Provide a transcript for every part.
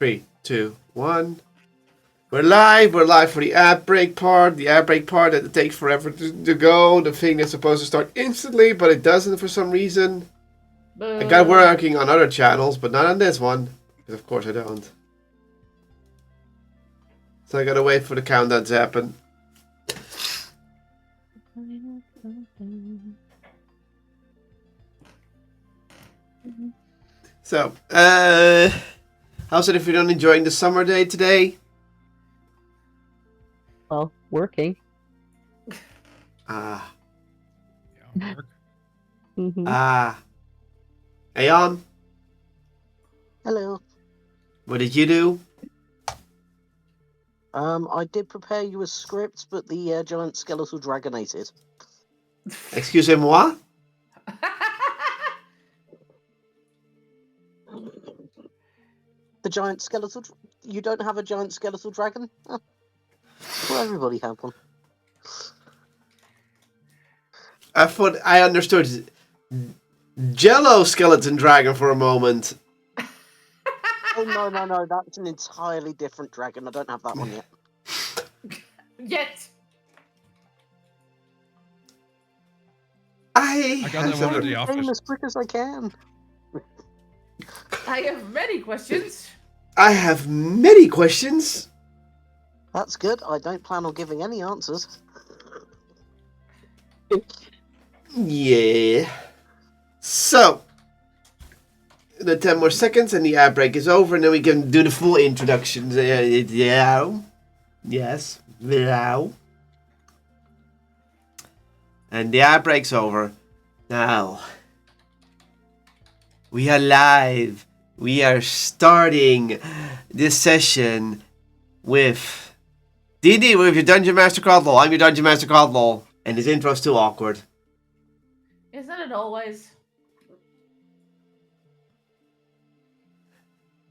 3, 2, 1. We're live. We're live for the ad break part. The ad break part that takes forever to go. The thing that's supposed to start instantly, but it doesn't for some reason. I got working on other channels, but not on this one. Because of course I don't. So I gotta wait for the countdown to happen. So, how's it if you're not enjoying the summer day today? Well, working. Ah. Yeah, work. Ah. Aeon, Hello. what did you do? I did prepare you a script, but the giant skeletal dragon ate it. Excusez-moi? The giant skeletal... You don't have a giant skeletal dragon? Oh. Well, everybody had one. I thought I understood Jello skeleton dragon for a moment. Oh, no. That's an entirely different dragon. I don't have that one yet. Yet. I got that one at the I'm office. as quick as I can. I have many questions. I have many questions. That's good. I don't plan on giving any answers. Yeah. So, the 10 more seconds and the ad break is over, and then we can do the full introductions. Yeah. Yes. Yeah. And the ad break's over. Now, we are live. We are starting this session with DnD with your Dungeon Master Kotlol. I'm your Dungeon Master Kotlol, and his intro's too awkward. Isn't it always?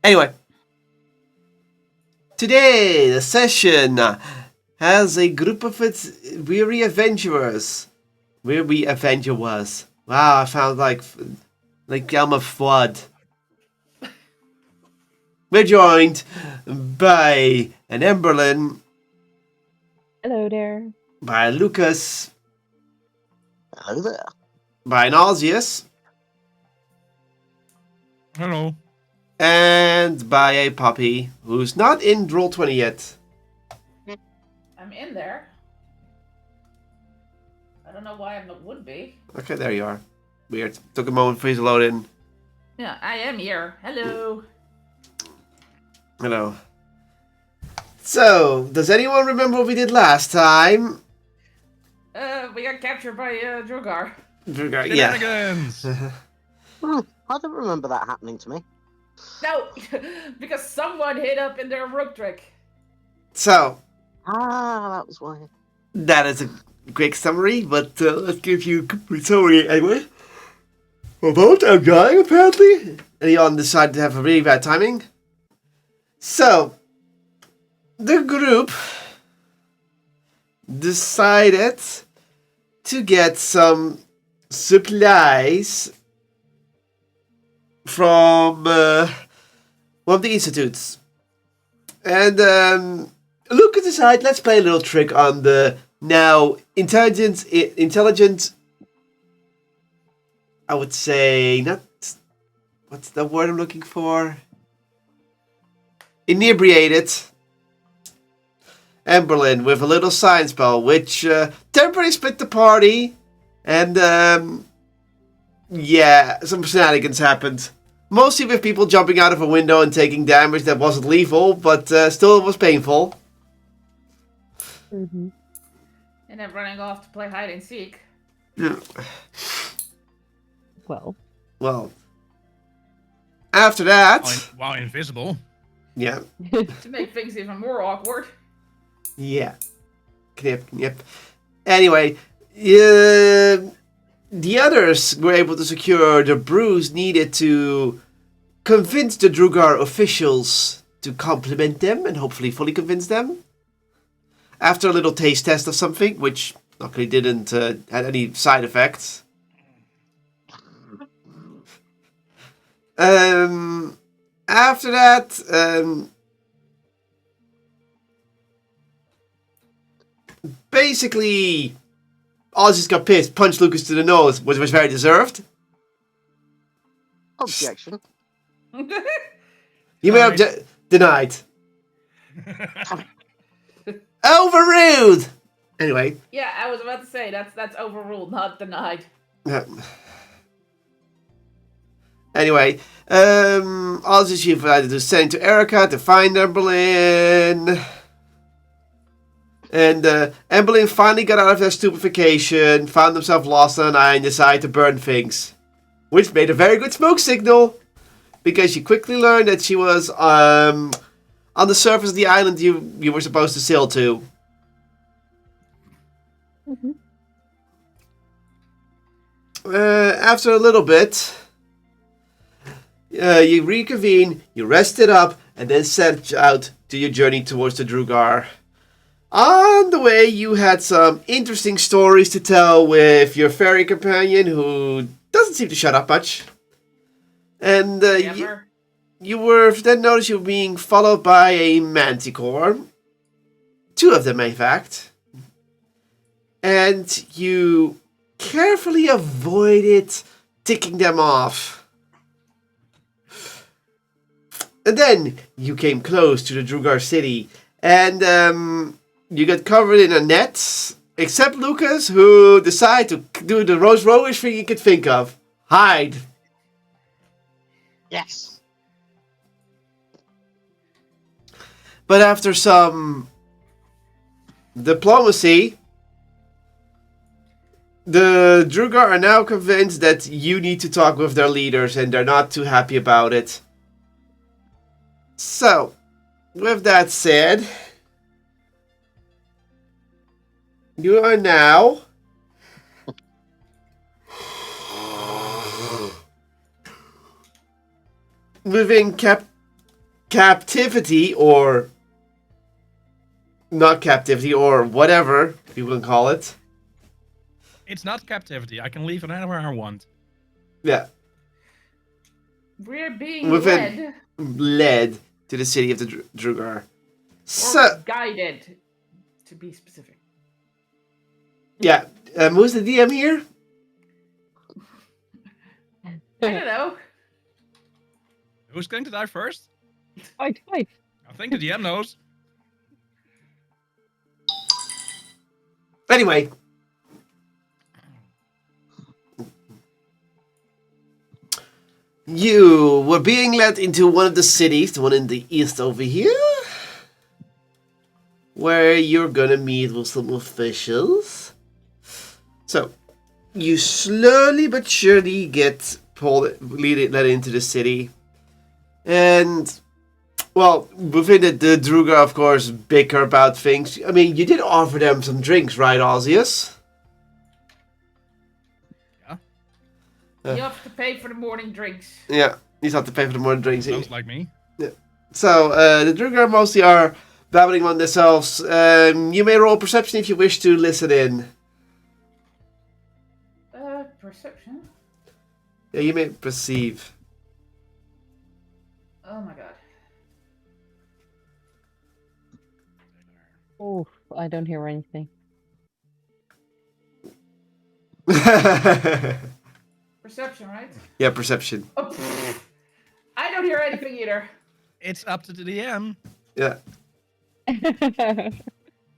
Anyway, today the session has a group of its weary adventurers. Weary adventurers. Wow, I found like Elmer Fudd. We're joined by an Emberlyn, Hello there. by Lucas, Hello there. by an Ausius, Hello. and by a puppy who's not in Roll20 yet. I'm in there. I don't know why I would be. Okay, there you are. Weird. Took a moment for you to load in. Yeah, I am here. Hello. Hello. So, does anyone remember what we did last time? We got captured by Drogar. Yeah. Shenanigans. I don't remember that happening to me. No, because someone hid up in their rook trick. So, That was why. that is a quick summary, but let's give you a complete summary anyway. About our guy, apparently. And Jan decided to have a really bad timing. So, the group decided to get some supplies from one of the institutes. And Lucas decided, let's play a little trick on the now intelligent, I would say, not, what's the word I'm looking for? Inebriated Emberlyn with a little science spell, which temporarily split the party, and yeah, some shenanigans happened. Mostly with people jumping out of a window and taking damage that wasn't lethal, but still it was painful. Mm-hmm. And then running off to play hide and seek. Yeah. Well, After that, While invisible. yeah. To make things even more awkward. Yeah. Knip. Anyway, the others were able to secure the brews needed to convince the Drugar officials to compliment them and hopefully fully convince them. After a little taste test of something, which luckily didn't had any side effects. After that, basically, Oz just got pissed, punched Lucas to the nose, which was very deserved. Objection. You may have denied. Overruled! Anyway. Yeah, I was about to say, that's overruled, not denied. Anyway, Oz is invited to send to Erica to find Emberlyn. And Emberlyn finally got out of their stupefaction, found themselves lost on an island, and decided to burn things. Which made a very good smoke signal. Because she quickly learned that she was on the surface of the island you were supposed to sail to. Mm-hmm. After a little bit, you reconvene, you rested up, and then set out to your journey towards the Drugar. On the way, you had some interesting stories to tell with your fairy companion, who doesn't seem to shut up much. And you were then noticed you were being followed by a manticore. 2 of them, in fact. And you carefully avoided ticking them off. And then you came close to the Drugar city. And you got covered in a net. Except Lucas, who decided to do the most roguish thing you could think of. Hide. Yes. But after some diplomacy, the Drugar are now convinced that you need to talk with their leaders, and they're not too happy about it. So, with that said, you are now within captivity, or not captivity, or whatever you can call it. It's not captivity. I can leave whenever I want. Yeah. We're being led to the city of the Drugar. Or So, guided, to be specific. yeah. Who's the DM here? I don't know. Who's going to die first? Fight. I think the DM knows. Anyway. You were being led into one of the cities, the one in the east over here, where you're gonna meet with some officials. So, you slowly but surely get led into the city. And, well, within the Drugar, of course, bicker about things. I mean, you did offer them some drinks, right, Osius? You have to pay for the morning drinks. Yeah, you have to pay for the morning drinks. Sounds like me. Yeah. So, the Drugar mostly are babbling among themselves. You may roll perception if you wish to listen in. Perception? Yeah, you may perceive. Oh my god. Oh, I don't hear anything. Perception, right? Yeah, perception. Oh, I don't hear anything either. It's up to the DM. Yeah.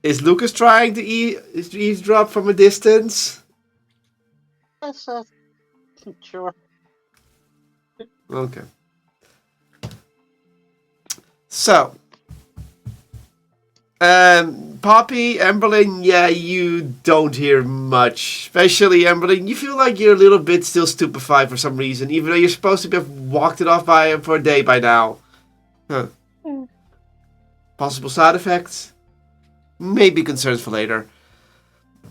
Is Lucas trying to eavesdrop from a distance? Yes, sure. Okay. So, Poppy, Emberlyn, yeah, you don't hear much. Especially Emberlyn, you feel like you're a little bit still stupefied for some reason, even though you're supposed to have walked it off by him for a day by now. Huh. Possible side effects? Maybe concerns for later.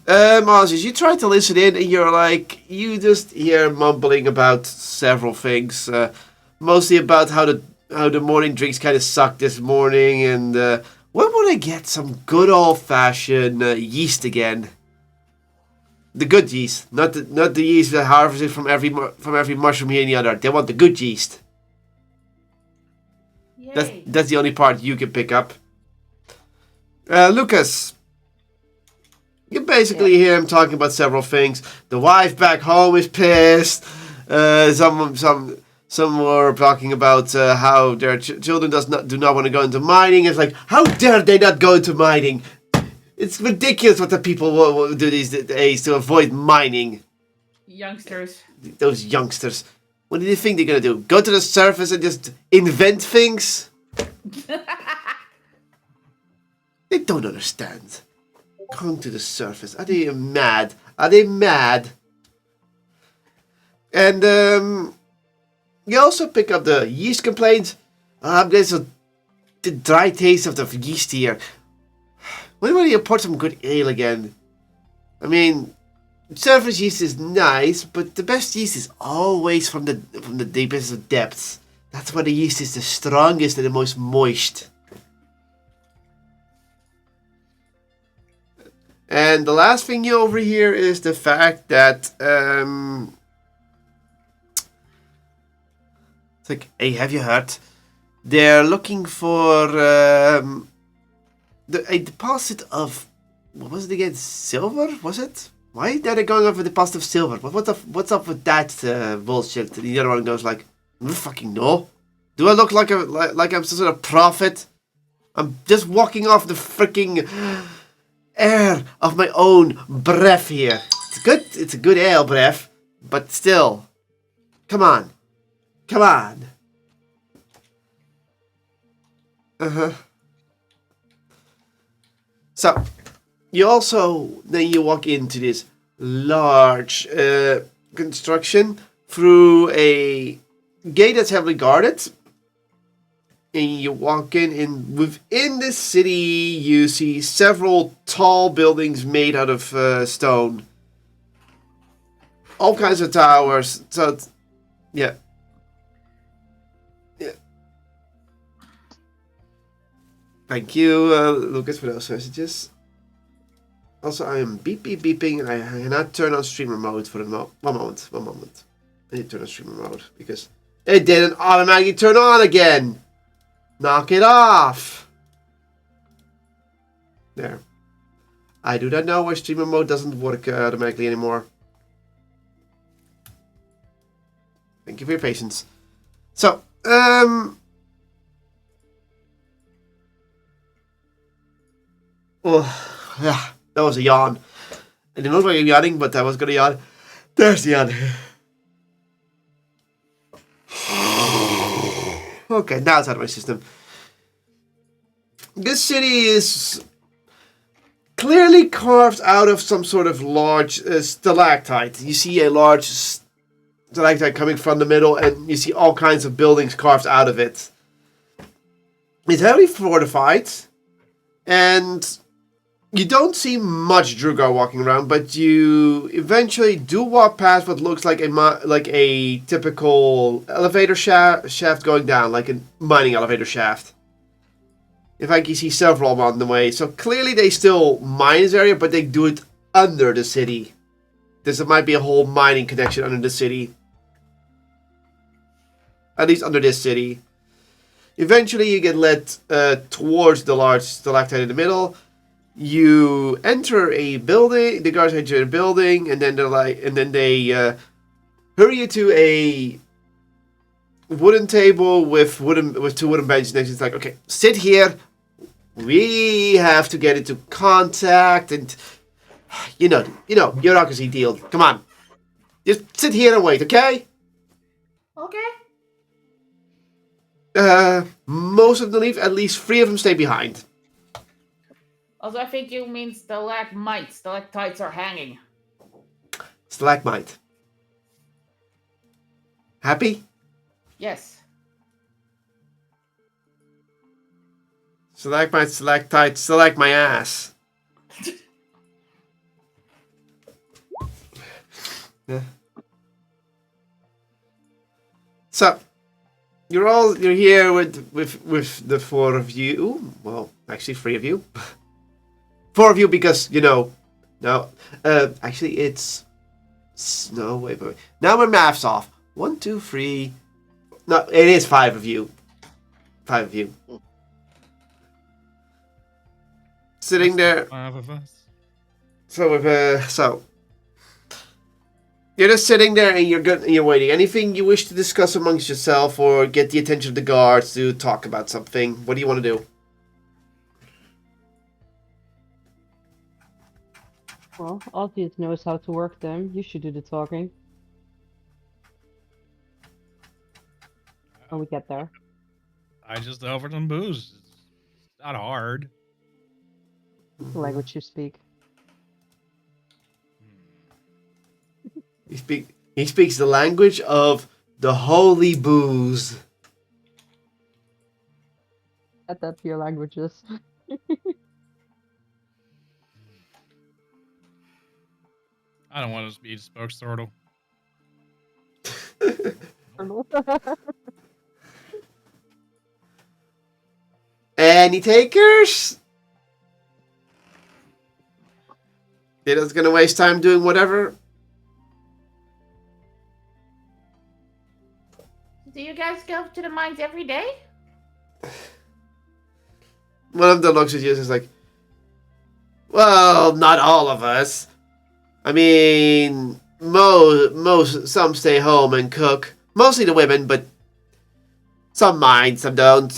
Ozzy, you try to listen in and you're like, you just hear mumbling about several things. Mostly about how the morning drinks kind of suck this morning, and when would I get some good old-fashioned yeast again? The good yeast, not the yeast that harvested from every mushroom here and the other. They want the good yeast. Yay. That's the only part you can pick up. Lucas, you basically hear him talking about several things. The wife back home is pissed. Some were talking about how their children do not want to go into mining. It's like, how dare they not go into mining? It's ridiculous what the people will do these days to avoid mining. Youngsters. Those youngsters. What do you think they're gonna do? Go to the surface and just invent things? They don't understand. Going to the surface. Are they mad? Are they mad? And you also pick up the yeast complaint. There's the dry taste of the yeast here. When will you pour some good ale again? I mean, surface yeast is nice, but the best yeast is always from the deepest of depths. That's where the yeast is the strongest and the most moist. And the last thing you overhear is the fact that it's like, hey, have you heard? They're looking for a deposit of, what was it again? Silver? Was it? Why are they going over the deposit of silver? What's up with that bullshit? And the other one goes like, I don't fucking know. Do I look like I'm some sort of prophet? I'm just walking off the freaking air of my own breath here. It's a good ale breath, but still. Come on. So, you walk into this large construction through a gate that's heavily guarded. And you walk in, and within this city, you see several tall buildings made out of stone. All kinds of towers. So, yeah. Thank you, Lucas, for those messages. Also, I am beeping. I cannot turn on streamer mode for the one moment. I need to turn on streamer mode because it didn't automatically turn on again. Knock it off. There. I do not know why streamer mode doesn't work automatically anymore. Thank you for your patience. So, oh, yeah, that was a yawn. I didn't know why I'm yawning, but I was gonna yawn. There's the yawn. Okay, now it's out of my system. This city is clearly carved out of some sort of large stalactite. You see a large stalactite coming from the middle, and you see all kinds of buildings carved out of it. It's heavily fortified, and you don't see much Drugar walking around, but you eventually do walk past what looks like a typical elevator shaft going down, like a mining elevator shaft. In fact, you see several on the way. So clearly they still mine this area, but they do it under the city. There might be a whole mining connection under the city. At least under this city. Eventually you get led towards the large stalactite in the middle. You enter a building, the guards enter a building, and then they hurry you to a wooden table with two wooden benches next to it. It's like, okay, sit here. We have to get into contact, and you know, bureaucracy deal. Come on, just sit here and wait, okay? Okay. Most of them leave. At least 3 of them stay behind. Also, I think you mean stalagmites. Stalactites are hanging. Stalagmite. Happy? Yes. Stalagmite, stalactite, stalag my ass. Yeah. So, you're here with the 4 of you. Well, actually 3 of you. 4 of you because, no. Actually it's... No, wait. Now my math's off. 1, 2, 3... No, it is 5 of you. 5 of you. Sitting there. 5 of us. So you're just sitting there and you're good. And you're waiting. Anything you wish to discuss amongst yourself or get the attention of the guards to talk about something? What do you want to do? Well, Altius knows how to work them. You should do the talking. When we get there. I just offered them booze. It's not hard. The language you speak. He speaks the language of the holy booze. Add that to your languages. I don't want to be a spokesturtle. Any takers? You're just gonna waste time doing whatever? Do you guys go to the mines every day? One of them looks at you and is like, well, not all of us. I mean, some stay home and cook. Mostly the women, but some mine, some don't.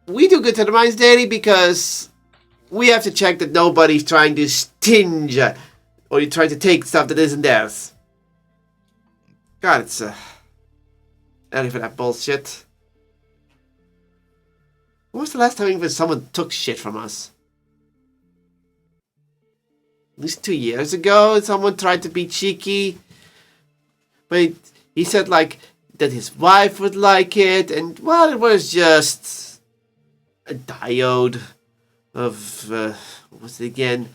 We do good to the mines daily because we have to check that nobody's trying to stinge or you try to take stuff that isn't theirs. God, it's ready for that bullshit. When was the last time even someone took shit from us? At least 2 years ago, someone tried to be cheeky. But he said, like, that his wife would like it. And, well, it was just a diode of, what was it again?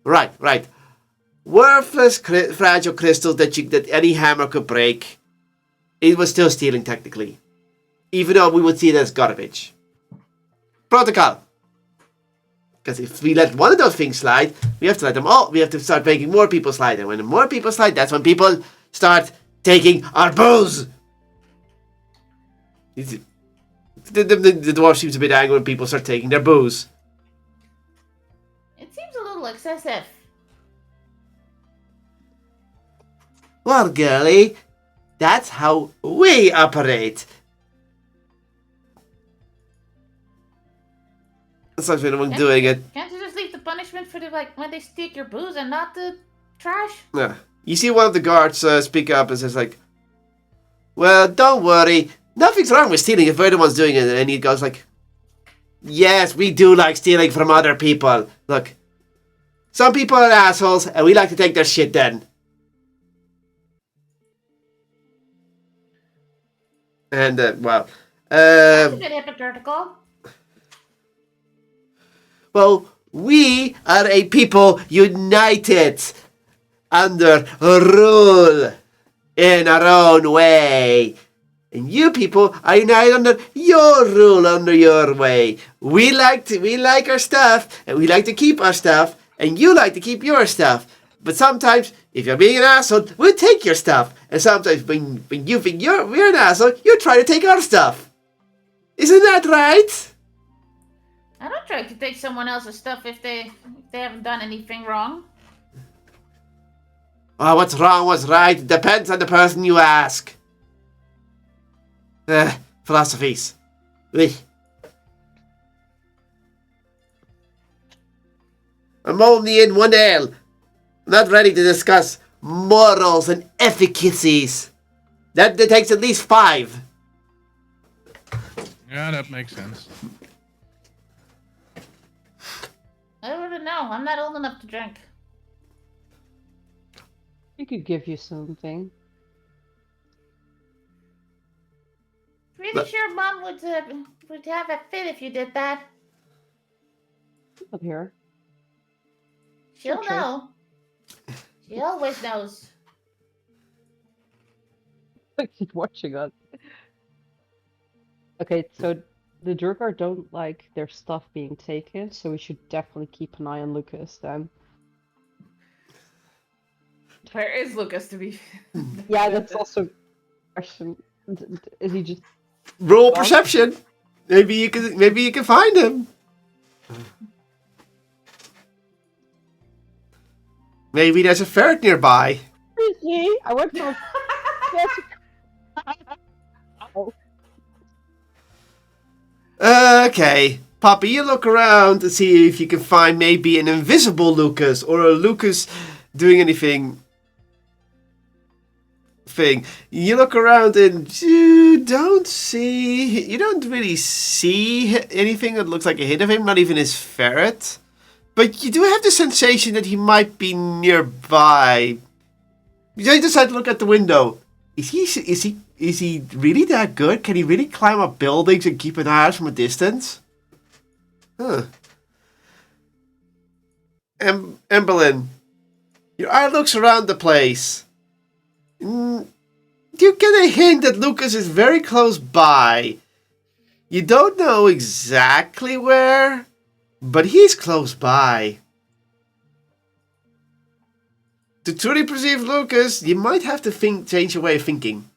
Right. Worthless, fragile crystals that any hammer could break. It was still stealing, technically. Even though we would see it as garbage. Protocol. Because if we let one of those things slide, we have to let them all. We have to start making more people slide. And when more people slide, that's when people start taking our booze. The dwarf seems a bit angry when people start taking their booze. It seems a little excessive. Well, girlie, that's how we operate. Sometimes when I'm doing it. Can't you just leave the punishment for the when they steal your booze and not the trash? Yeah. You see one of the guards speak up and says like, well, don't worry. Nothing's wrong with stealing if we're the ones doing it. And he goes like, yes, we do like stealing from other people. Look, some people are assholes and we like to take their shit then. And, well. That's a bit hypocritical. Well, we are a people united under rule in our own way. And you people are united under your rule, under your way. We like our stuff, and we like to keep our stuff, and you like to keep your stuff. But sometimes, if you're being an asshole, we'll take your stuff. And sometimes when you think we're an asshole, you try to take our stuff. Isn't that right? I don't try to take someone else's stuff if they haven't done anything wrong. Oh, what's wrong, what's right, depends on the person you ask. Philosophies. Ugh. I'm only in one ale. I'm not ready to discuss morals and efficacies. That takes at least 5. Yeah, that makes sense. I wouldn't know. I'm not old enough to drink. He could give you something. Pretty sure Mom would have a fit if you did that. Up here. She'll Okay. know. She always knows. She's watching us. Okay, so the Durgar don't like their stuff being taken, so we should definitely keep an eye on Lucas then. Where is Lucas to be? Yeah, that's also a question. Is he just... Roll Gone? perception. Maybe you can find him. Maybe there's a ferret nearby. Seriously? I went for a... Okay, Poppy, you look around to see if you can find maybe an invisible Lucas or a Lucas doing anything. You look around and you don't really see anything that looks like a hint of him, not even his ferret. But you do have the sensation that he might be nearby. You decide to look at the window. Is he really that good? Can he really climb up buildings and keep an eye out from a distance? Huh. Emberlyn, your eye looks around the place. You get a hint that Lucas is very close by. You don't know exactly where, but he's close by. To truly perceive Lucas, you might have to change your way of thinking.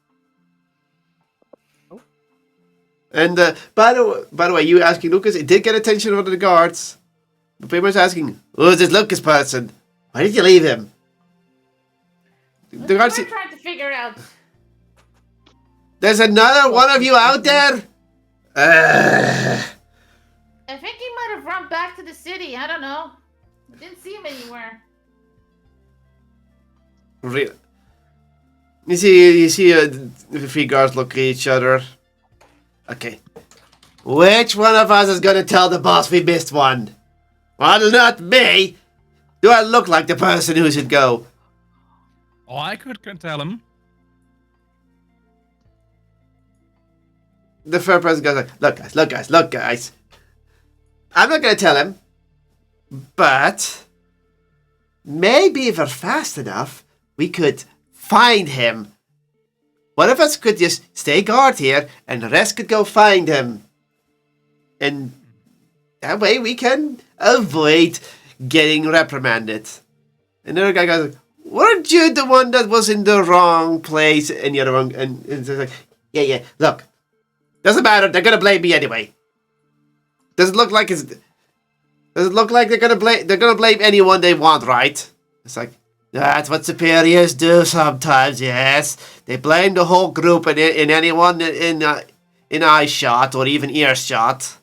And by the way, you asking Lucas, it did get attention of the guards. But pretty much asking, who's this Lucas person? Why did you leave him? The guards. We're trying to figure out. There's another one of you out there? I think he might have run back to the city. I don't know. I didn't see him anywhere. Really? You see the three guards look at each other. Okay. Which one of us is going to tell the boss we missed one? Well, not me. Do I look like the person who should go? Oh, I could tell him. The third person goes like, look guys. I'm not going to tell him. But maybe if we're fast enough, we could find him. One of us could just stay guard here, and the rest could go find him. And that way we can avoid getting reprimanded. And the other guy goes, weren't you the one that was in the wrong place? And the other one, and it's like, yeah, look. Doesn't matter, they're gonna blame me anyway. Does it look like they're gonna blame anyone they want, right? It's like, that's what superiors do sometimes, yes. They blame the whole group and in anyone in eye shot or even earshot.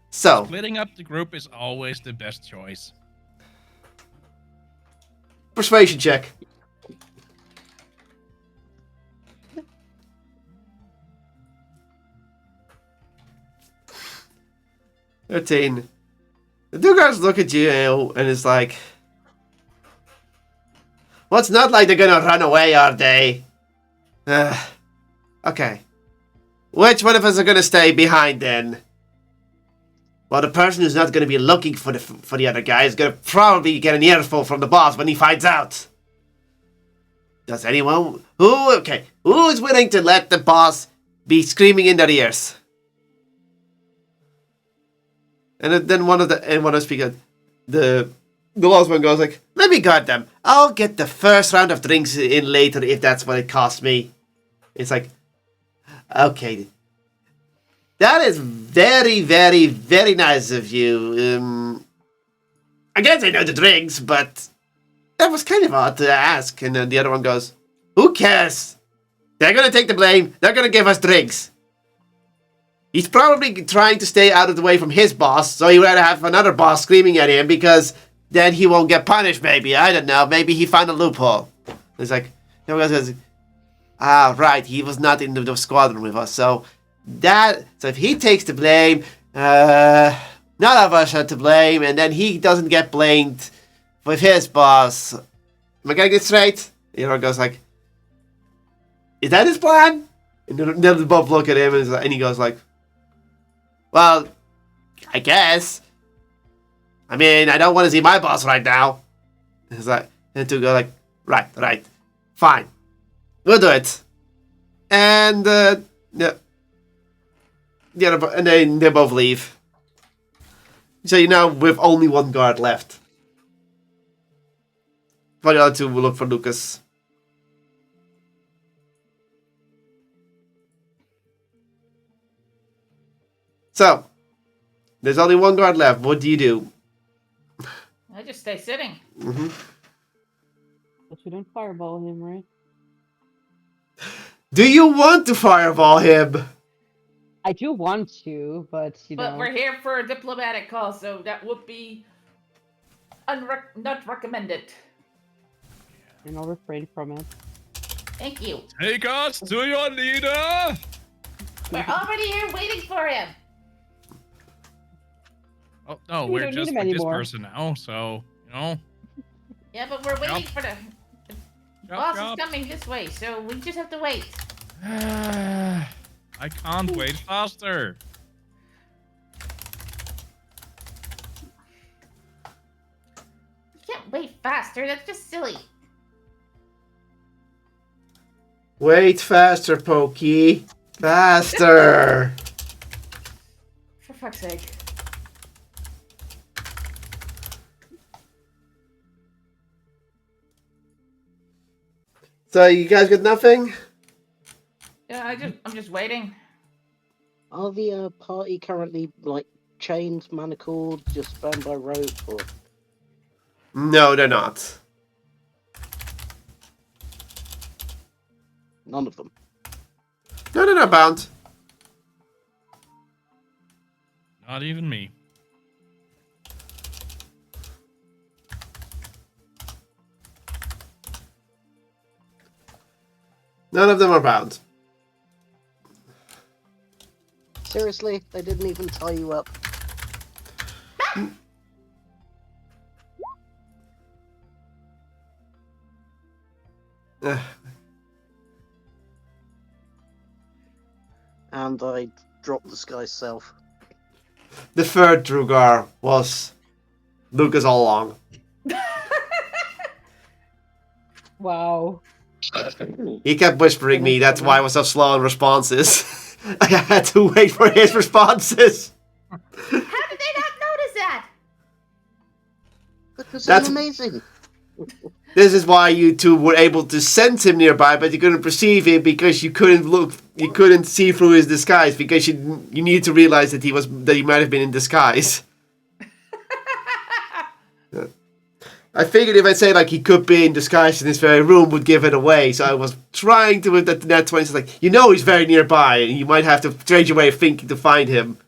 So Splitting up the group is always the best choice. persuasion check. $13. The two guys look at you and it's like, well, it's not like they're gonna run away, are they? Okay. Which one of us are gonna stay behind then? Well, the person who's not gonna be looking for the other guy is gonna probably get an earful from the boss when he finds out. Does anyone who is willing to let the boss be screaming in their ears? And then one of the speakers, the last one goes like, let me guard them. I'll get the first round of drinks in later if that's what it costs me. It's like, okay. That is very, very, very nice of you. I guess I know the drinks, but that was kind of odd to ask. And then the other one goes, who cares? They're going to take the blame. They're going to give us drinks. He's probably trying to stay out of the way from his boss, so he would rather have another boss screaming at him because then he won't get punished, maybe. I don't know. Maybe he found a loophole. It's like, right, he was not in the squadron with us, so if he takes the blame, none of us are to blame, and then he doesn't get blamed with his boss. Am I getting it straight? The other goes like, is that his plan? And then they both look at him and he goes like, well, I guess. I mean, I don't want to see my boss right now. It's like, and two go like, right, fine, we'll do it. And yeah, the other, and then they both leave. So you now with only one guard left. For the other two, will look for Lucas. So, there's only one guard left. What do you do? I just stay sitting. Mm-hmm. But we don't fireball him, right? Do you want to fireball him? I do want to, but you But know. we're here for a diplomatic call, so that would be not recommended. And I'll refrain from it. Thank you. Take us to your leader! We're already here waiting for him. Oh, no, We we're don't need just him with this anymore. person now, so, you know. Yeah, but we're waiting for the boss Yup. is coming this way, so we just have to wait. I can't wait faster. You can't wait faster. That's just silly. Wait faster, Pokey. Faster. For fuck's sake. So you guys got nothing? Yeah, I'm just waiting. Are the party currently like chained, manacled, just bound by rope, or No, they're not. none of them? No, they're not bound. Not even me. None of them are bound. Seriously, they didn't even tie you up. Ugh. And I dropped the sky self. The third Drugar was Lucas all along. Wow. He kept whispering me, that's why I was so slow on responses. I had to wait for his responses. How did they not notice that? Because That's- it's amazing. This is why you two were able to sense him nearby, but you couldn't perceive him because you couldn't see through his disguise because you needed to realize that he might have been in disguise. I figured if I say like he could be in disguise in this very room would give it away, so I was trying to with that 20. It's like he's very nearby, and you might have to change your way of thinking to find him.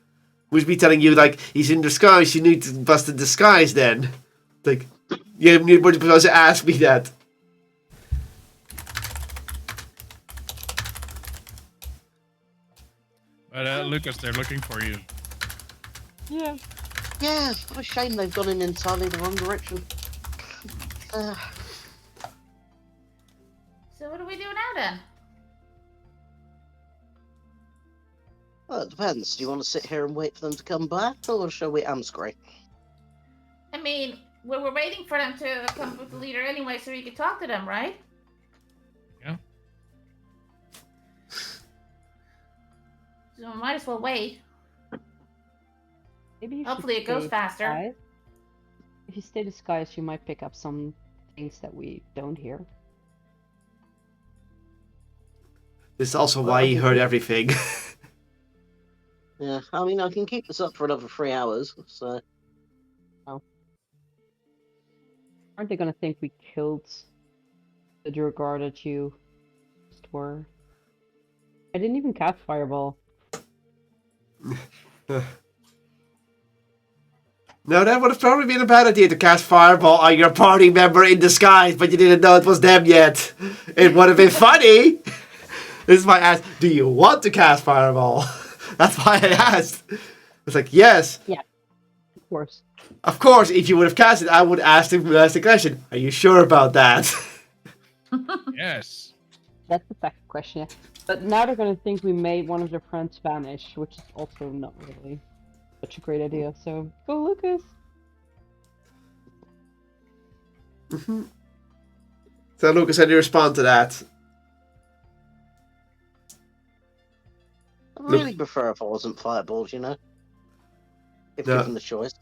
Would be telling you like he's in disguise, you need to bust the disguise then. Like you were supposed to ask me that. But Lucas, they're looking for you. Yeah. Yeah, what a shame they've gone in entirely the wrong direction. So what do we do now then? Well, it depends. Do you want to sit here and wait for them to come back, or shall we amscray? I mean, we're waiting for them to come with the leader anyway, so we can talk to them, right? Yeah. So we might as well wait. Maybe you Hopefully should it goes stay faster. disguised. If you stay disguised, you might pick up some things that we don't hear. This is also why he heard everything. Yeah, I mean, I can keep this up for another 3 hours, so... Aren't they gonna think we killed the Durgar that you just were? I didn't even cast Fireball. No, that would have probably been a bad idea to cast Fireball on your party member in disguise, but you didn't know it was them yet. It would have been funny. This is why I asked, do you want to cast Fireball? That's why I asked. It's like, yes. Yeah, of course. Of course, if you would have cast it, I would ask the question, are you sure about that? Yes. That's the second question. But now they're gonna think we made one of their friends vanish, which is also not really such a great idea. So go, Lucas. So, Lucas, how do you respond to that? I'd really prefer if I wasn't fireballed, you know? If No. given the choice.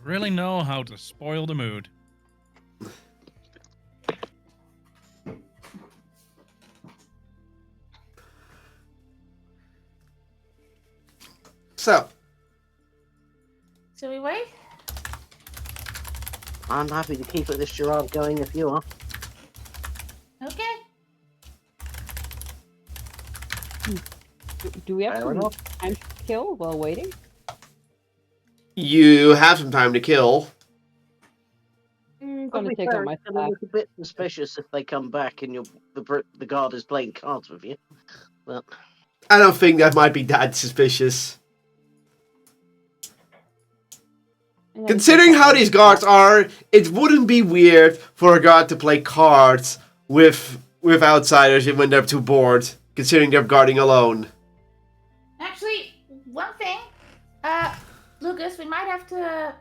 Really know how to spoil the mood. So, Shall we wait? I'm happy to keep this charade going if you are. Okay. Do we have Fair some enough. time to kill while waiting? you have some time to kill. I'm To gonna be take fair, out my it's gonna staff. look a bit suspicious if they come back and the guard is playing cards with you. But I don't think that might be that suspicious. I'm gonna Considering take out how my these staff. guards are, it wouldn't be weird for a guard to play cards with outsiders when they're too bored, considering they're guarding alone. Actually, one thing. Lucas, you might have to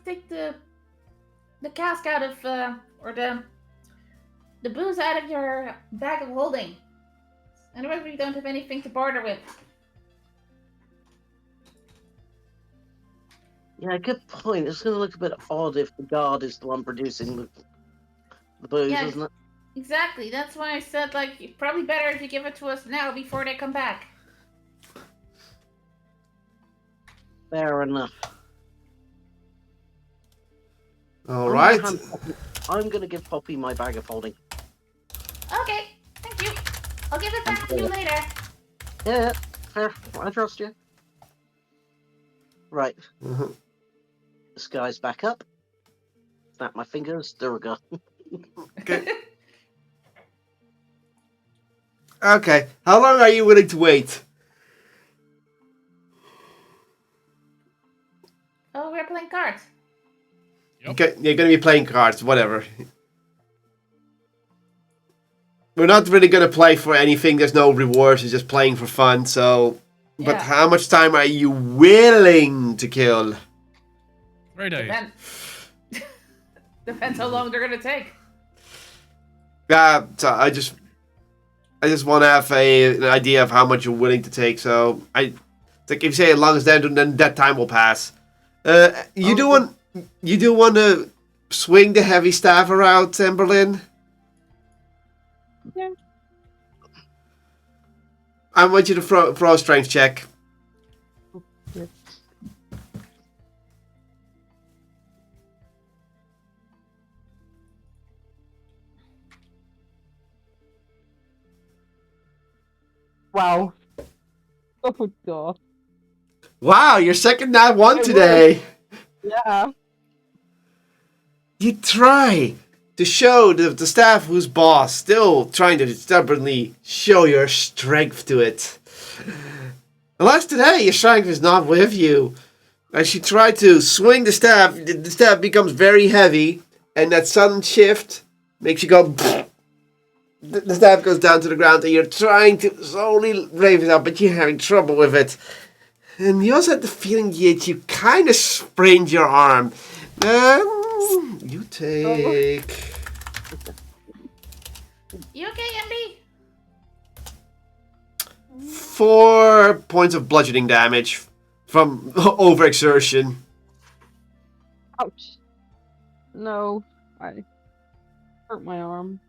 take the cask out of or the booze out of your bag of holding. Otherwise, we don't have anything to barter with. yeah, good point. It's gonna look a bit odd if the guard is the one producing the booze, Yeah. isn't it? Exactly. That's why I said like probably better if you give it to us now before they come back. Fair enough. All right. I'm gonna give Poppy my bag of holding. Okay. Thank you. I'll give it back to you later. Yeah, fair. I trust you. Right. Mhm. This guy's back up. Snap my fingers. There we go. Okay. Okay. How long are you willing to wait? Oh, we're playing cards. Yep. Okay, you're gonna be playing cards, whatever. We're not really gonna play for anything. There's no rewards. It's just playing for fun. So, but Yeah. how much time are you willing to kill? 3 days. Depends how long they're gonna take. Yeah, so I just want to have an idea of how much you're willing to take. So it's like if you say as long as then that time will pass. You do want to swing the heavy staff around, Timberlin? Yeah. I want you to throw a strength check. Yes. Wow. Oh god. Wow, your second nat one I today. Yeah. You try to show the staff who's boss, still trying to stubbornly show your strength to it. Alas, today your strength is not with you. As you try to swing the staff becomes very heavy, and that sudden shift makes you go. The staff goes down to the ground, and you're trying to slowly raise it up, but you're having trouble with it. And you also had the feeling that you kind of sprained your arm. You take... You okay, MB? 4 points of bludgeoning damage from overexertion. Ouch. No. I hurt my arm.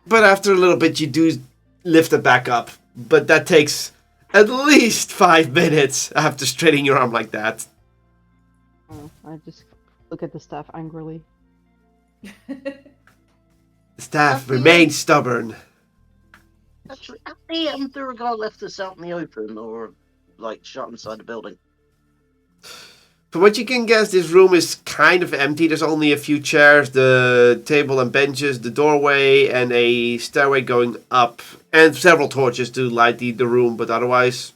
But after a little bit, you do lift it back up. But that takes at least 5 minutes after straining your arm like that. Oh, I just look at the staff angrily. The staff remains stubborn. Actually, have the Durgar left us out in the open or like shut inside the building? From what you can guess, this room is kind of empty. There's only a few chairs, the table and benches, the doorway, and a stairway going up, and several torches to light the room, but otherwise,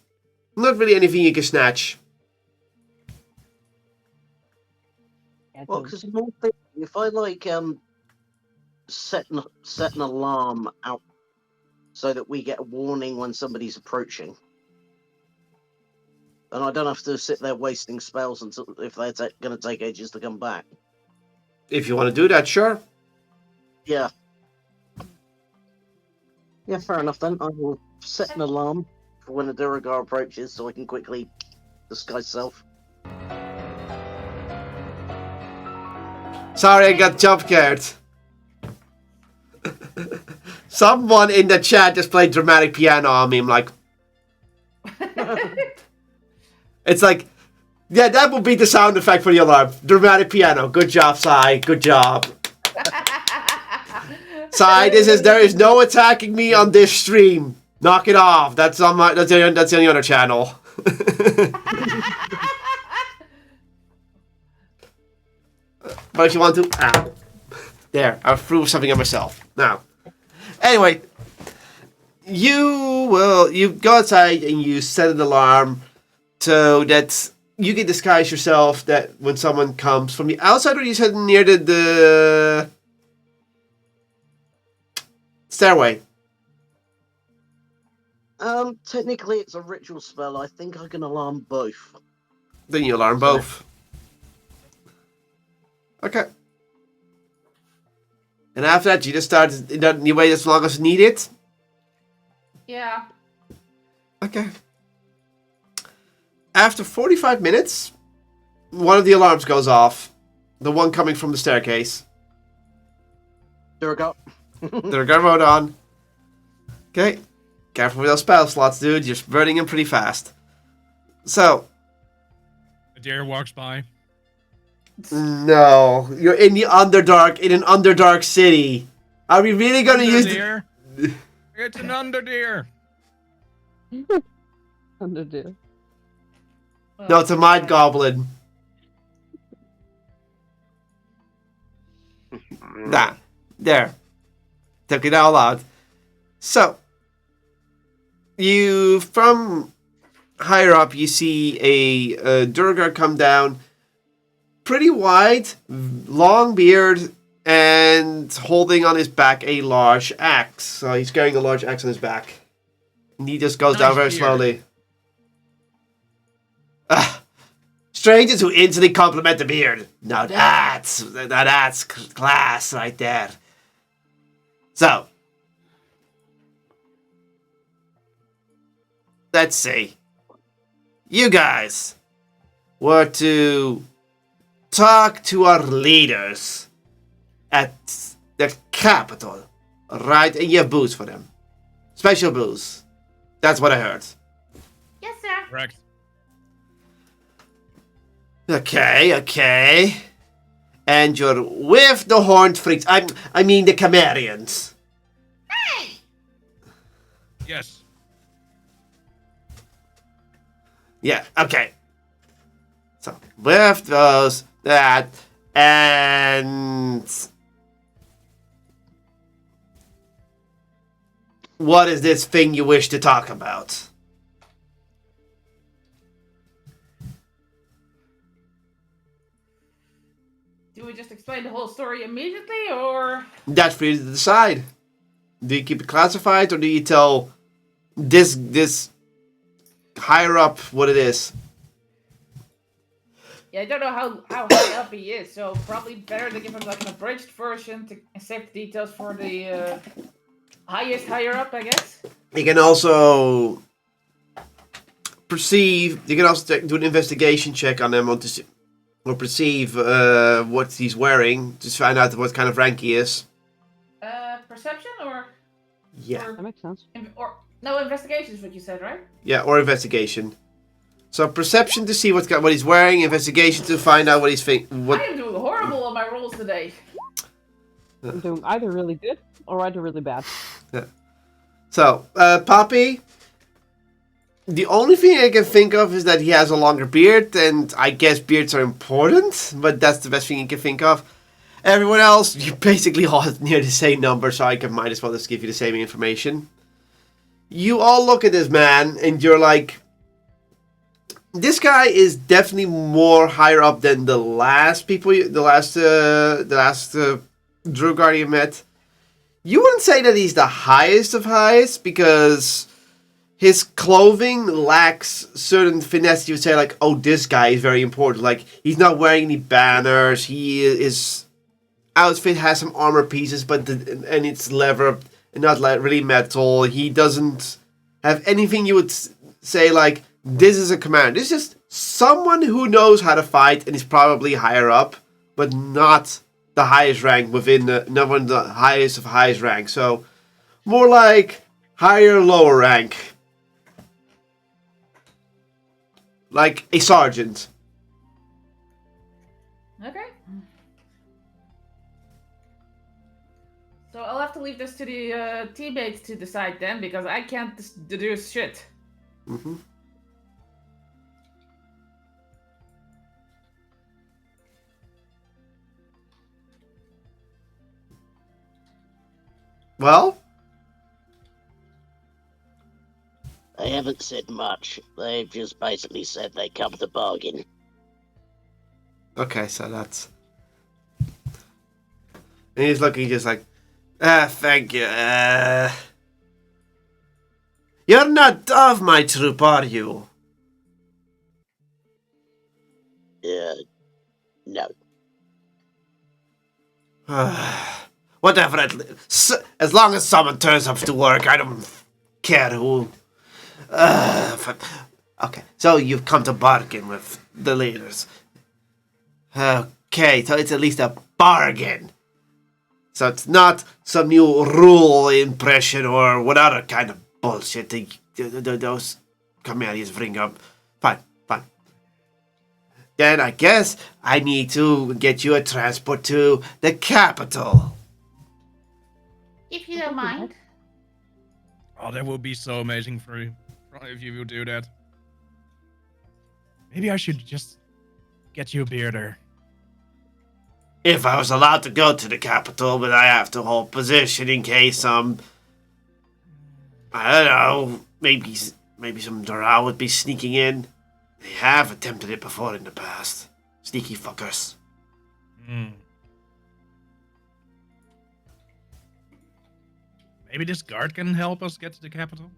not really anything you can snatch. Well, because if I like set an alarm out so that we get a warning when somebody's approaching, and I don't have to sit there wasting spells until if they're going to take ages to come back. If you want to do that, sure. Yeah. Yeah, fair enough then. I will set an alarm for when a Durgar approaches so I can quickly disguise self. Sorry, I got jump scared. Someone in the chat just played dramatic piano on me. I'm like, It's like, yeah, that would be the sound effect for the alarm. Dramatic piano. Good job, Sai. Good job. Sai, there is no attacking me on this stream. Knock it off. That's on the other channel. But if you want to, there, I threw something at myself. Now, anyway, you go outside and you set an alarm so that you can disguise yourself that when someone comes from the outside, or you set near the stairway. Technically it's a ritual spell. I think I can alarm both. Then you alarm both. Okay. And after that, you just start. You wait as long as you need it. Yeah. Okay. After 45 minutes, one of the alarms goes off. The one coming from the staircase. There we go. There we go, mode on. Okay. Careful with those spell slots, dude. You're burning them pretty fast. So. A deer walks by. No. You're in the Underdark, in an Underdark city. Are we really going to use Deer. It's an underdeer. Underdeer. No, it's a Mind Goblin. Nah. There. Took it all out. So. You, from higher up, you see a Durgar come down. Pretty wide, long beard, and holding on his back a large axe. So he's carrying a large axe on his back. And he just goes down very slowly. Strangers who instantly compliment the beard. Now that's class right there. So, let's see. You guys were to talk to our leaders at the capital, right? And you have booze for them. Special booze. That's what I heard. Yes, sir. Correct. Okay. And you're with the Horned Freaks. I mean the Camarians. Hey! Yes. Yeah, okay. So, with those, that, and... What is this thing you wish to talk about? Do we just explain the whole story immediately, or...? That's for you to decide. Do you keep it classified, or do you tell this higher up what it is? Yeah, I don't know how high up he is, so probably better to give him like an abridged version to save the details for the highest higher up, I guess. You can also perceive. You can also do an investigation check on him or perceive what he's wearing. Just find out what kind of rank he is. Perception or? Yeah. That makes sense. Or no, investigation is what you said, right? Yeah, or investigation. So perception to see what he's wearing, investigation to find out what he's I am doing horrible on my rolls today. I'm doing either really good or either really bad. Yeah. So, Poppy, the only thing I can think of is that he has a longer beard, and I guess beards are important, but that's the best thing you can think of. Everyone else, you basically all have near the same number, so I might as well just give you the same information. You all look at this man, and you're like, this guy is definitely more higher up than the last people, the last Drew Guardian met. You wouldn't say that he's the highest of highest, because his clothing lacks certain finesse. You would say, like, oh, this guy is very important. Like, he's not wearing any banners. His outfit has some armor pieces, and it's leather and not like really metal. He doesn't have anything you would say, like, this is a commander. This is just someone who knows how to fight and is probably higher up, but not the highest rank within not one of the highest of highest rank. So more like higher, lower rank. like a sergeant. Okay. So I'll have to leave this to the teammates to decide then, because I can't deduce shit. Mm-hmm. Well, They haven't said much. They've just basically said they come to bargain. okay, so that's... And he's looking just like, thank you. You're not of my troop, are you? No. Whatever, as long as someone turns up to work, I don't care who. Okay, so you've come to bargain with the leaders. Okay, so it's at least a bargain. So it's not some new rule impression or what other kind of bullshit those comedians bring up. Fine. Then I guess I need to get you a transport to the capital. If you don't mind. Oh, that would be so amazing for you if you would do that. Maybe I should just get you a beer there. If I was allowed to go to the capital, but I have to hold position in case I don't know, maybe some drow would be sneaking in. They have attempted it before in the past. Sneaky fuckers. Maybe this guard can help us get to the capital?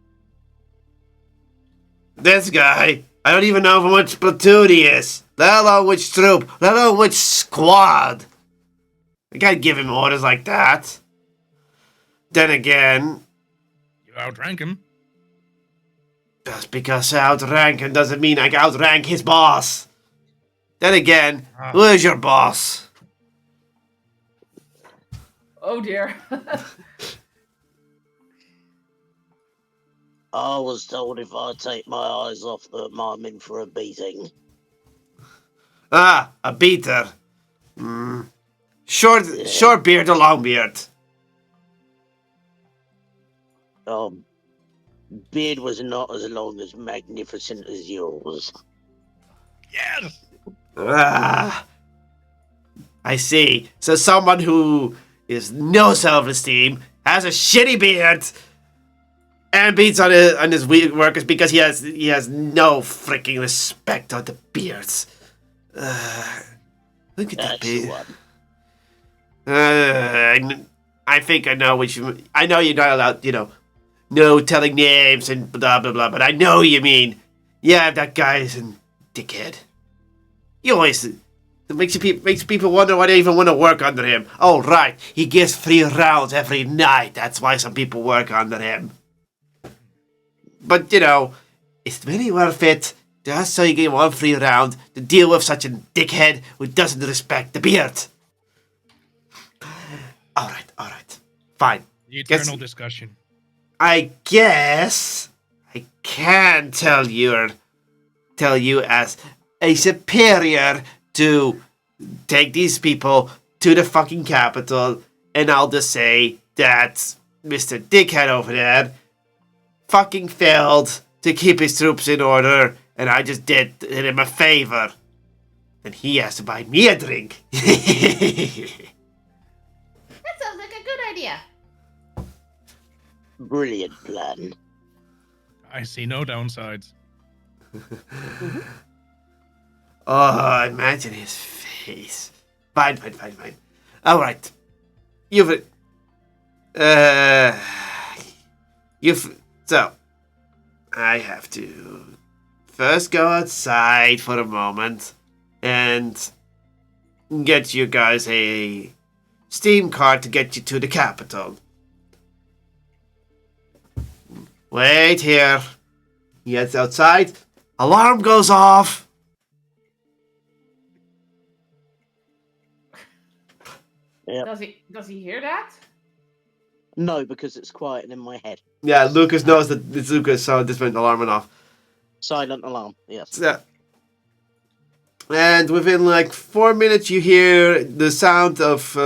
This guy, I don't even know from which platoon he is. Let alone which troop. Let alone which squad. I can't give him orders like that. Then again... You outrank him. Just because I outrank him doesn't mean I outrank his boss. Then again, who is your boss? Oh dear. I was told if I take my eyes off them, I'm in for a beating. Ah, a beater. Short beard or long beard? Beard was not as long as magnificent as yours. Yes! Ah, I see. So someone who is no self-esteem, has a shitty beard, and beats on his workers because he has no freaking respect on the beards. Look at that beard. I think I know what you... I know you're not allowed, no telling names and blah, blah, blah, but I know what you mean. Yeah, that guy is a dickhead. He always... It makes people wonder why they even want to work under him. Oh, right. He gives 3 rounds every night. That's why some people work under him. But, it's very worth it just so you get 1 free round to deal with such a dickhead who doesn't respect the beard. Alright. Fine. The eternal discussion. I guess I can tell you as a superior to take these people to the fucking capital, and I'll just say that Mr. Dickhead over there fucking failed to keep his troops in order, and I just did him a favor. And he has to buy me a drink. That sounds like a good idea. Brilliant plan. I see no downsides. Oh, imagine his face. Fine. Alright. So, I have to first go outside for a moment and get you guys a steam card to get you to the capital. Wait here. He heads outside. Alarm goes off. Yep. Does he hear that? No, because it's quiet in my head. Yeah, Lucas knows that it's Lucas, so this went alarm went off. Silent alarm, yes. So, And within like 4 minutes, you hear the sound of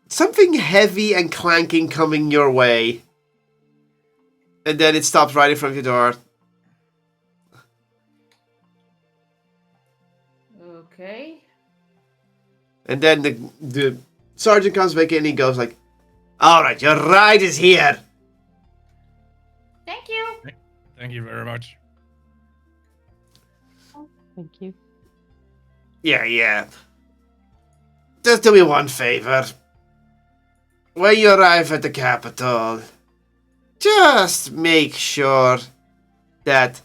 something heavy and clanking coming your way. And then it stops right in front of your door. Okay. And then the sergeant comes back in and he goes like, "Alright, your ride is here." Thank you. Thank you very much. Thank you. Yeah. Just do me one favor. When you arrive at the capital, just make sure that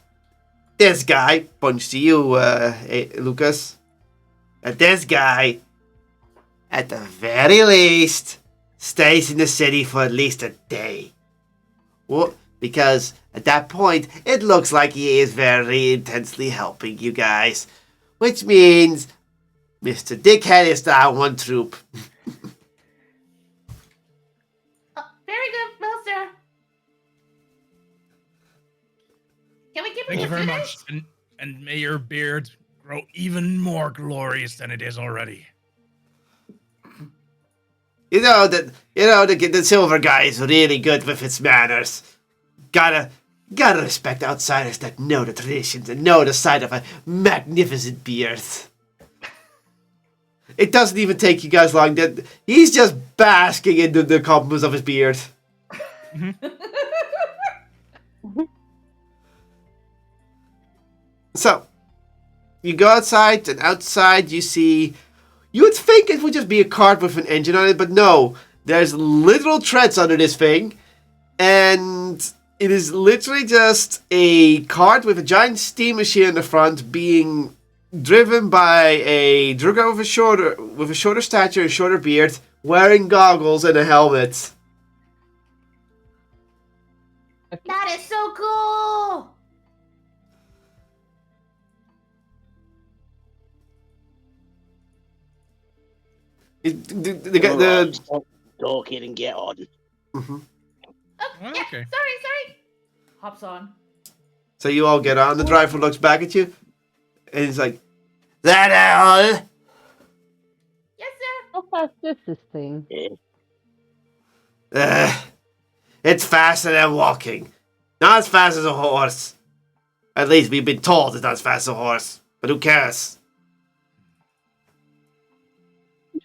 this guy, points to you, Lucas, that this guy, at the very least, stays in the city for at least a day. Well, because at that point, it looks like he is very intensely helping you guys. Which means Mr. Dickhead is down one troop. Very good, Master. Can we give Thank him you a very finish? much. And may your beard grow even more glorious than it is already. You know the silver guy is really good with his manners. Gotta respect outsiders that know the traditions and know the side of a magnificent beard. It doesn't even take you guys long. That he's just basking in the compliments of his beard. So, you go outside, and outside you see... You would think it would just be a cart with an engine on it, but no. There's literal treads under this thing, and it is literally just a cart with a giant steam machine in the front being driven by a Druga with a shorter stature and shorter beard, wearing goggles and a helmet. That is so cool. Stop talking and get on. Mhm. Oh, Oh, yeah, okay. sorry. Hops on. So you all get on. The driver looks back at you, and he's like, "That all?" Yes, sir. How fast is this thing? It's faster than walking. Not as fast as a horse. At least we've been told it's not as fast as a horse. But who cares?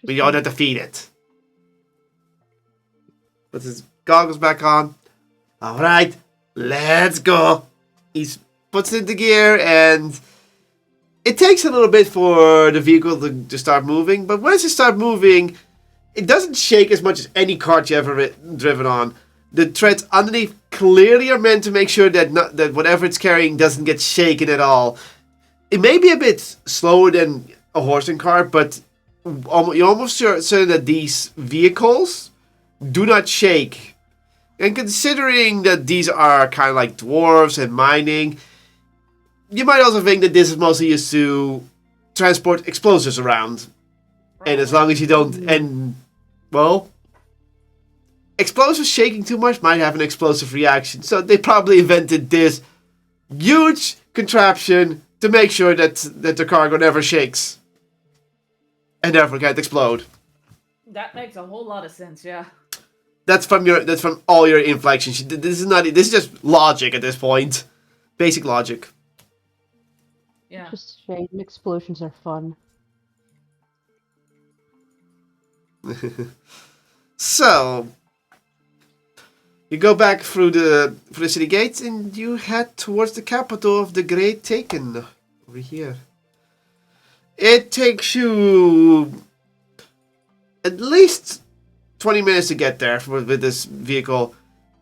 We don't have to feed it. Puts his goggles back on. Alright, let's go. He puts it into gear, and it takes a little bit for the vehicle to start moving. But once it starts moving, it doesn't shake as much as any cart you've ever driven on. The treads underneath clearly are meant to make sure that that whatever it's carrying doesn't get shaken at all. It may be a bit slower than a horse and cart, but you're almost certain that these vehicles do not shake. And considering that these are kind of like dwarves and mining, you might also think that this is mostly used to transport explosives around. And as long as you don't... explosives shaking too much might have an explosive reaction. So they probably invented this huge contraption to make sure that the cargo never shakes. And therefore can't explode. That makes a whole lot of sense, yeah. That's from all your inflections. This is just logic at this point. Basic logic. Yeah. Just shame. Explosions are fun. So you go back through the city gates and you head towards the capital of the Great Taken. Over here. It takes you at least 20 minutes to get there with this vehicle.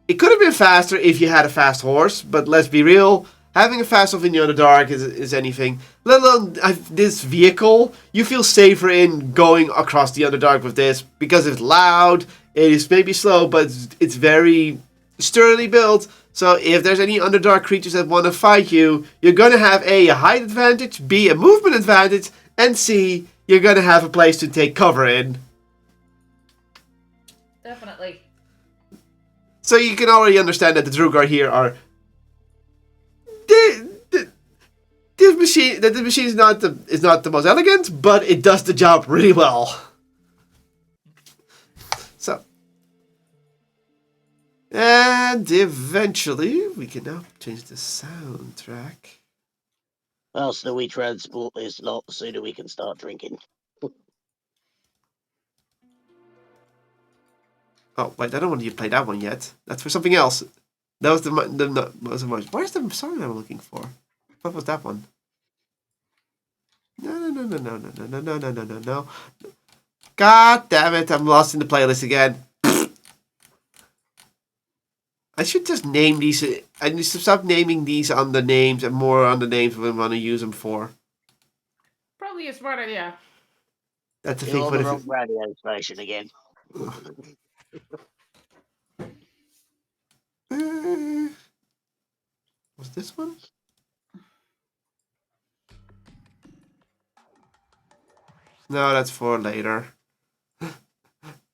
It could have been faster if you had a fast horse, but let's be real, having a fast horse in the Underdark is anything. Let alone this vehicle, you feel safer in going across the Underdark with this because it's loud, it is maybe slow, but it's very sturdily built. So if there's any Underdark creatures that want to fight you, you're going to have A, a height advantage, B, a movement advantage, and C, you're going to have a place to take cover in. Definitely. So you can already understand that the Drugar here are... This the machine is not the most elegant, but it does the job really well. So, and eventually we can now change the soundtrack. Well, so we transport this lot, the sooner we can start drinking. Oh wait, I don't want you to play that one yet. That's for something else. That was where's the song I'm looking for? What was that one? No. God damn it, I'm lost in the playlist again. I should just name these. I need to stop naming these on the names and more on the names we want to use them for. Probably a smart idea. That's the You're thing. on For the the wrong radio station again. was this one? No, that's for later. I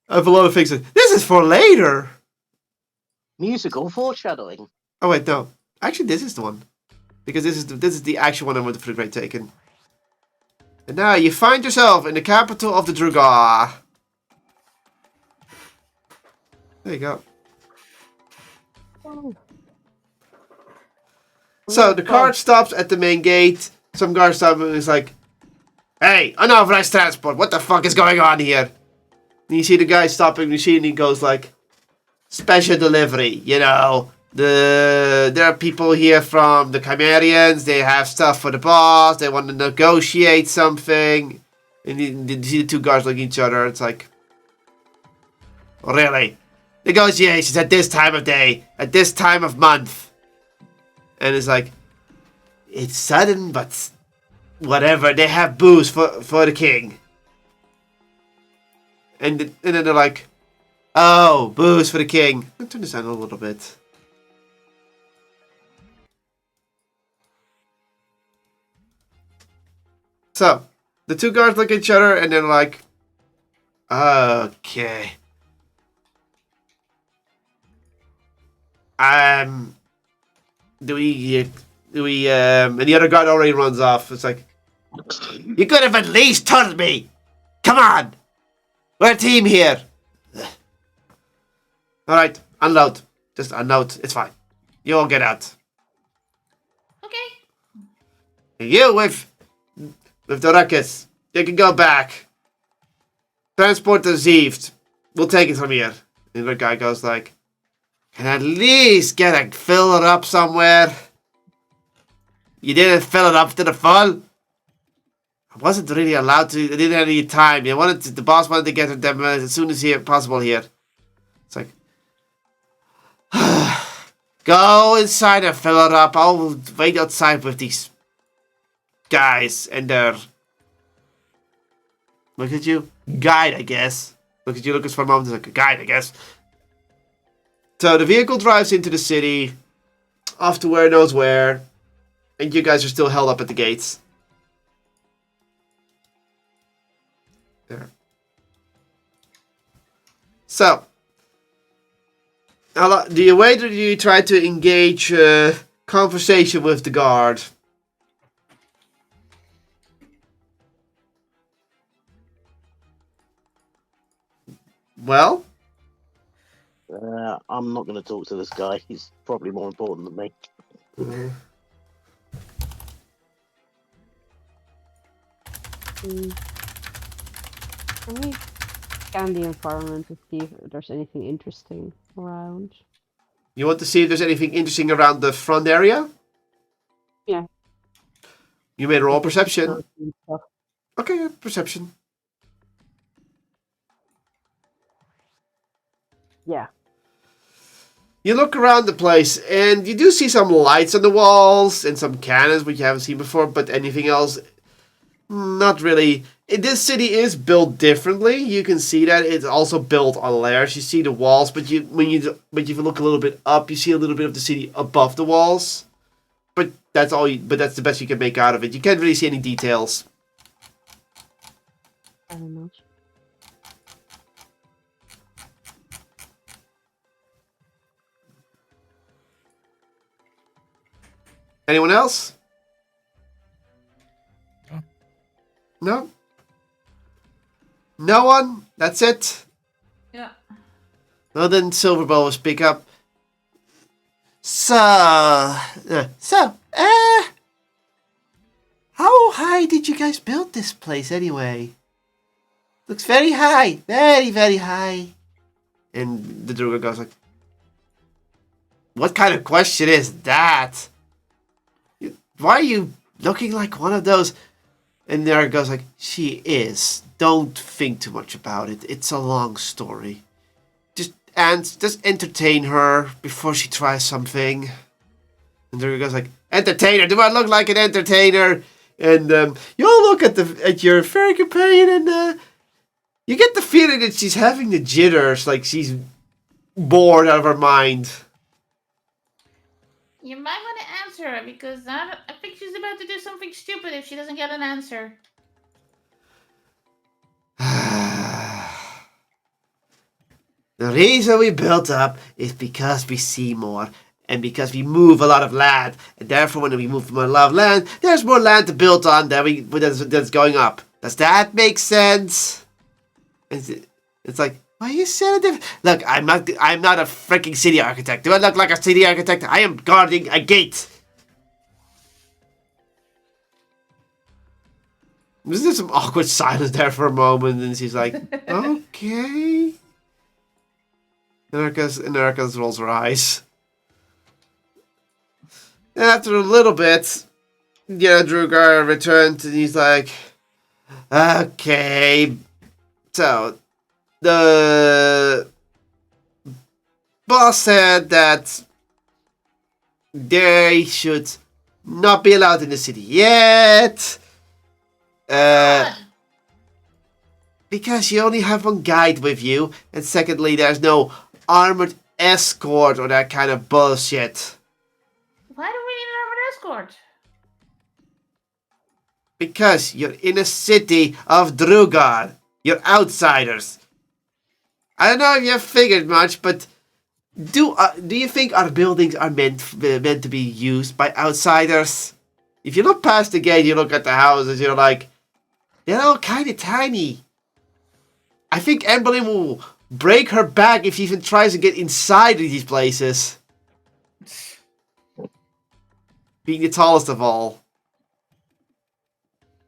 have a lot of things. This is for later. Musical foreshadowing. Oh wait, no. Actually, this is the one, because this is the actual one I wanted for the Great Taken. And now you find yourself in the capital of the Drugar. There you go. Oh. So the cart stops at the main gate. Some guard stops and is like, "Hey, unauthorized transport. What the fuck is going on here?" And you see the guy stopping the machine and he goes like, "Special delivery, you know. There are people here from the Chimerians. They have stuff for the boss. They want to negotiate something." And you see the two guards looking at each other. It's like, really? Negotiations at this time of day, at this time of month. And it's like, it's sudden, but whatever. They have booze for the king. And then they're like, oh, booze for the king. I'll turn this down a little bit. So, the two guards look at each other and they're like, okay. Do we, and the other guard already runs off. It's like, you could have at least told me. Come on. We're a team here. Alright, unload. Just unload. It's fine. You all get out. Okay. You with the ruckus. You can go back. Transport received. We'll take it from here. And the guy goes like, can at least get a filler up somewhere. You didn't fill it up to the full. I wasn't really allowed to. I didn't have any time. The boss wanted to get them as soon as possible here. It's like, go inside and fill it up. I'll wait outside with these guys and their. Look at you, guide, I guess. Look at you, Lucas, for a moment. It's like a guide, I guess. So the vehicle drives into the city, off to where knows where, and you guys are still held up at the gates. There. So, do you wait or do you try to engage conversation with the guard? Well? I'm not going to talk to this guy. He's probably more important than me. Can we scan the environment to see if there's anything interesting around? You want to see if there's anything interesting around the front area? Yeah. You made a roll perception. Stuff. Okay, yeah, perception. Yeah. You look around the place, and you do see some lights on the walls and some cannons, which you haven't seen before, but anything else, not really. This city is built differently. You can see that it's also built on layers. You see the walls, but if you look a little bit up, you see a little bit of the city above the walls. But that's all. But that's the best you can make out of it. You can't really see any details. I don't know. Anyone else? No one? That's it? Yeah. Well, then Silverbow will speak up. So, how high did you guys build this place anyway? Looks very high. Very, very high. And the Druga goes like, what kind of question is that? Why are you looking like one of those? And there goes like, she is. Don't think too much about it. It's a long story. Just entertain her before she tries something. And there goes like, entertainer. Do I look like an entertainer? And you all look at your fairy companion, and you get the feeling that she's having the jitters, like she's bored out of her mind. You might want to answer her because I think she's about to do something stupid if she doesn't get an answer. The reason we built up is because we see more, and because we move a lot of land, and therefore when we move a lot of land, there's more land to build on that's going up. Does that make sense? It's like, why you said it? Look, I'm not a freaking city architect. Do I look like a city architect? I am guarding a gate. There's some awkward silence there for a moment, and she's like, okay. And Erica rolls her eyes. And after a little bit, Drugar returns, and he's like, okay. So, the boss said that they should not be allowed in the city yet. Because you only have one guide with you, and secondly, there's no armored escort or that kind of bullshit. Why do we need an armored escort? Because you're in a city of Drugar. You're outsiders. I don't know if you've figured much, but do you think our buildings are meant to be used by outsiders? If you look past the gate, you look at the houses, you're like, they're all kind of tiny. I think Emberlyn will break her back if she even tries to get inside of these places. Being the tallest of all.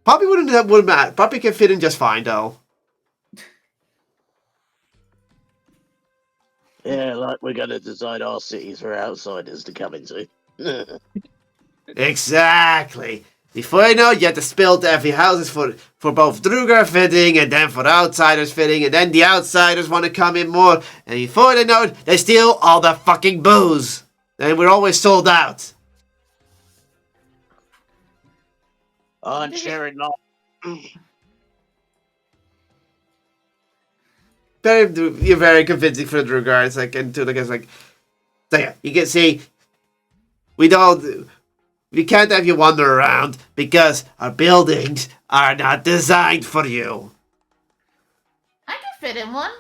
Poppy wouldn't matter. Poppy can fit in just fine, though. Yeah, like we're going to design our cities for outsiders to come into. Exactly. Before you know it, you have to build every houses for both Drugar fitting and then for outsiders fitting, and then the outsiders want to come in more, and before they know it, they steal all the fucking booze. And we're always sold out. I'm sharing not. You're very convincing for the Drugar. It's like, and to the guys like, so yeah, you can see, we can't have you wander around because our buildings are not designed for you. I can fit in one.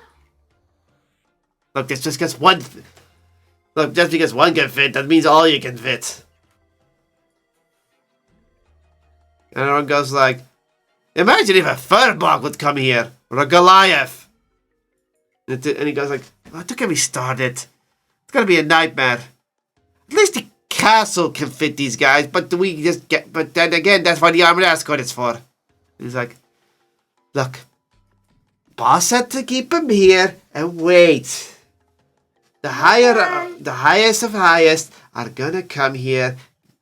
Look, just because one can fit, that means all you can fit. And everyone goes like, imagine if a Furbog would come here, or a Goliath. And he goes like, oh, don't get me started. It's gonna be a nightmare. At least the castle can fit these guys, but then again, that's what the armored escort is for. And he's like, look, boss said to keep him here and wait. The highest of highest are gonna come here,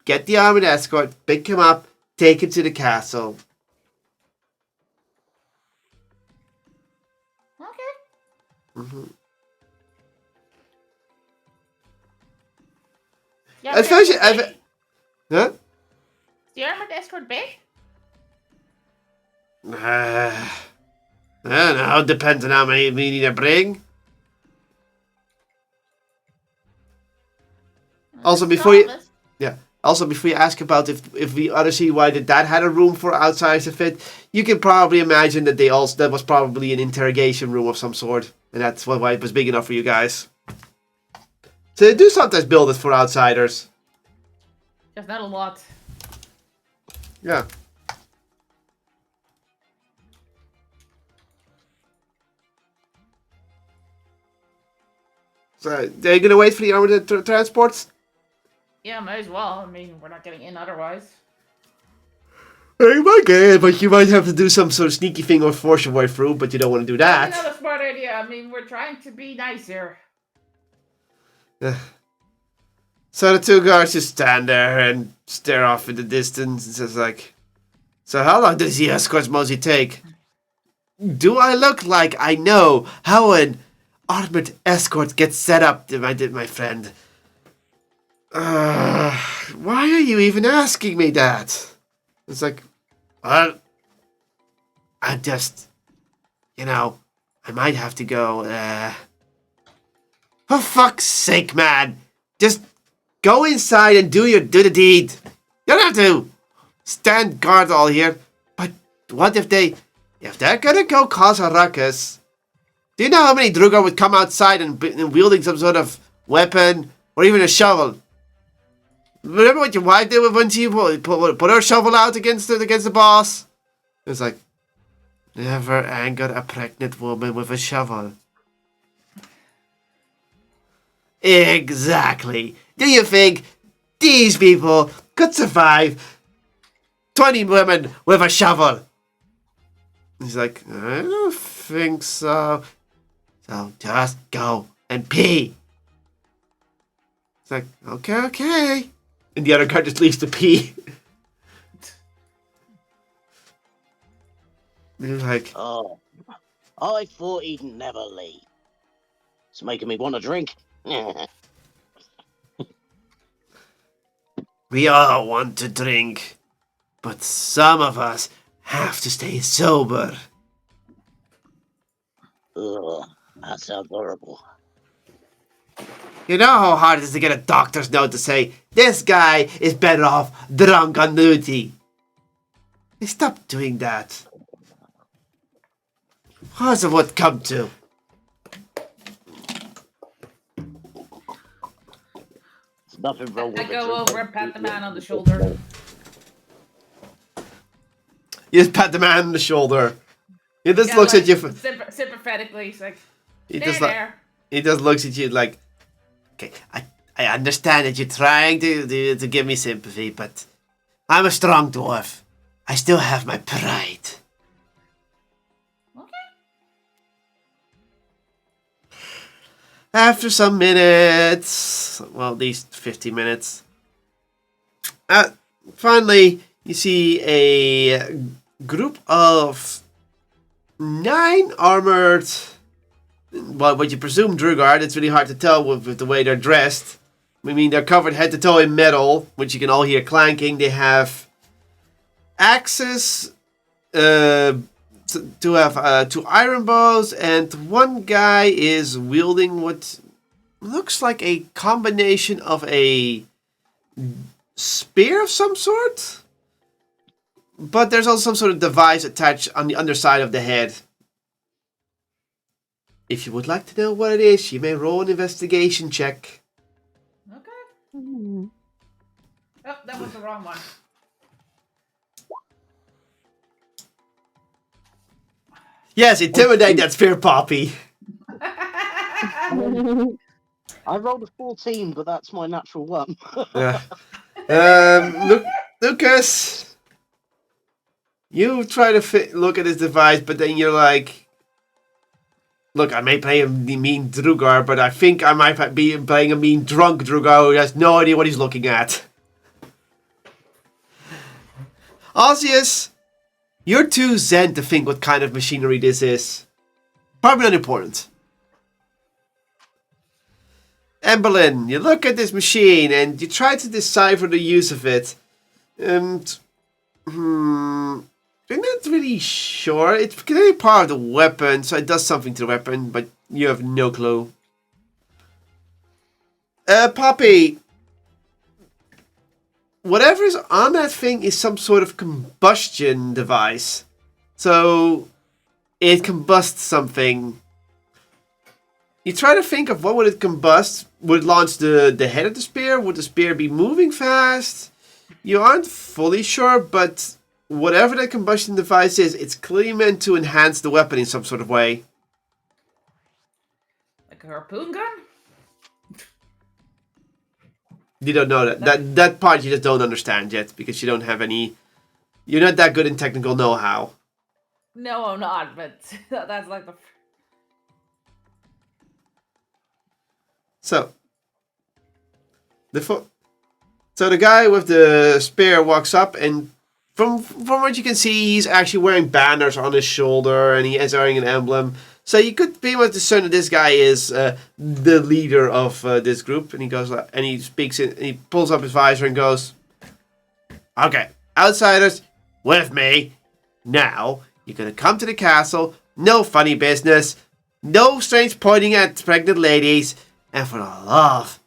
get the armored escort, pick him up, take him to the castle. Okay. Mm-hmm. Yeah, Especially, huh? is the armored escort big? I don't know. Depends on how many we need to bring. Also, before you ask about if we see why that had a room for outsiders to fit, you can probably imagine that that was probably an interrogation room of some sort, and that's why it was big enough for you guys. So they do sometimes build it for outsiders. Just not a lot. Yeah. So, they're gonna wait for the armored transports? Yeah, might as well. I mean, we're not getting in otherwise. You might get it, but you might have to do some sort of sneaky thing or force your way through, but you don't want to do that. That's not a smart idea. I mean, we're trying to be nice here. So the two guards just stand there and stare off in the distance. It's just like, so how long does the escorts mostly take? Do I look like I know how an armored escort gets set up, my friend? Why are you even asking me that? It's like, well, I just, I might have to go, for fuck's sake, man. Just go inside and do the deed. You don't have to stand guard all here. But what if they're gonna go cause a ruckus? Do you know how many Drugar would come outside and wielding some sort of weapon or even a shovel? Remember what your wife did when she put her shovel out against the boss? It was like, never anger a pregnant woman with a shovel. Exactly. Do you think these people could survive 20 women with a shovel? He's like, I don't think so. So just go and pee. It's like, okay. And the other guy just leaves to pee. He's like, Oh, I thought he'd never leave. It's making me want to drink. we all want to drink, but some of us have to stay sober. Ugh, that sounds horrible. You know how hard it is to get a doctor's note to say, this guy is better off drunk on duty. Hey, stop doing that. What's it would come to? There's nothing wrong with I it. go over and pat the man on the shoulder. You just pat the man on the shoulder. He just Yeah, looks like, at you. Sympathetically, he's like, He there, just there. he just looks at you like, okay, I understand that you're trying to give me sympathy, but I'm a strong dwarf. I still have my pride. Okay. After some minutes, well, at least 50 minutes, finally, you see a group of 9 armored, well, what you presume Drugar. It's really hard to tell with the way they're dressed. I mean, they're covered head to toe in metal, which you can all hear clanking. They have axes, to have 2 iron bows, and one guy is wielding what looks like a combination of a spear of some sort, but there's also some sort of device attached on the underside of the head. If you would like to know what it is, you may roll an investigation check. Okay. Mm. Oh, that was the wrong one. Yes, intimidate that spear poppy. I rolled a 14, but that's my natural one. Lucas, you try to look at his device, but then you're like, look, I may play a mean Drugar, but I think I might be playing a mean drunk Drugar who has no idea what he's looking at. Osseous, you're too zen to think what kind of machinery this is. Probably not important. Emberlyn, you look at this machine and you try to decipher the use of it. And, you're not really sure. It's clearly part of the weapon, so it does something to the weapon, but you have no clue. Poppy, whatever is on that thing is some sort of combustion device. So, it combusts something. You try to think of what would it combust. Would it launch the head of the spear? Would the spear be moving fast? You aren't fully sure, but whatever that combustion device is, it's clearly meant to enhance the weapon in some sort of way. Like a harpoon gun? You don't know that. That part you just don't understand yet because you don't have any. You're not that good in technical know-how. No, I'm not. But that's like the. So the guy with the spear walks up, and from what you can see, he's actually wearing banners on his shoulder, and he is wearing an emblem. So you could pretty much discern that this guy is the leader of this group. And he goes and he speaks. He pulls up his visor and goes, "Okay, outsiders, with me. Now you're gonna come to the castle. No funny business. No strange pointing at pregnant ladies. And for the love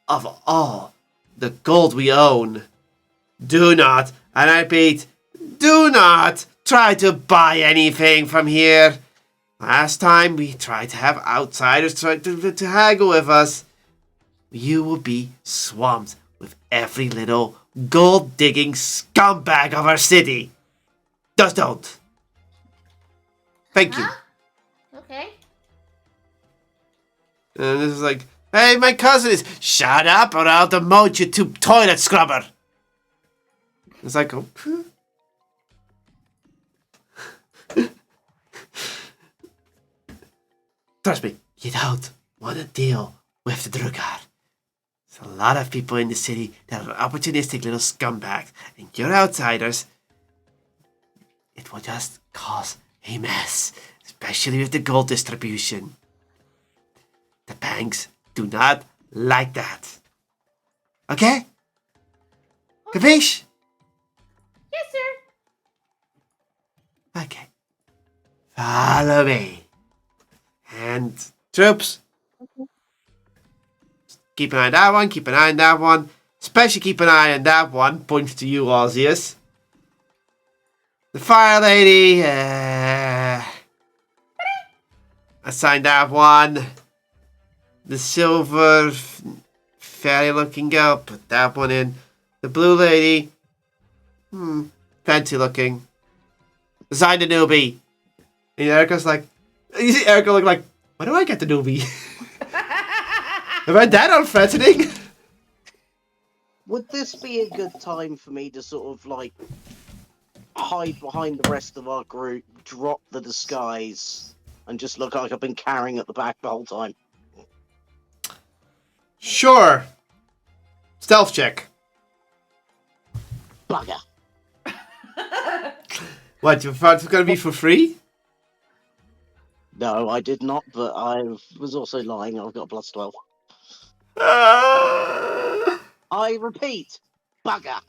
of all the gold we own, do not, and I repeat, do not try to buy anything from here. Last time we tried to have outsiders try to haggle with us, you will be swamped with every little gold-digging scumbag of our city. Just don't. Thank you." Okay. And this is like, "Hey, my cousin is..." "Shut up or I'll demote you to toilet scrubber." It's like, oh. Trust me, you don't want to deal with the Drugar. There's a lot of people in the city that are opportunistic little scumbags, and you're outsiders. It will just cause a mess, especially with the gold distribution. The banks do not like that. Okay? Capiche? Yes, sir. Okay. Follow me. And troops. Keep an eye on that one, keep an eye on that one. Especially keep an eye on that one. Points to you, Osius. The fire lady. Assign that one. The silver fairy looking girl. Put that one in. The blue lady. Fancy looking. Assign the newbie. And Erica's like, you see Erica look like, why do I get the newbie? Am I that unthreatening? Would this be a good time for me to sort of like hide behind the rest of our group, drop the disguise, and just look like I've been carrying at the back the whole time? Sure. Stealth check. Bugger. What, you thought it was going to be for free? No, I did not, but I was also lying. I've got a plus 12. I repeat, bugger.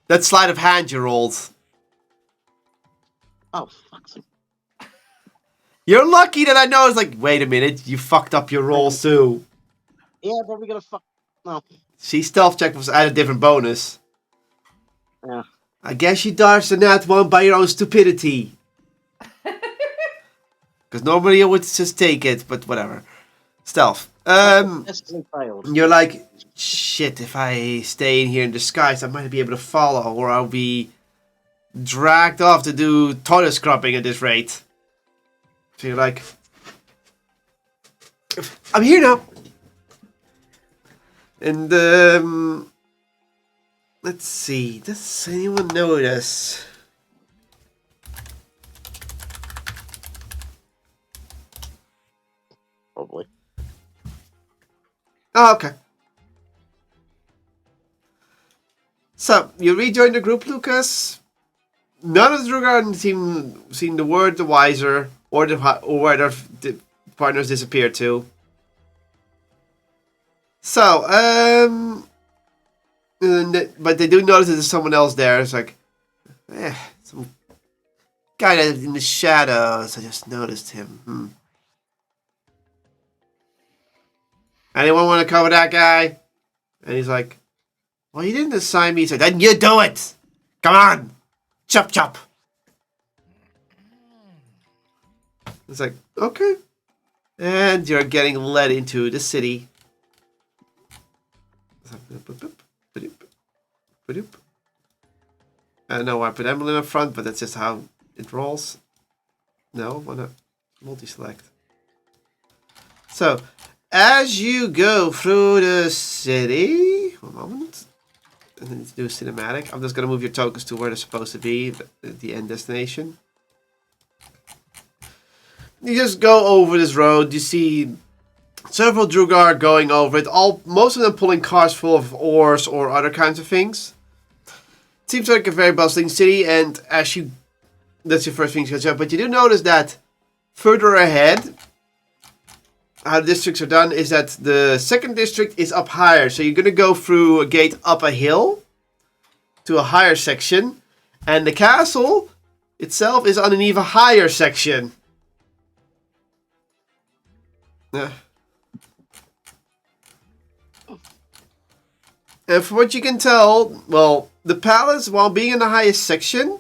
That sleight of hand you rolled. Oh, fuck's sake. You're lucky that I know. It's like, wait a minute, you fucked up your roll too. Yeah, probably gonna fuck. No. See, stealth check was at a different bonus. Yeah. I guess you dodged the nat one by your own stupidity. Because normally I would just take it, but whatever. Stealth. Failed. You're like, shit, if I stay in here in disguise, I might not be able to follow, or I'll be dragged off to do toilet scrubbing at this rate. So you're like, I'm here now. And, let's see, does anyone notice? Probably. Oh, okay. So, you rejoin the group, Lucas. None of the Drugar seem the word the wiser, or where their partners disappeared to. So, but they do notice that there's someone else there. It's like, some guy that's in the shadows. I just noticed him. Anyone want to cover that guy? And he's like, well, you didn't assign me, so then you do it. Come on. Chop, chop. It's like, okay. And you're getting led into the city. No, I put emblem in front, but that's just how it rolls. No, why not? Multi-select. So, as you go through the city, one moment, and then do a cinematic. I'm just gonna move your tokens to where they're supposed to be, the end destination. You just go over this road. You see several Drugar going over it. Most of them pulling cars full of ores or other kinds of things. Seems like a very bustling city, and that's your first thing to catch up. But you do notice that further ahead, how the districts are done is that the second district is up higher. So you're going to go through a gate up a hill to a higher section. And the castle itself is on an even higher section. Yeah. And from what you can tell, well, the palace, while being in the highest section,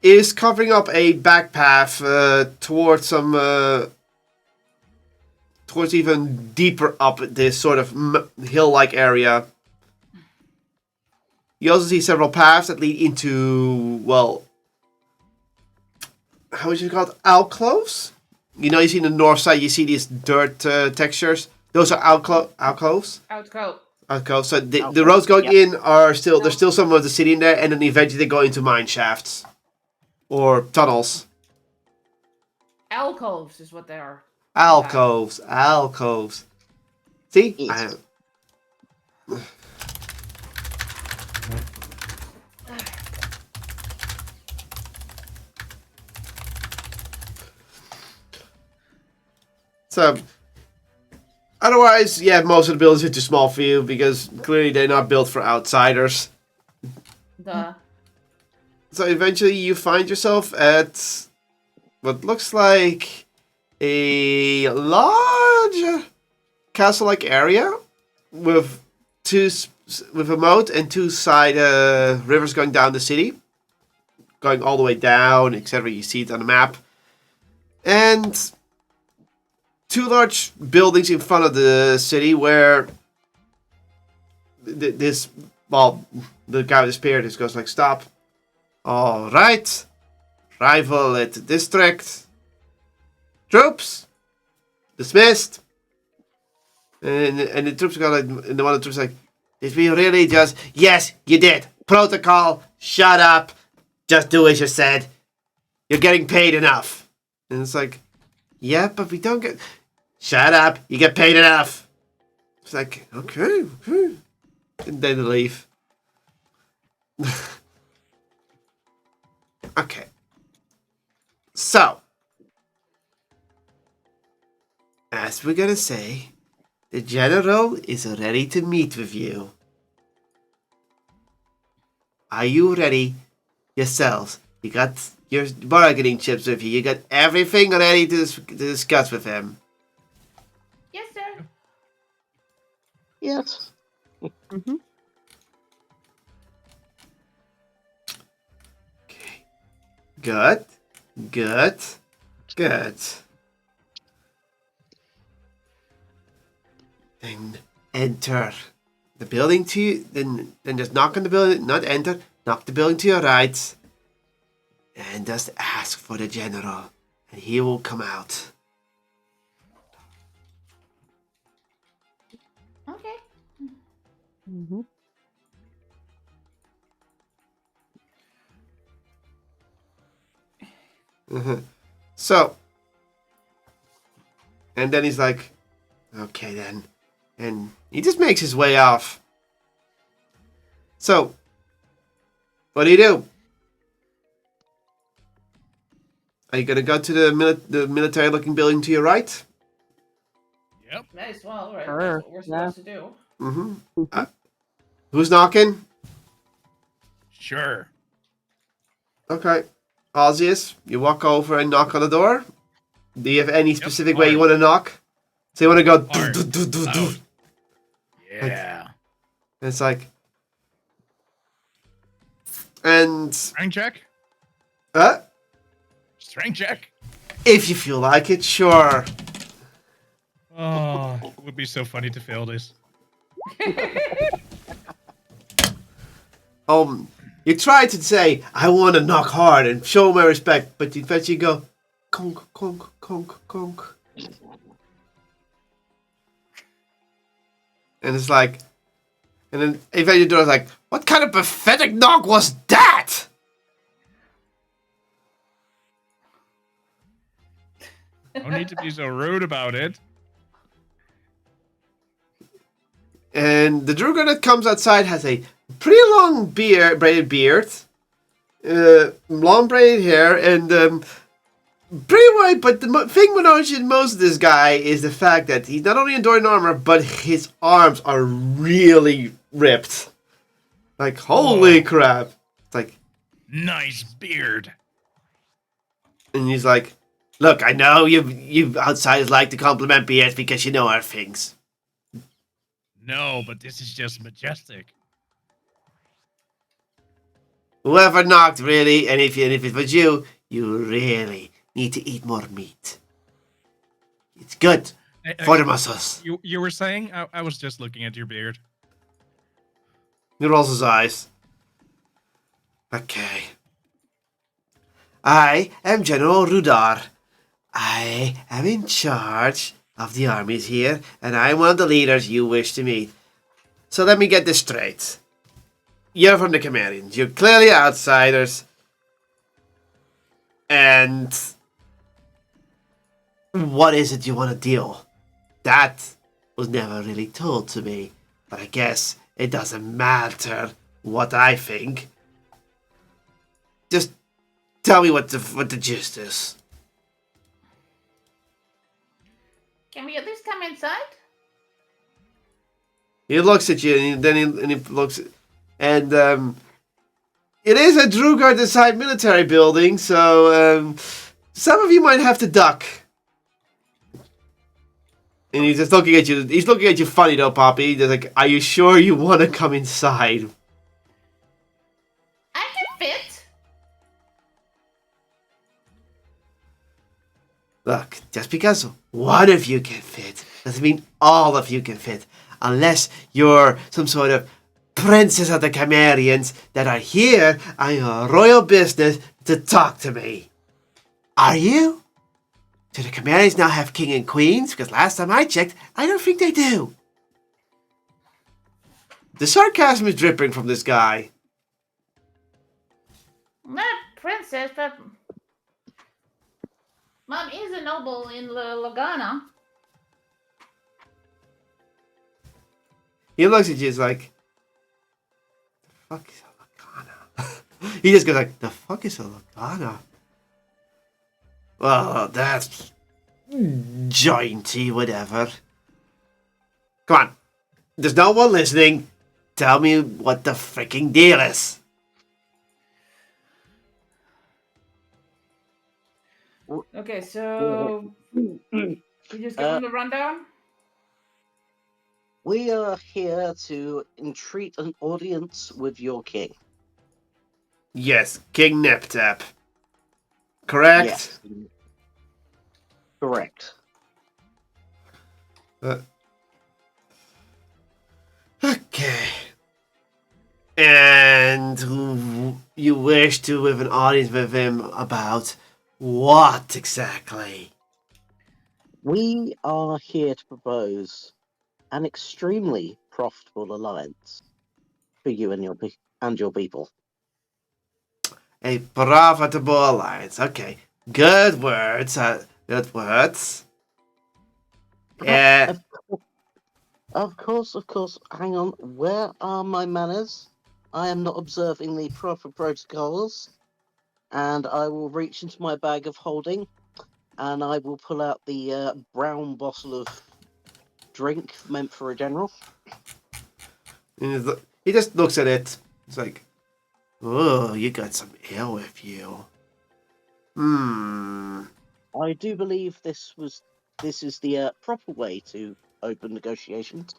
is covering up a back path towards some... towards even deeper up this sort of hill-like area. You also see several paths that lead into, well, how would you call it? Alcoves? You know, you see on the north side, you see these dirt textures. Those are alcoves. Alcoves. So the roads going in are still, there's still some of the city in there, and then eventually they go into mine shafts. Or tunnels. Alcoves is what they are. Alcoves. See? Yes. So, otherwise, yeah, most of the buildings are too small for you because clearly they're not built for outsiders. Duh. So eventually you find yourself at what looks like a large castle-like area with a moat and two side rivers going down the city, going all the way down, etc. You see it on the map, and two large buildings in front of the city where the guy with the spear just goes like, "Stop! All right, rival at district." Troops dismissed. And the troops go like, and the one of the troops like, did we really just? Yes, you did. Protocol. Shut up. Just do as you said. You're getting paid enough. And it's like, yeah, but we don't get. Shut up. You get paid enough. It's like, okay. And then they leave. Okay. So. As we're gonna say, the general is ready to meet with you. Are you ready yourselves? You got your bargaining chips with you. You got everything ready to discuss with him. Yes, sir. Yes. Mm-hmm. Okay. Good. Then enter the building to you. Then just knock on the building. Not enter. Knock the building to your right. And just ask for the general. And he will come out. Okay. Mm-hmm. So. And then he's like, okay then. And he just makes his way off. So, what do? Are you gonna go to the military-looking building to your right? Yep. Nice. Well, right. Sure, That's what we're yeah. supposed to do. Mm-hmm. Who's knocking? Sure. Okay. Ozzius, you walk over and knock on the door. Do you have any specific way you hard. want to knock? So you want to go... Hard. do. Loud. Yeah. And it's like... And... Strength check? Strength check? If you feel like it, sure. Oh, it would be so funny to fail this. You try to say, I want to knock hard and show my respect, but eventually you go, conk, conk, conk, conk. And it's like, and then eventually the door's like, what kind of pathetic knock was that? No need to be so rude about it. And the Druga that comes outside has a pretty long braided beard, long braided hair, and pretty white. But the thing that annoys most of this guy is the fact that he's not only in Dorian armor, but his arms are really ripped. Like, holy crap. It's like, Nice beard. and he's like, look, I know you outsiders like to compliment beards because you know our things. No, but this is just majestic. Whoever knocked, really, and if it was you, you really need to eat more meat. It's good for the muscles. You were saying? I was just looking at your beard. He rolls his eyes. Okay. I am General Rudar. I am in charge of the armies here, and I'm one of the leaders you wish to meet. So let me get this straight. You're from the Cimmerians. You're clearly outsiders. And what is it you want to deal? That was never really told to me. But I guess it doesn't matter what I think. Just tell me what the gist is. Can we at least come inside? He looks at you, and then he looks, and it is a Drugard-designed military building, so some of you might have to duck. And he's just looking at you. He's looking at you funny though, Poppy. He's like, "Are you sure you want to come inside?" I can fit. Look, just because one of you can fit doesn't mean all of you can fit. Unless you're some sort of princess of the Cimmerians that are here on your royal business to talk to me. Are you? Do the Cimmerians now have king and queens? Because last time I checked, I don't think they do. The sarcasm is dripping from this guy. Not a princess, but Mom is a noble in Lagana. He looks at you, he's like, the fuck is a Lagana? He just goes like, the fuck is a Lagana? Well, that's jointy, whatever. Come on. There's no one listening. Tell me what the freaking deal is. Okay, so you just give him the rundown. We are here to entreat an audience with your king. Yes, King Neptap. Correct? Yes. Correct. Okay. And you wish to have an audience with him about what exactly? We are here to propose an extremely profitable alliance for you and your people. A profitable alliance. Okay. Good words. Good words. Yeah. Of course. Hang on. Where are my manners? I am not observing the proper protocols. And I will reach into my bag of holding, and I will pull out the brown bottle of drink meant for a general. He just looks at it. It's like, oh, you got some ale with you. I do believe this is the proper way to open negotiations.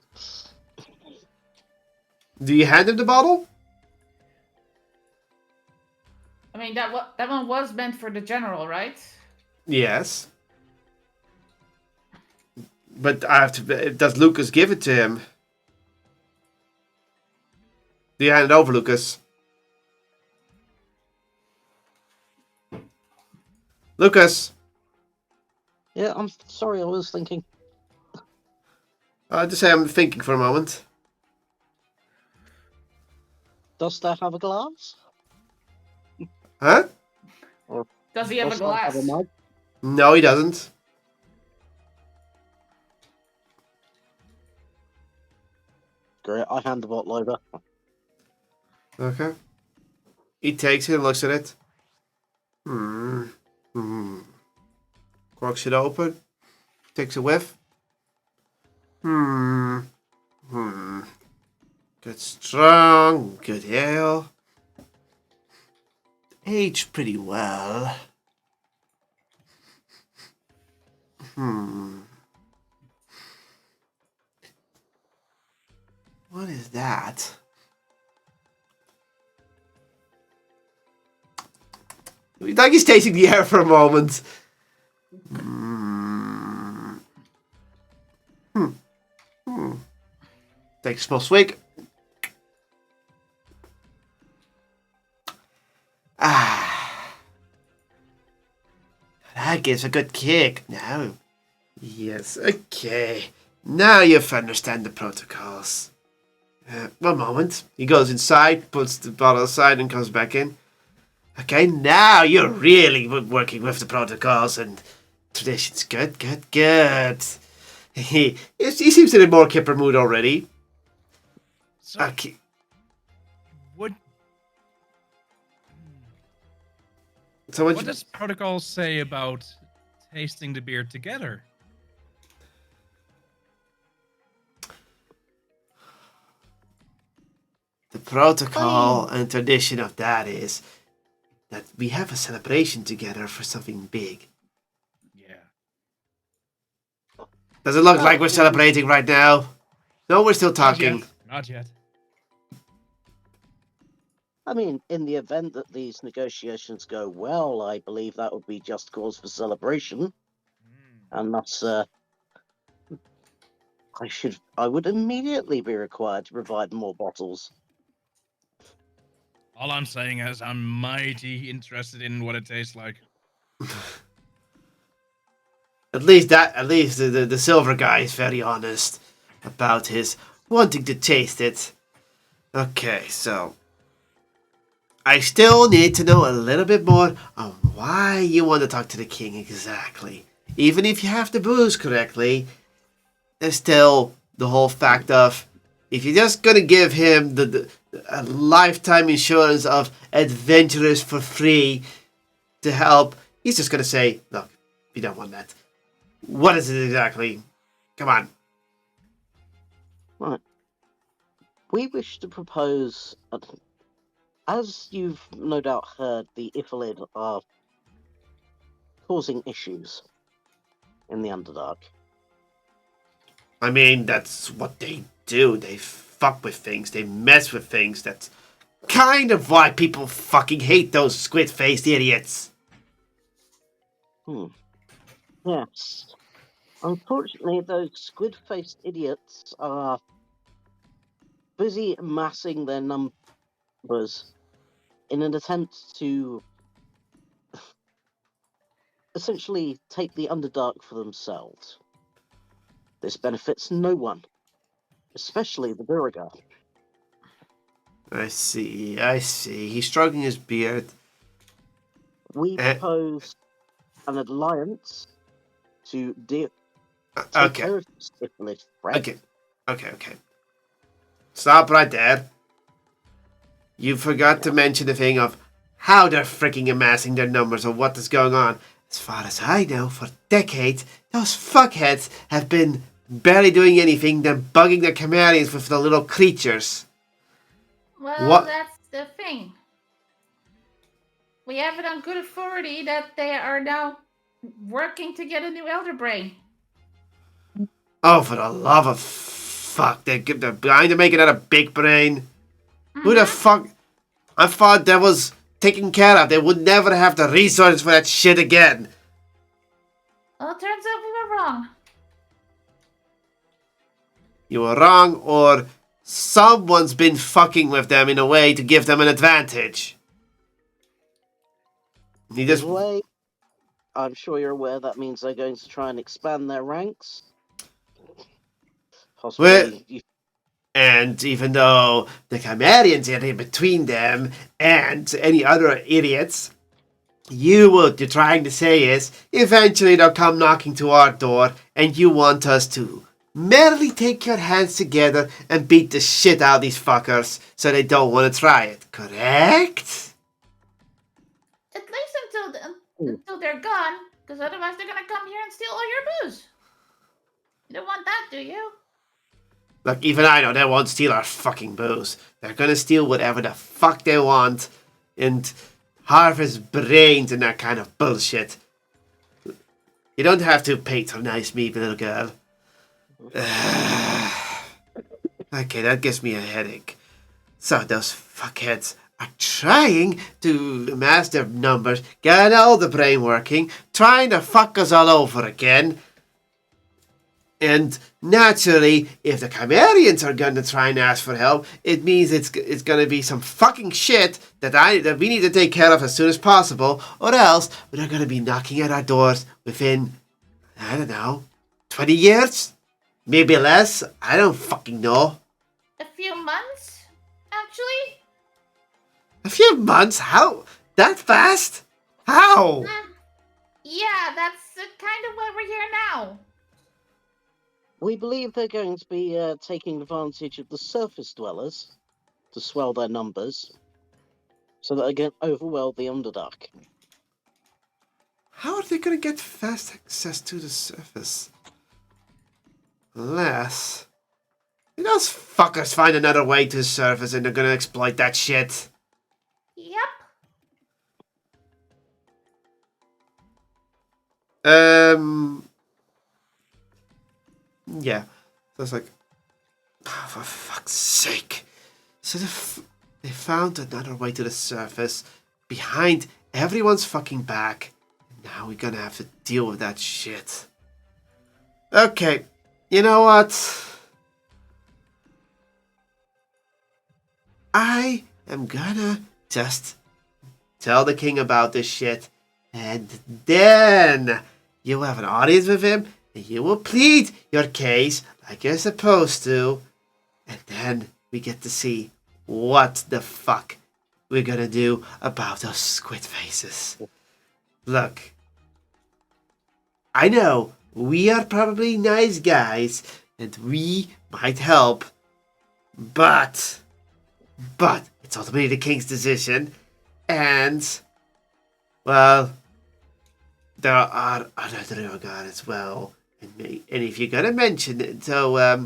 Do you hand him the bottle? I mean, that one was meant for the general, right? Yes. But I have to. Does Lucas give it to him? Do you hand it over, Lucas? Lucas. Yeah, I'm sorry. I was thinking. I'll just say I'm thinking for a moment. Does there have a glass? Huh? Or Does he have a does there have a glass? mug? No, he doesn't. Great, I hand the bottle over. Okay. He takes it and looks at it. Hmm. Cracks it open. Takes a whiff. Good strong. Good ale. Aged pretty well. What is that? Like he's tasting the air for a moment. Take a small swig. That gives a good kick. Now. Yes, okay. Now you understand the protocols. One moment. He goes inside, puts the bottle aside, and comes back in. Okay, now you're really working with the protocols and traditions. Good, good, good. He seems in a more kipper mood already. So, Okay. what So what does protocol say about tasting the beer together? The protocol and tradition of that is that we have a celebration together for something big. Yeah. Does it look like we're celebrating right now? No, we're still talking. Not yet. I mean, in the event that these negotiations go well, I believe that would be just cause for celebration. And thus, I would immediately be required to provide more bottles. All I'm saying is I'm mighty interested in what it tastes like. At least the silver guy is very honest about his wanting to taste it. Okay, so I still need to know a little bit more on why you want to talk to the king exactly. Even if you have the booze correctly, there's still the whole fact of if you're just gonna give him a lifetime insurance of adventurers for free to help, he's just gonna say, "Look, we don't want that. What is it exactly? Come on." Right. We wish to propose, as you've no doubt heard, the Ipholid are causing issues in the Underdark. I mean, that's what they do. They fuck with things. They mess with things. That's kind of why people fucking hate those squid-faced idiots. Yes. Unfortunately, those squid-faced idiots are busy amassing their numbers in an attempt to essentially take the Underdark for themselves. This benefits no one, especially the Duragar. I see. He's stroking his beard. We propose an alliance to take care of this Ipholid threat. Okay. Stop right there. You forgot to mention the thing of how they're freaking amassing their numbers or what is going on. As far as I know, for decades, those fuckheads have been barely doing anything than bugging their Camarians with the little creatures. Well, that's the thing. We have it on good authority that they are now working to get a new Elder Brain. Oh, for the love of fuck. They're behind to make it out of big brain. Who the fuck? I thought that was taken care of. They would never have the resources for that shit again. Well, it turns out we were wrong. You were wrong, or someone's been fucking with them in a way to give them an advantage. I'm sure you're aware that means they're going to try and expand their ranks. Possibly. And even though the Chimerians are in between them and any other idiots, what you're trying to say is, eventually they'll come knocking to our door, and you want us to merely take your hands together and beat the shit out of these fuckers so they don't want to try it, correct? At least until they're gone, because otherwise they're gonna come here and steal all your booze. You don't want that, do you? Look, even I know they won't steal our fucking booze. They're gonna steal whatever the fuck they want and harvest brains and that kind of bullshit. You don't have to patronize me, little girl. Okay, that gives me a headache. So those fuckheads are trying to amass their numbers, get all the brain working, trying to fuck us all over again. And naturally, if the Chimerians are gonna try and ask for help, it means it's gonna be some fucking shit that we need to take care of as soon as possible, or else they're gonna be knocking at our doors within, I don't know, 20 years? Maybe less? I don't fucking know. A few months, actually. A few months? How? That fast? How? Yeah, that's kind of why we're here now. We believe they're going to be taking advantage of the surface dwellers to swell their numbers so that they can overwhelm the Underdark. How are they gonna get fast access to the surface? Unless those fuckers find another way to the surface and they're gonna exploit that shit. Yep. Yeah. So it's like, oh, for fuck's sake. So they found another way to the surface behind everyone's fucking back. Now we're gonna have to deal with that shit. Okay. You know what? I am gonna just tell the king about this shit, and then you will have an audience with him, and you will plead your case like you're supposed to, and then we get to see what the fuck we're gonna do about those squid faces. Look, I know we are probably nice guys, and we might help, but it's ultimately the king's decision, and, well, there are other Drogar as well, and if you're gonna mention it, so, if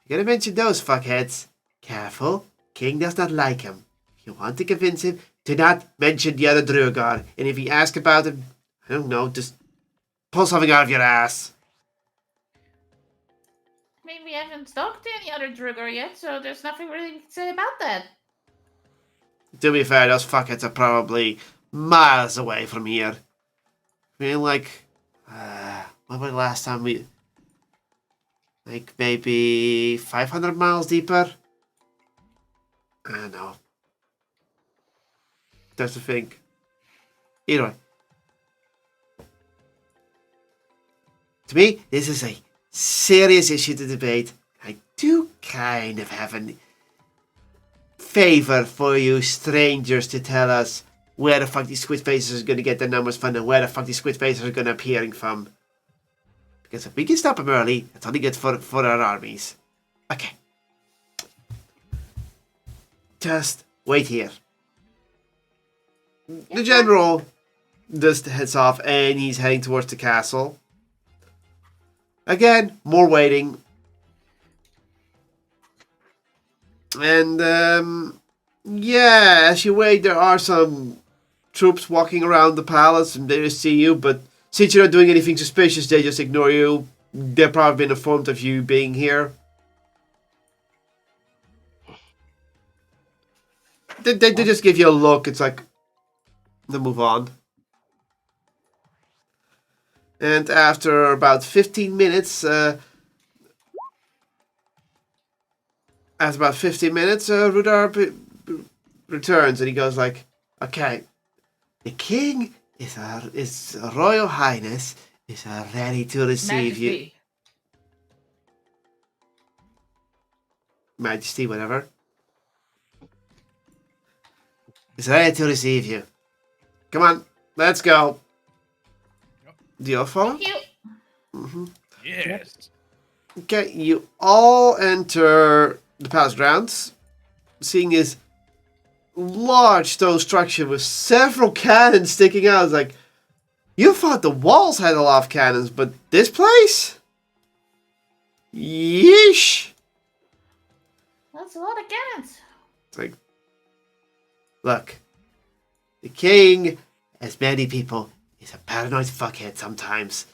you're gonna mention those fuckheads, careful, king does not like him. If you want to convince him, do not mention the other Drogar, and if he asks about him, I don't know, just pull something out of your ass. I mean, we haven't talked to any other Drugar yet, so there's nothing really we can say about that. To be fair, those fuckheads are probably miles away from here. I mean, like, when was the last time we... Like, maybe 500 miles deeper? I don't know. That's the thing. Either way. To me, this is a serious issue to debate. I do kind of have a favor for you strangers to tell us where the fuck these squid faces are going to get their numbers from and where the fuck these squid faces are going to appearing from. Because if we can stop them early, that's only good for our armies. Okay. Just wait here. The general just heads off and he's heading towards the castle. Again, more waiting. And, yeah, as you wait, there are some troops walking around the palace and they just see you, but since you're not doing anything suspicious, they just ignore you. They've probably been informed of you being here. They just give you a look. It's like, they move on. And after about 15 minutes, Rudar returns and he goes like, okay, the king is Royal Highness is ready to receive you. Majesty. Majesty, whatever, is ready to receive you. Come on, let's go. Yep. Do you all follow? Thank you. Mm-hmm. Yes. Okay, you all enter the palace grounds, seeing this large stone structure with several cannons sticking out. It's like, you thought the walls had a lot of cannons, but this place? Yeesh! That's a lot of cannons. It's like, look, the king, as many people, is a paranoid fuckhead sometimes.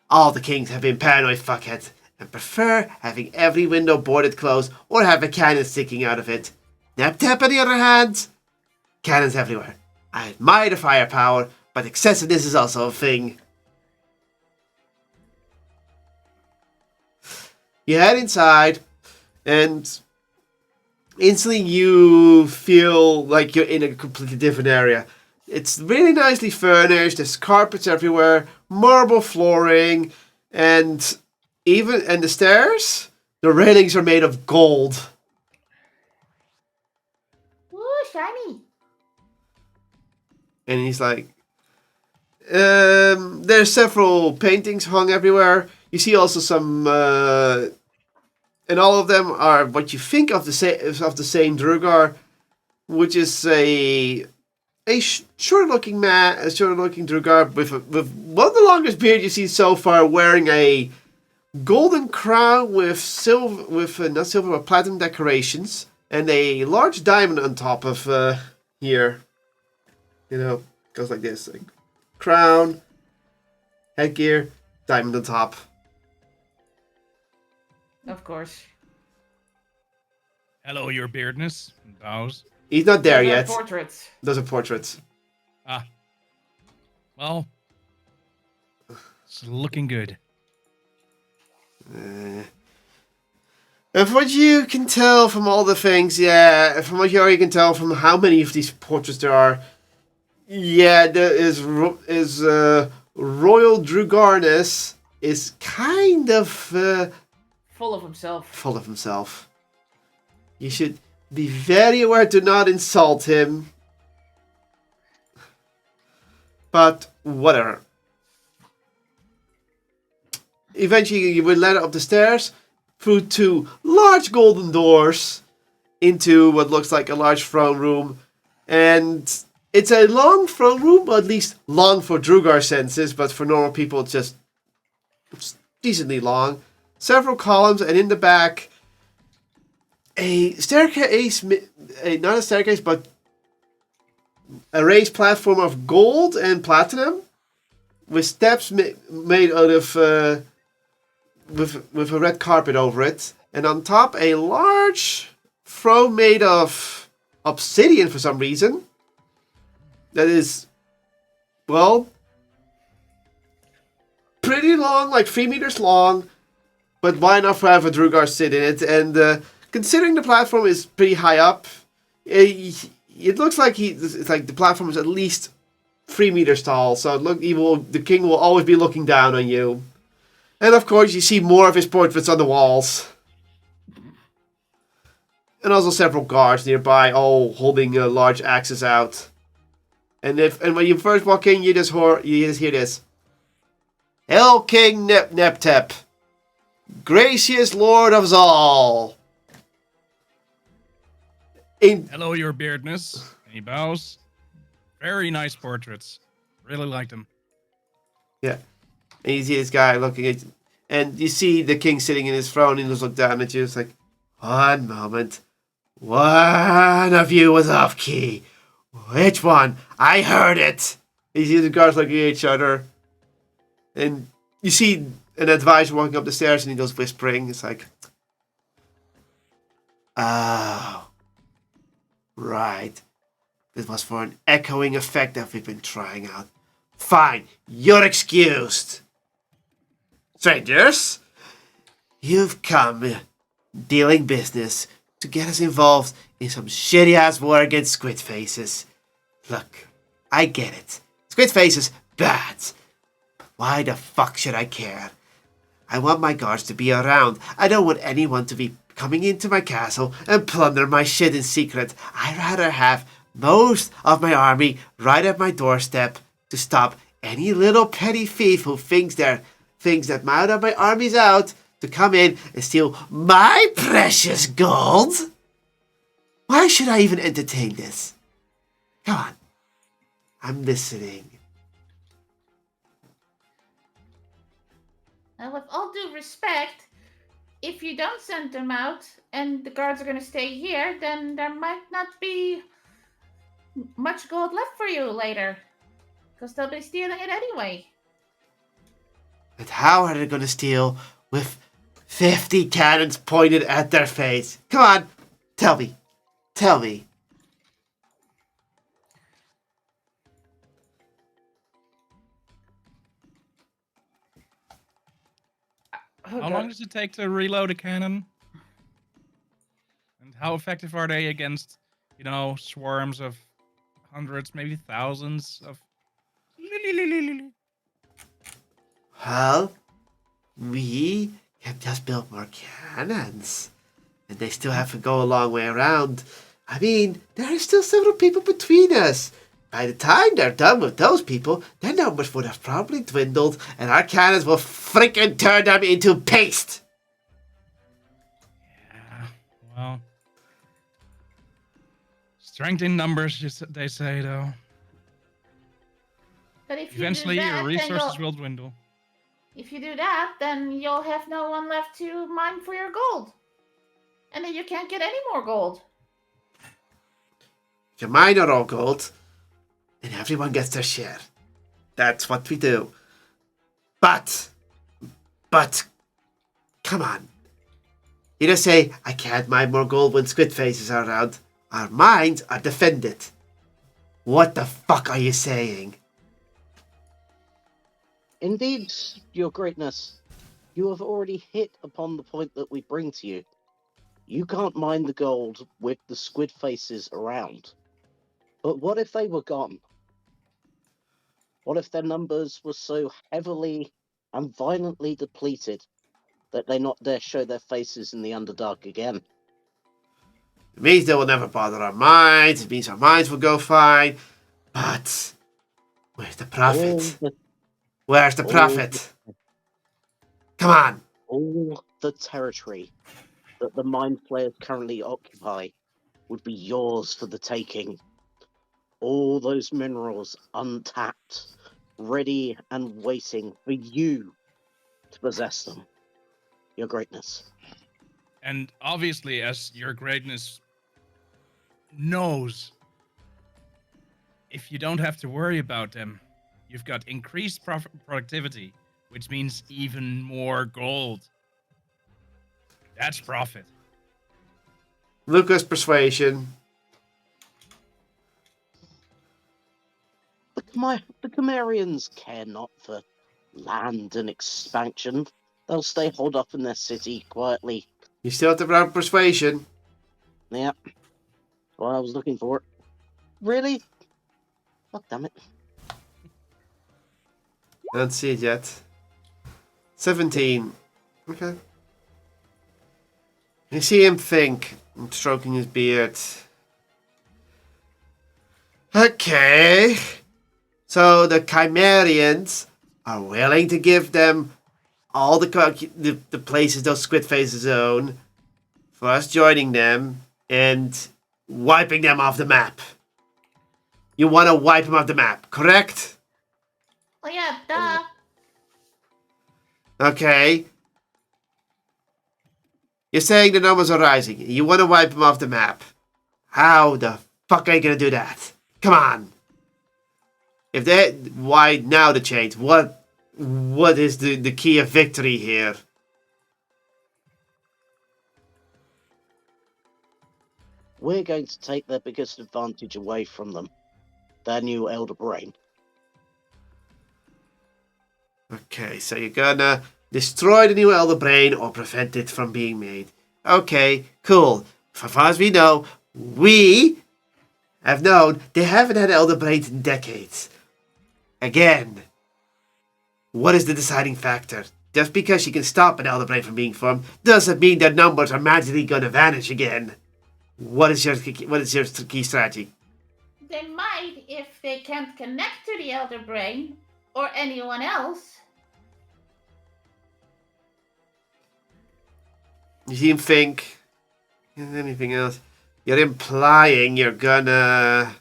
All the kings have been paranoid fuckheads and prefer having every window boarded closed or have a cannon sticking out of it. Nep-Tep, on the other hand, cannons everywhere. I admire the firepower, but excessiveness is also a thing. You head inside, and instantly you feel like you're in a completely different area. It's really nicely furnished, there's carpets everywhere, marble flooring, and the stairs, the railings are made of gold. Ooh, shiny. And he's like, there's several paintings hung everywhere. You see also some, and all of them are what you think of the same Drugar, which is a short-looking man, a short-looking Drugar with one of the longest beard you see so far, wearing a golden crown with not silver but platinum decorations, and a large diamond on top of here. You know, goes like this: like crown, headgear, diamond on top. Of course. Hello, your beardness. Bows. He's not there Those are yet. Portraits. Those are portraits. Ah. Well. It's looking good. And from what you can tell from all the things, from what you already can tell from how many of these portraits there are, there is Royal Drugarnus is kind of Full of himself. full of himself. You should be very aware to not insult him. But whatever. Eventually, you will let up the stairs through two large golden doors into what looks like a large throne room. And it's a long throne room, or at least long for Drugar senses, but for normal people it's decently long. Several columns, and in the back, a staircase, not a staircase, but a raised platform of gold and platinum, with steps made out of, with a red carpet over it. And on top, a large throne made of obsidian for some reason. That is, well, pretty long, like 3 meters long, but wide enough to have a Drugar sit in it. And considering the platform is pretty high up, it looks like it's like the platform is at least 3 meters tall. So the king will always be looking down on you. And of course, you see more of his portraits on the walls. And also several guards nearby, all holding large axes out. And when you first walk in, you just hear this: "Hail King Nep-Tep, gracious lord of all." Hello, your beardness. And he bows. Very nice portraits. Really liked them. Yeah. And you see this guy looking at, and you see the king sitting in his throne, and he just looks down at you. It's like, one moment. One of you was off key. Which one? I heard it. You see the guards looking at each other. And you see an advisor walking up the stairs, and he goes whispering. It's like, oh, right. This was for an echoing effect that we've been trying out. Fine, you're excused. Strangers, you've come dealing business to get us involved in some shitty-ass war against squid faces. Look, I get it. Squid faces, bad. But why the fuck should I care? I want my guards to be around. I don't want anyone to be coming into my castle and plunder my shit in secret. I'd rather have most of my army right at my doorstep to stop any little petty thief who thinks that now that my army's out to come in and steal my precious gold. Why should I even entertain this? Come on. I'm listening. And with all due respect, if you don't send them out and the guards are going to stay here, then there might not be much gold left for you later. Because they'll be stealing it anyway. And how are they going to steal with 50 cannons pointed at their face? Come on. Tell me. Tell me. How long does it take to reload a cannon? And how effective are they against, swarms of hundreds, maybe thousands of... Well, we have just built more cannons. And they still have to go a long way around. I mean, there are still several people between us. By the time they're done with those people, their numbers would have probably dwindled, and our cannons will freaking turn them into paste. Yeah, well... Strength in numbers, they say, though. But if Eventually, you do that, your resources will dwindle. If you do that, then you'll have no one left to mine for your gold. And then you can't get any more gold. You mine our all gold, and everyone gets their share. That's what we do. But, come on. You don't say, I can't mine more gold when squid faces are around. Our mines are defended. What the fuck are you saying? Indeed, your greatness. You have already hit upon the point that we bring to you. You can't mine the gold with the squid faces around. But what if they were gone? What if their numbers were so heavily and violently depleted that they not dare show their faces in the Underdark again? It means they will never bother our mines. It means our mines will go fine. But where's the profit? Where's the profit? Come on. All the territory that the Mind Flayers currently occupy would be yours for the taking. All those minerals untapped, ready and waiting for you to possess them. Your greatness. And obviously, as your greatness knows, if you don't have to worry about them, you've got increased productivity, which means even more gold. That's profit. Lucas' persuasion. The Chimerians care not for land and expansion. They'll stay holed up in their city quietly. You still have to have persuasion. Yep. What I was looking for. Really? God damn it. I don't see it yet. 17. Okay. You see him think, stroking his beard. Okay. So the Chimerians are willing to give them all the places those squid faces own for us joining them and wiping them off the map. You want to wipe them off the map, correct? Well, yeah, duh. Okay. You're saying the numbers are rising. You want to wipe them off the map. How the fuck are you going to do that? Come on. Why now the change? What is the key of victory here? We're going to take their biggest advantage away from them. Their new Elder Brain. Okay, so you're gonna destroy the new Elder Brain or prevent it from being made. Okay, cool. As far as we know, we have known they haven't had Elder Brains in decades. Again, what is the deciding factor? just because you can stop an elder brain from being formed doesn't mean their numbers are magically gonna vanish again. What is your key strategy? They might if they can't connect to the elder brain or anyone else. You seem to think anything else? You're implying you're gonna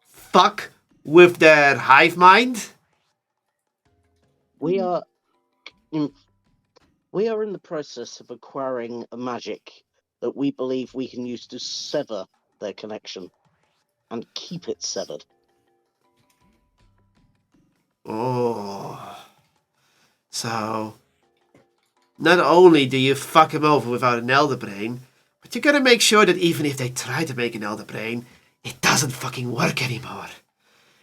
fuck with their hive mind? We are in the process of acquiring a magic that we believe we can use to sever their connection and keep it severed. Oh. So, not only do you fuck him over without an elder brain, but you gotta make sure that even if they try to make an elder brain, it doesn't fucking work anymore.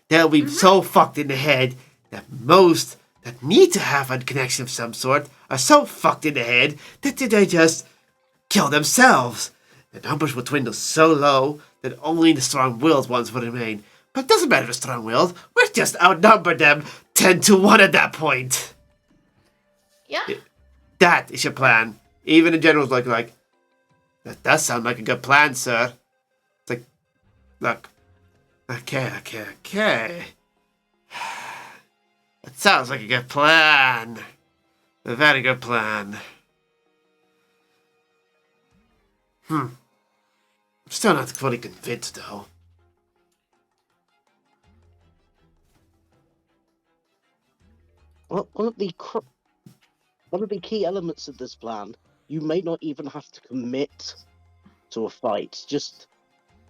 They'll be so fucked in the head that most that need to have a connection of some sort are so fucked in the head that they just kill themselves. The numbers will dwindle so low that only the strong-willed ones will remain. But it doesn't matter if they're strong-willed. We're just outnumbered them 10 to 1 at that point. Yeah. That is your plan. Even the general's like, that does sound like a good plan, sir. It's like, look, okay. That sounds like a good plan. A very good plan. I'm still not fully convinced, though. Well, one of the key elements of this plan, you may not even have to commit to a fight. Just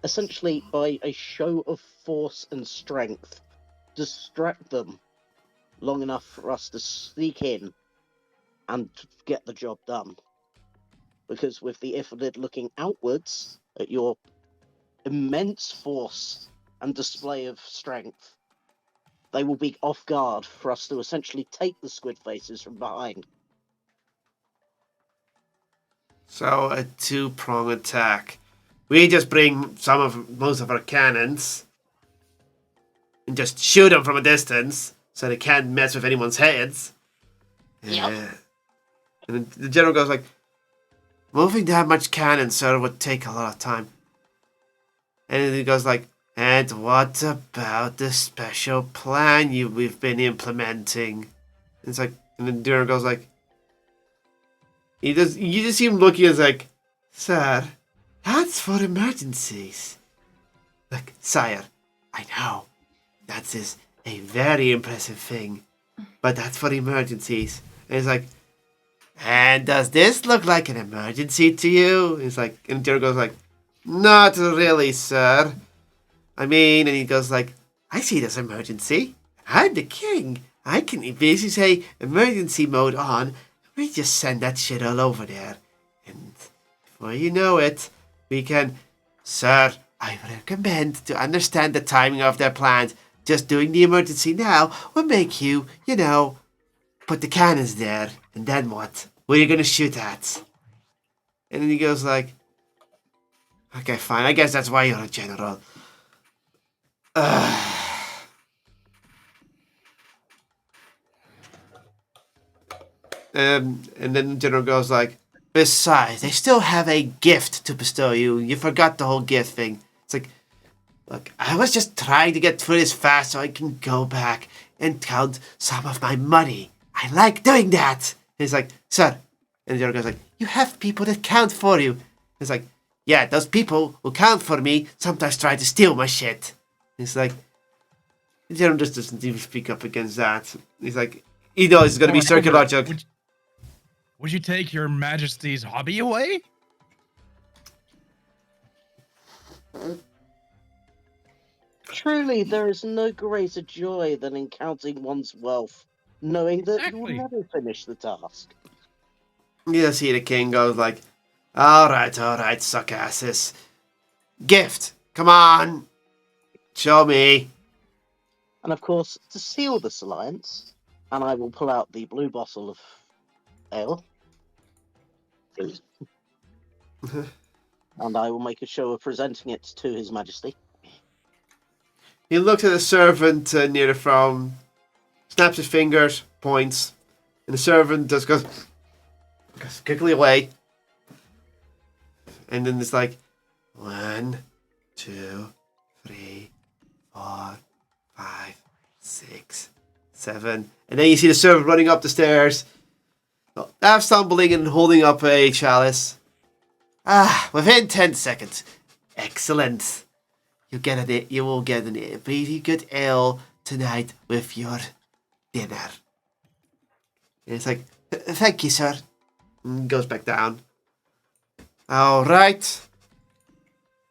essentially, by a show of force and strength, distract them long enough for us to sneak in and get the job done. Because with the Ifrit looking outwards at your immense force and display of strength, they will be off guard for us to essentially take the squid faces from behind. So, a two-prong attack. We just bring most of our cannons and just shoot them from a distance so they can't mess with anyone's heads. Yep. And then the general goes like, moving that much cannon, sir, would take a lot of time. And then he goes like, and what about the special plan we've been implementing? And it's like, and then the general goes like, you just see him looking as like, sir, that's for emergencies. Look, sire, I know that is a very impressive thing, but that's for emergencies. And he's like, and does this look like an emergency to you? He's like, and Jerry goes like, not really, sir. I mean, and he goes like, I see this emergency. I'm the king. I can basically say emergency mode on. We just send that shit all over there. And before you know it, we can, sir, I recommend to understand the timing of their plans. Just doing the emergency now will make you, put the cannons there. And then what? What are you going to shoot at? And then he goes like, okay, fine. I guess that's why you're a general. And then the general goes like, besides, they still have a gift to bestow you. You forgot the whole gift thing. It's like, look, I was just trying to get through this fast so I can go back and count some of my money. I like doing that. And he's like, sir. And the general goes like, you have people that count for you. He's like, yeah, those people who count for me sometimes try to steal my shit. He's like, the general just doesn't even speak up against that. He's like, he knows it's going to be circular logic. Would you take your majesty's hobby away? Truly, there is no greater joy than in counting one's wealth, knowing that you will never finish the task. You see the king goes like, all right, suck asses. Gift, come on, show me. And of course, to seal this alliance, and I will pull out the blue bottle of ale, and I will make a show of presenting it to His Majesty. He looks at the servant near the throne, snaps his fingers, points, And the servant just goes quickly away. And then it's like 1, 2, 3, 4, 5, 6, 7. And then you see the servant running up the stairs, half stumbling and holding up a chalice. Within 10 seconds. Excellent. You will get a pretty good ale tonight with your dinner. And it's like, thank you, sir. And goes back down. All right.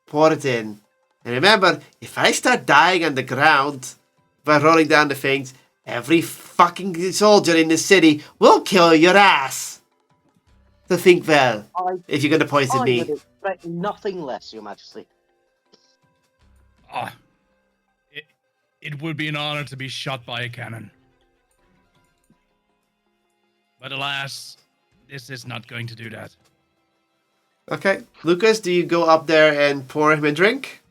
Pour it in. And remember, if I start dying on the ground by rolling down the things, every fucking soldier in the city will kill your ass. So think well, if you're going to poison me. I would expect nothing less, Your Majesty. It would be an honor to be shot by a cannon. But alas, this is not going to do that. Okay. Lucas, do you go up there and pour him a drink?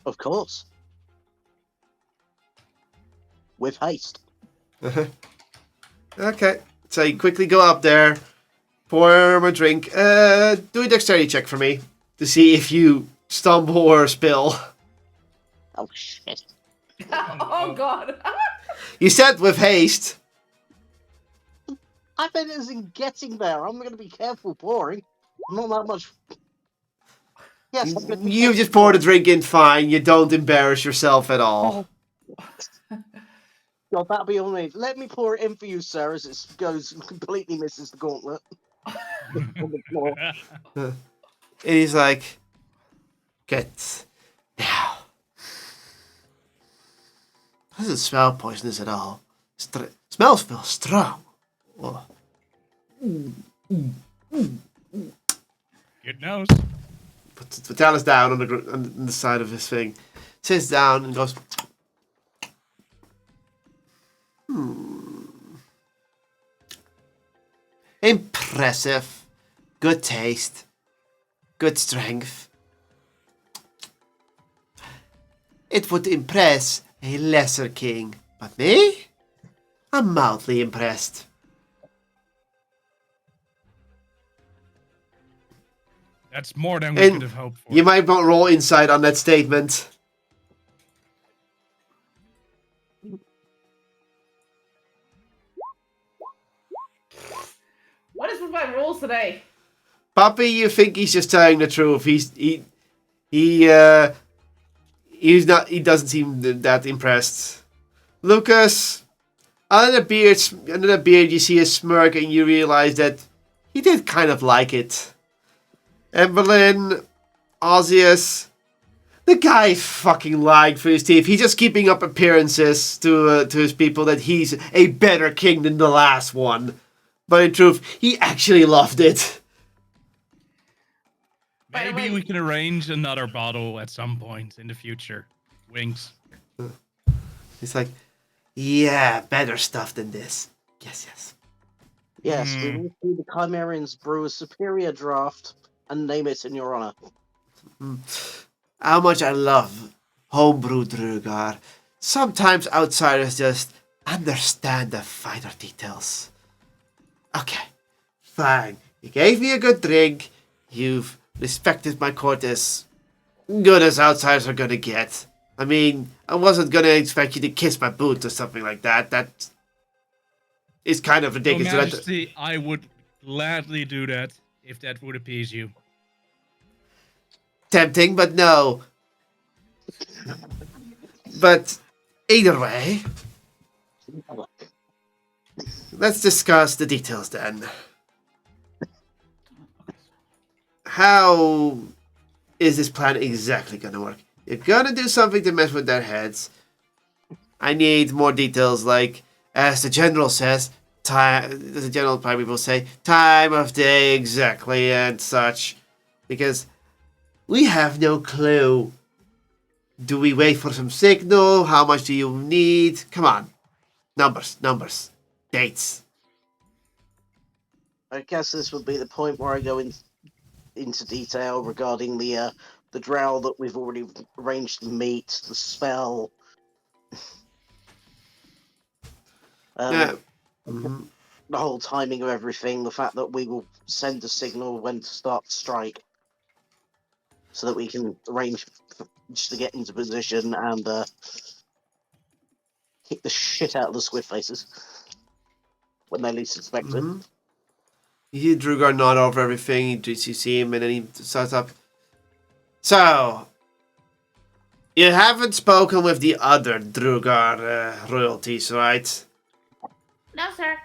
Of course. With haste. Okay. So you quickly go up there, pour him a drink. Do a dexterity check for me to see if you stumble or spill. Oh, shit. Oh god. You said with haste. I bet it isn't getting there. I'm going to be careful pouring. Not that much. Yes, I'm gonna be You careful just pour the pouring. drink in fine. You don't embarrass yourself at all. God, that'll be on me. Let me pour it in for you, sir, as it goes completely misses the gauntlet. On the floor. And he's like, good. Now. Doesn't smell poisonous at all. Smells feel strong. Oh. It knows. Puts the chalice down on the side of his thing. Sits down and goes, Impressive. Good taste. Good strength. It would impress a lesser king. But me? I'm mildly impressed. That's more than we And could have hoped for. You might not roll insight on that statement. What is with my rules today? Papi, you think he's just telling the truth. He doesn't seem that impressed. Lucas, under the beard, you see a smirk and you realize that he did kind of like it. Emberlyn, Osius, the guy fucking lied for his teeth. He's just keeping up appearances to his people that he's a better king than the last one. But in truth, he actually loved it. By the Maybe way- we can arrange another bottle at some point in the future. Winks. He's like, yeah, better stuff than this. Yes. Yes, we will see the Chimerians brew a superior draft and name it in your honor. How much I love homebrew Drugar. Sometimes outsiders just understand the finer details. Okay, fine. You gave me a good drink. You've respected my court as good as outsiders are gonna get. I mean, I wasn't gonna expect you to kiss my boot or something like that. That is kind of Your ridiculous. Majesty, I would gladly do that if that would appease you. Tempting, but no. But either way, let's discuss the details then. How is this plan exactly going to work? You're going to do something to mess with their heads. I need more details, like, as the general says, the general probably will say, time of day exactly and such. Because we have no clue. Do we wait for some signal? How much do you need? Come on. Numbers. Dates. I guess this would be the point where I go into detail regarding the drow that we've already arranged to meet, the spell. Yeah. Mhm. The whole timing of everything, the fact that we will send a signal when to start the strike, so that we can arrange just to get into position and kick the shit out of the squid faces when they least expect it. Mhm. You hear Drugar nod over everything. You see him, and then he starts up. So, you haven't spoken with the other Drugar royalties, right? No, sir.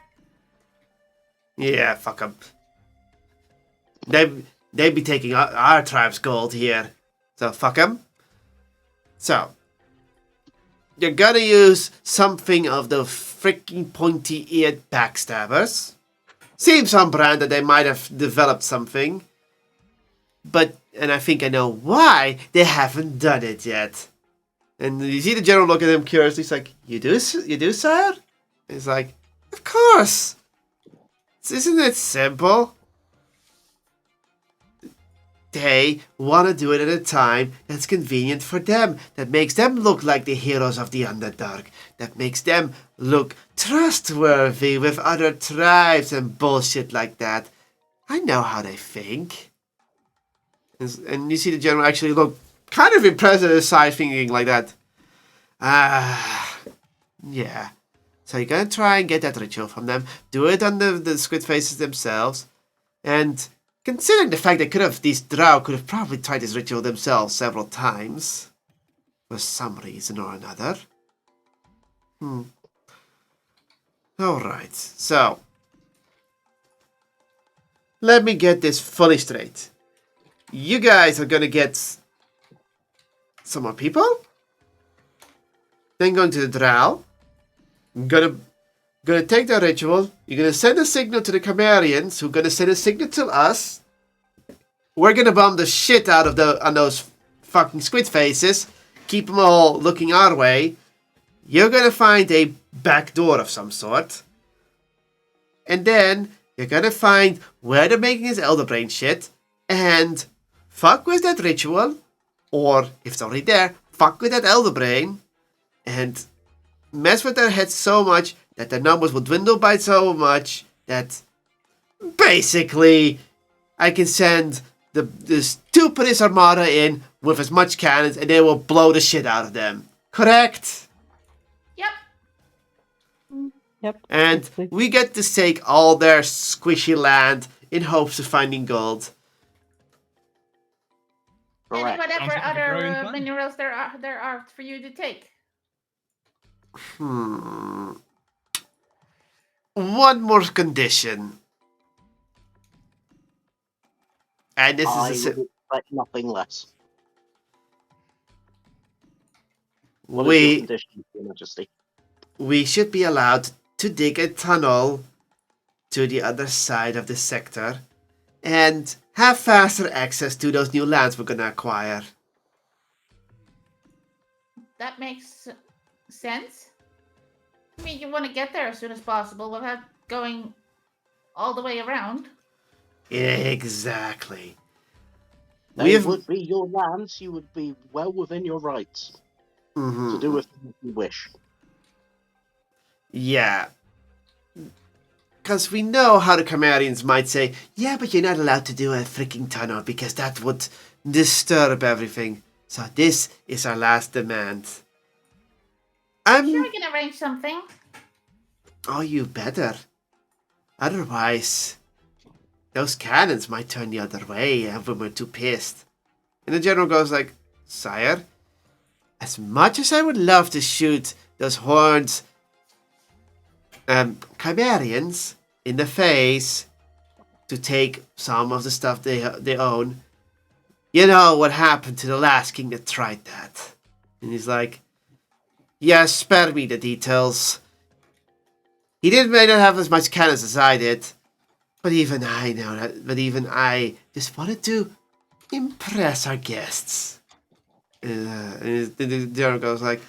Yeah, fuck them. They'd be taking our tribe's gold here. So, fuck them. So, you're gonna use something of the freaking pointy-eared backstabbers. Seems on brand that they might have developed something. And I think I know why they haven't done it yet. And you see the general look at him curiously. He's like, you do, sire? And he's like, of course. Isn't it simple? They want to do it at a time that's convenient for them, that makes them look like the heroes of the Underdark, that makes them look trustworthy with other tribes and bullshit like that. I know how they think. And you see the general actually look kind of impressed at his side, thinking like that. Yeah. So you're gonna try and get that ritual from them, do it on the squid faces themselves, and considering the fact that these drow could have probably tried this ritual themselves several times, for some reason or another. Alright, so let me get this fully straight. You guys are gonna get some more people, then going to the drow, gonna take the ritual. You're gonna send a signal to the Chimerians, who are gonna send a signal to us. We're gonna bomb the shit out of on those fucking squid faces. Keep them all looking our way. You're gonna find a back door of some sort, and then you're gonna find where they're making his elder brain shit, and fuck with that ritual, or if it's already there, fuck with that elder brain, and mess with their heads so much that their numbers will dwindle by so much that basically I can send the stupidest armada in with as much cannons and they will blow the shit out of them. Correct? Yep. Yep. And basically. we get to take all their squishy land in hopes of finding gold. And Correct. whatever Sounds like a other brilliant plan. minerals there are for you to take. One more condition. And this I is would expect nothing less. What is your condition, Your Majesty? we should be allowed to dig a tunnel to the other side of the sector and have faster access to those new lands we're gonna acquire. That makes sense. I mean, you want to get there as soon as possible without going all the way around. Exactly. They We've would be your lands. You would be well within your rights to do with them if you wish. Yeah. Because we know how the Chimerians might say, yeah, but you're not allowed to do a freaking tunnel because that would disturb everything. So this is our last demand. Sure, I can arrange something. Oh, you better. Otherwise, those cannons might turn the other way and we're too pissed. And the general goes like, sire, as much as I would love to shoot those horned Chimerians in the face to take some of the stuff they own, you know what happened to the last king that tried that. And he's like, yes, spare me the details. He may not have as much cannons as I did, but even I know that. But even I just wanted to impress our guests. And the general goes like,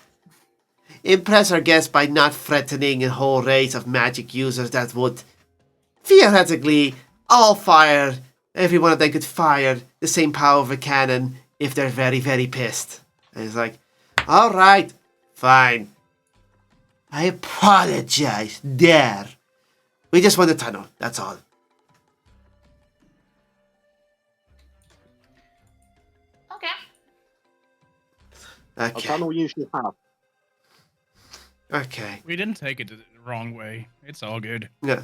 impress our guests by not threatening a whole race of magic users that would theoretically all fire. Every one of them could fire the same power of a cannon if they're very, very pissed. And he's like, all right, fine. I apologize. There. We just want the tunnel. That's all. Okay. A Okay. tunnel you should have. Okay. We didn't take it the wrong way. It's all good. Yeah.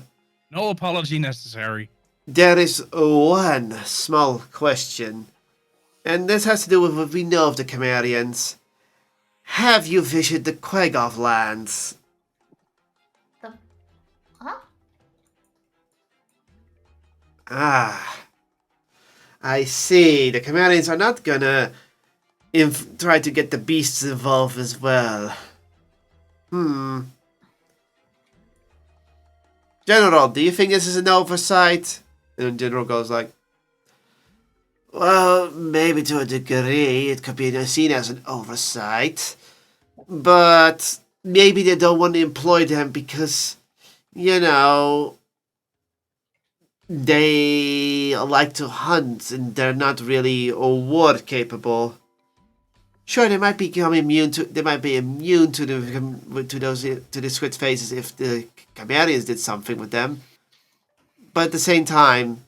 No apology necessary. There is one small question. And this has to do with what we know of the Camarians. Have you visited the Quaggoth lands? Huh? Ah. I see. The Camarians are not gonna try to get the beasts involved as well. General, do you think this is an oversight? And General goes like, well, maybe to a degree it could be seen as an oversight. But maybe they don't want to employ them because, you know, they like to hunt and they're not really war capable. Sure, they might become immune to. They might be immune to the squid faces if the Camarians did something with them. But at the same time,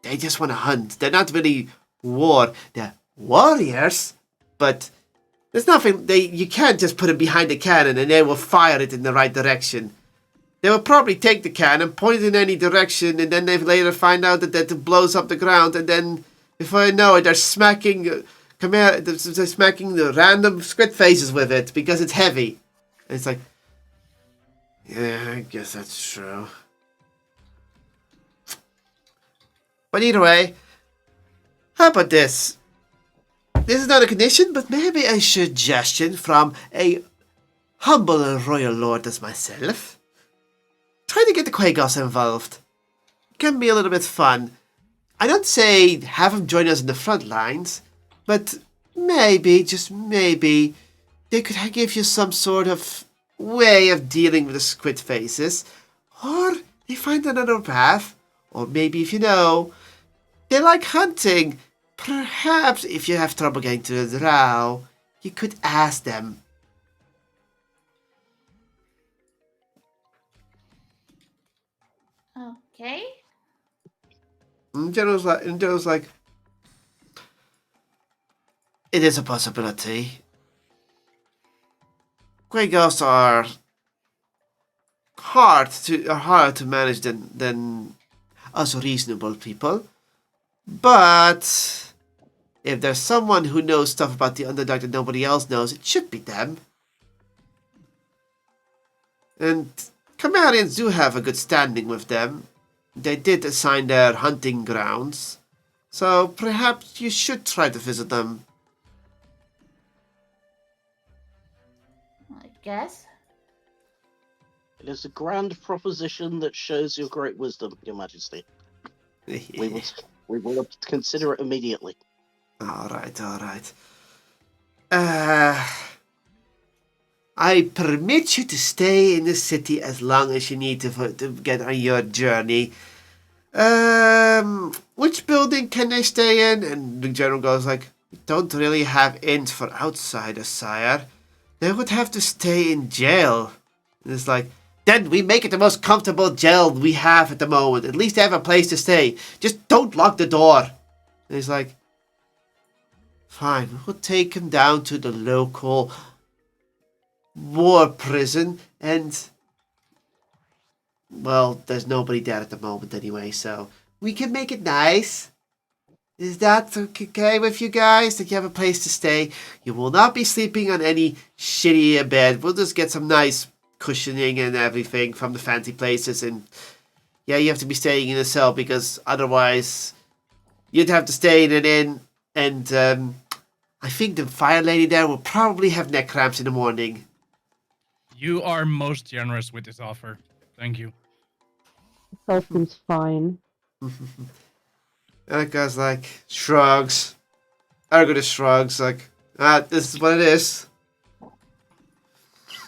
they just want to hunt. They're not really war. They're warriors, but there's nothing. You can't just put them behind the cannon and they will fire it in the right direction. They will probably take the cannon, point it in any direction, and then they later find out that it blows up the ground, and then before I know it, they're smacking. They're smacking the random squid faces with it because it's heavy. And it's like, yeah, I guess that's true. But either way, how about this? This is not a condition, but maybe a suggestion from a humble and royal lord as myself. Try to get the Quaggoths involved. It can be a little bit fun. I don't say have them join us in the front lines, but maybe, just maybe, they could give you some sort of way of dealing with the squid faces. Or they find another path. Or maybe if you know, they like hunting. Perhaps if you have trouble getting to the drow, you could ask them. Okay. And General's like, it is a possibility. Quaggoths are hard to manage than us reasonable people. But if there's someone who knows stuff about the Underdark that nobody else knows, it should be them. And Camarians do have a good standing with them. They did assign their hunting grounds. So perhaps you should try to visit them. I guess. It is a grand proposition that shows your great wisdom, Your Majesty. We will consider it immediately. All right. I permit you to stay in the city as long as you need to get on your journey. Which building can I stay in? And the general goes like, we don't really have inns for outsiders, sire. They would have to stay in jail. And it's like, then we make it the most comfortable jail we have at the moment. At least they have a place to stay. Just don't lock the door. And he's like, fine, we'll take him down to the local war prison. And, well, there's nobody there at the moment anyway, so we can make it nice. Is that okay with you guys? That you have a place to stay? You will not be sleeping on any shitty bed. We'll just get some nice cushioning and everything from the fancy places. And yeah, you have to be staying in a cell because otherwise you'd have to stay in an inn. And I think the fire lady there will probably have neck cramps in the morning. You are most generous with this offer. Thank you. That seems fine. And that guy's like, shrugs. Argus shrugs, like, this is what it is.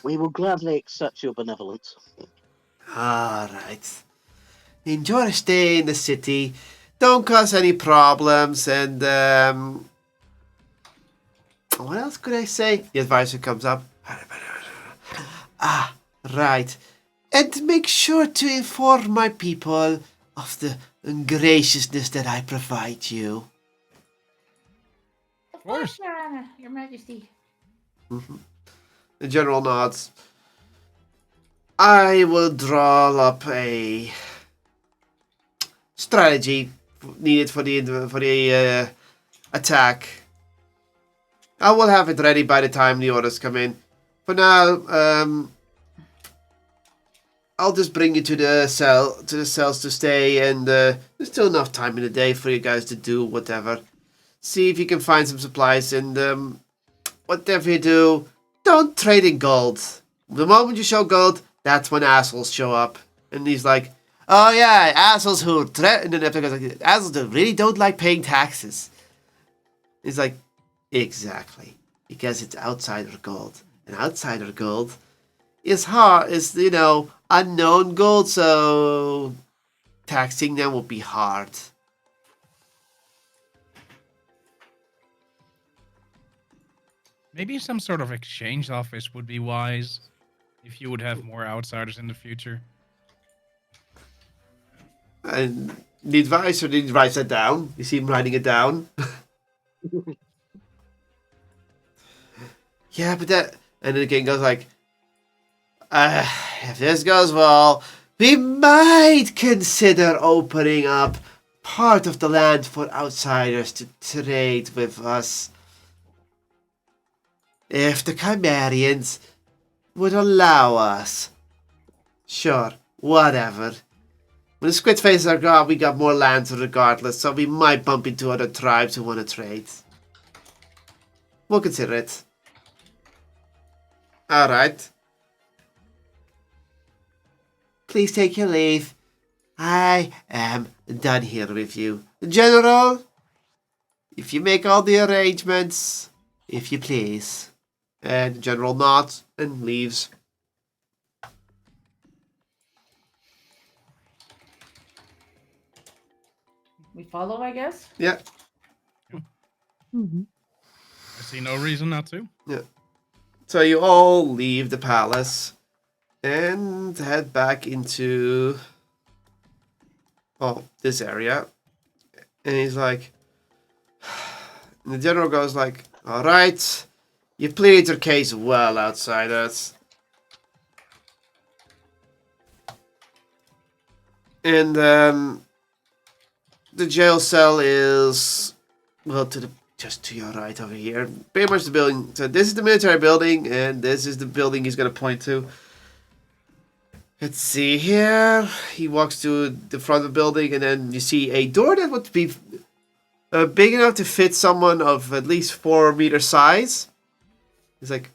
We will gladly accept your benevolence. Alright. Enjoy a stay in the city. Don't cause any problems. And, what else could I say? The advisor comes up. Ah, right. And make sure to inform my people of the graciousness that I provide you. Of course. Your Honor, Your Majesty. The general nods. I will draw up a strategy needed for the attack. I will have it ready by the time the orders come in. For now, I'll just bring you to the cells to stay, and there's still enough time in the day for you guys to do whatever. See if you can find some supplies, and whatever you do, don't trade in gold. The moment you show gold, that's when assholes show up. And he's like, oh yeah, assholes who and then after goes like, assholes that really don't like paying taxes. He's like, exactly, because it's outsider gold, and outsider gold is hard, is unknown gold, so taxing them will be hard. Maybe some sort of exchange office would be wise if you would have more outsiders in the future. And the advisor didn't write that down. You see him writing it down. Yeah, but that... And then the king goes like, if this goes well, we might consider opening up part of the land for outsiders to trade with us. If the Chimerians would allow us. Sure, whatever. When the squid faces are gone, we got more land regardless, so we might bump into other tribes who want to trade. We'll consider it. Alright. Please take your leave. I am done here with you. General, if you make all the arrangements, if you please. And the general nods and leaves. We follow, I guess. Yeah. Mm-hmm. I see no reason not to. Yeah. So you all leave the palace and head back into this area. And he's like, and the general goes like, all right, you pleaded your case well, outsiders. And the jail cell is, well, just to your right over here. Pretty much the building. So this is the military building, and this is the building he's going to point to. Let's see here. He walks to the front of the building, and then you see a door that would be big enough to fit someone of at least 4 meter size. He's like,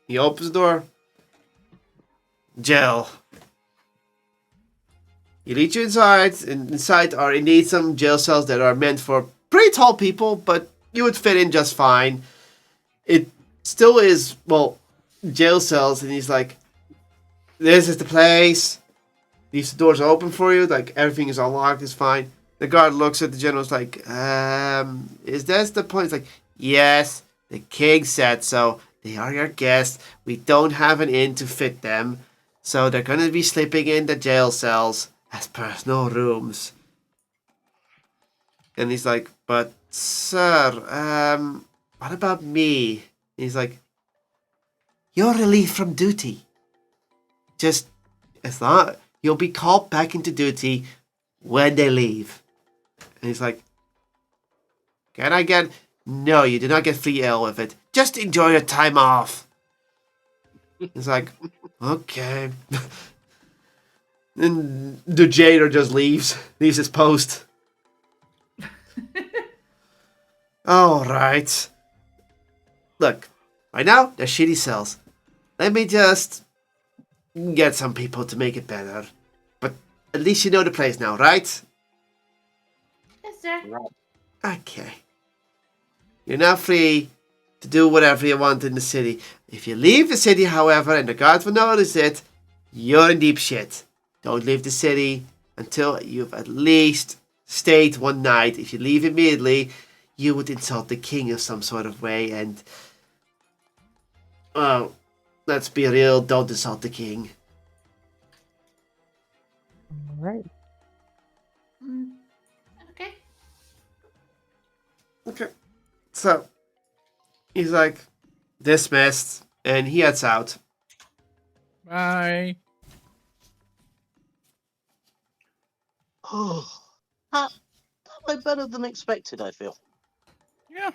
he opens the door. Jail. He leads you inside, and inside are indeed some jail cells that are meant for pretty tall people, but you would fit in just fine. It still is, well, jail cells, and he's like, this is the place. These doors are open for you, like everything is unlocked, it's fine. The guard looks at the general's like, is this the point? It's like, yes, the king said so. They are your guests. We don't have an inn to fit them. So they're going to be sleeping in the jail cells as personal rooms. And he's like, but sir, what about me? And he's like, you're relieved from duty. Just as long you'll be called back into duty when they leave. And he's like, can I get... No, you do not get free ale with it. Just enjoy your time off. He's like, okay. And the jailer just leaves his post. Alright. Look, right now, they're shitty cells. Let me just get some people to make it better. But at least you know the place now, right? Yes, sir. Okay. You're now free to do whatever you want in the city. If you leave the city, however, and the guards will notice it, you're in deep shit. Don't leave the city until you've at least stayed one night. If you leave immediately, you would insult the king in some sort of way, and... well, let's be real, don't insult the king. All right. Mm, okay. Okay. So, he's like, dismissed, and he heads out. Bye. Oh, that went better than expected, I feel. Yeah.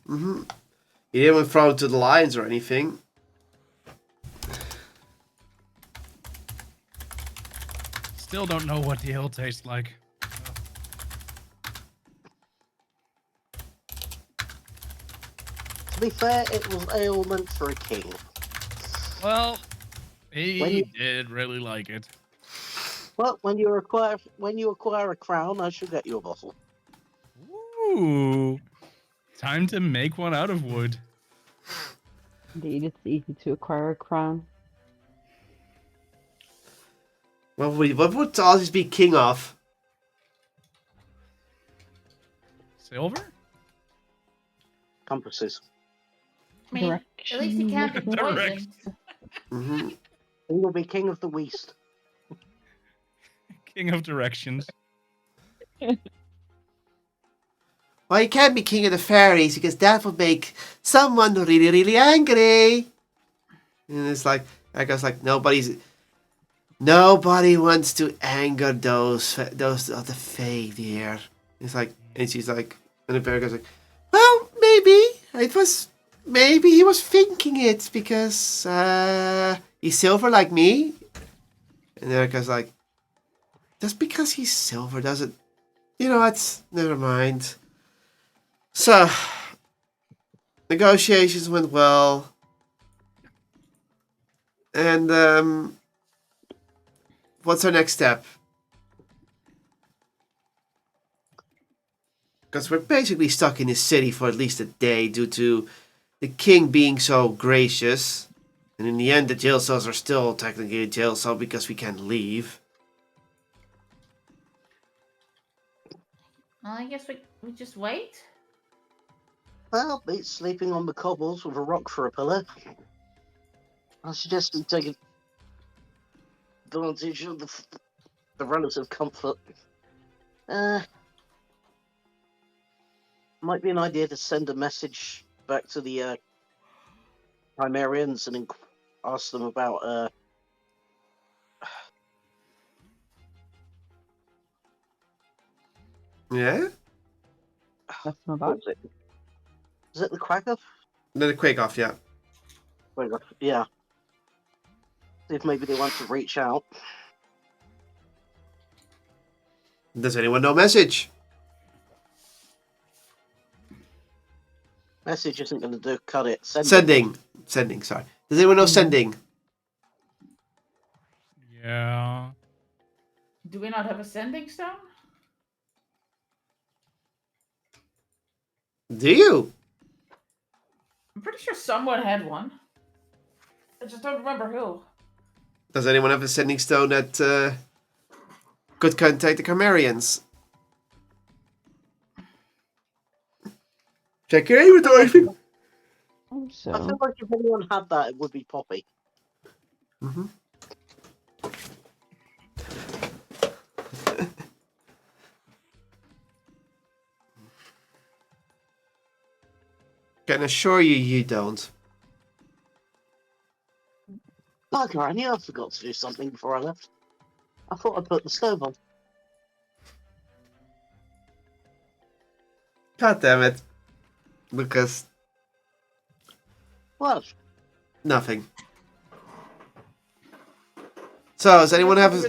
Mm-hmm. He didn't throw it to the lions or anything. Still don't know what the ale tastes like. To be fair, it was ale meant for a king. Well, he When you- did really like it. But when you acquire a crown, I shall get you a bottle. Ooh. Time to make one out of wood. Indeed, it's easy to acquire a crown. What would Ozzy be king of? Silver? Compasses. I mean, at least he can't be Direction. poisoned. Mm-hmm. He will be king of the West. King of directions. Well, he can't be king of the fairies because that would make someone really, really angry. And it's like, I guess, like nobody wants to anger those of the fae, dear. It's like, and she's like, and the fairy goes like, well, maybe he was thinking it because he's silver like me. And Erica's like, just because he's silver doesn't, it's never mind. So, negotiations went well. And, what's our next step? Because we're basically stuck in this city for at least a day due to the king being so gracious. And in the end, the jail cells are still technically a jail cell because we can't leave. Well, I guess we just wait. Well, beats sleeping on the cobbles with a rock for a pillow. I suggest we take advantage of the relative comfort. Might be an idea to send a message back to the Chimerians and ask them about Yeah? That's not what bad. was it? Is it the Quacker? The Quake Off, yeah. Yeah. See if maybe they want to reach out. Does anyone know message? Message isn't going to do. Cut it. Sending, sorry. Does anyone know sending? Yeah. Do we not have a sending stone? Do you? I'm pretty sure someone had one. I just don't remember who. Does anyone have a sending stone that could contact the Chimerians? Check your inventory. I think I so. feel like if anyone had that, it would be Poppy. Mm-hmm. Can assure you don't. Bugger, I knew I forgot to do something before I left. I thought I put the stove on. God damn it. Because What? nothing. So, does anyone have a...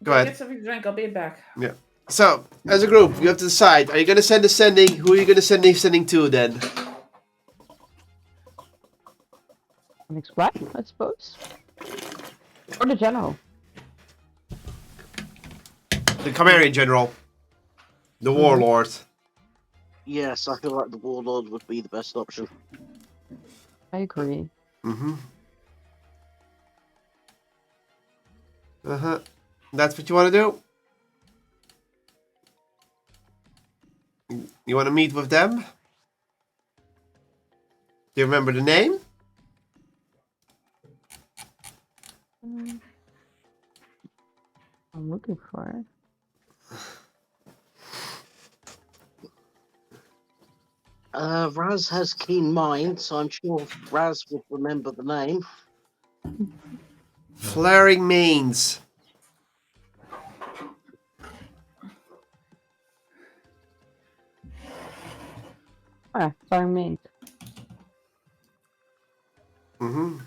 Go ahead. Get something to drink. I'll be back. Yeah. So, as a group, you have to decide. Are you going to send a sending? Who are you going to send a sending to then? An express, I suppose. Or the general. The Chimerian General. The Warlord. Yes, I feel like the Warlord would be the best option. I agree. Mm-hmm. Uh-huh. That's what you want to do? You want to meet with them? Do you remember the name? I'm looking for it. Raz has keen mind, so I'm sure Raz would remember the name. Flaring Mains. Ah, sorry, mate. Mm-hmm.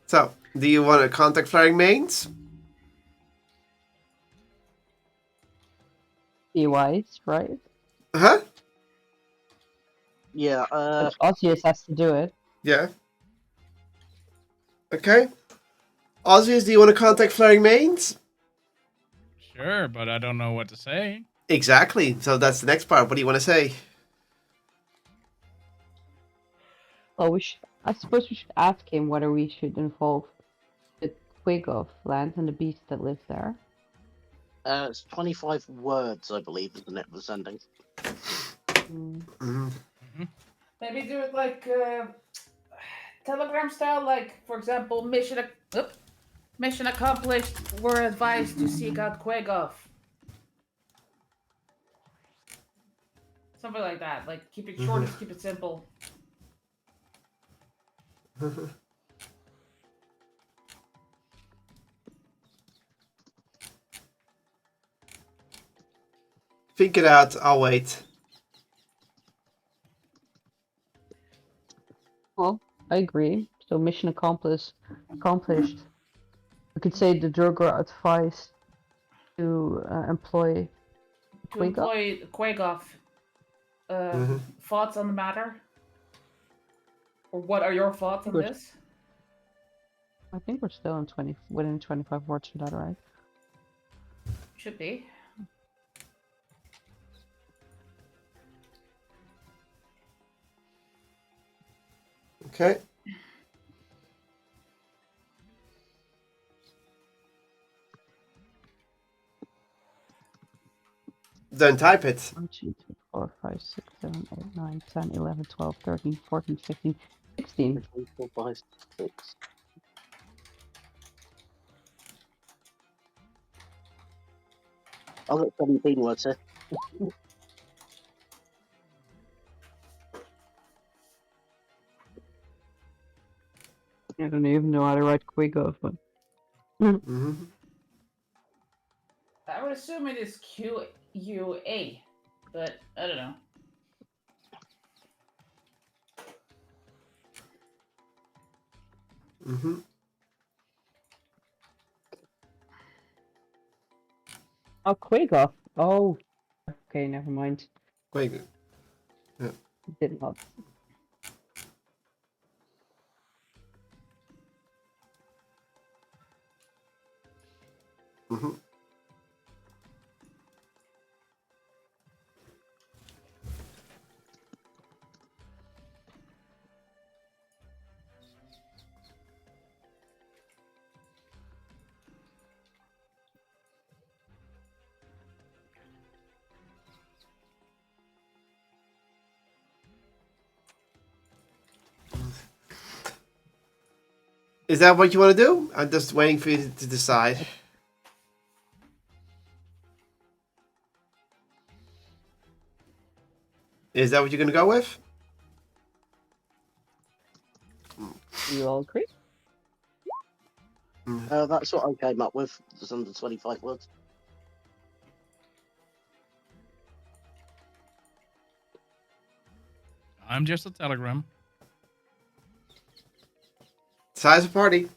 So, do you want to contact Flaring Mains? Be wise, right? Huh? Yeah, But Osius has to do it. Yeah. Okay. Osius, do you want to contact Flaring Mains? Sure, but I don't know what to say. Exactly. So that's the next part. What do you want to say? Well, I suppose we should ask him whether we should involve the Quig of land and the beast that lives there. it's 25 words, I believe, is the net we're sending. Mm-hmm. Maybe do it like Telegram style, like for example, mission accomplished. We're advised to seek out Quagov. Something like that. Like keep it short, keep it simple. Think it out. I'll wait. Well, I agree. So mission accomplished. We could say the Durgar advised to employ To Quig of. employ Quagov. Thoughts on the matter? Or what are your thoughts on Good. this? I think we're still in within 25 words for that, right? Should be. Okay. Then type it. 1, 2, 3, 4, 5, 6, 7, 8, 9, 10, 11, 12, 13, 14, 15, 16. 3, 4, 5, 6. I've got 17 words here. I don't even know how to write Quig of, but Mm-hmm. I would assume it is QUA, but I don't know. Mm-hmm. oh, Quig of. Oh, okay, never mind. Wait. Did not. Mm-hmm. Is that what you want to do? I'm just waiting for you to decide. Is that what you're going to go with? You all agree? That's what I came up with. Just under 25 words. I'm just a telegram. Size of party.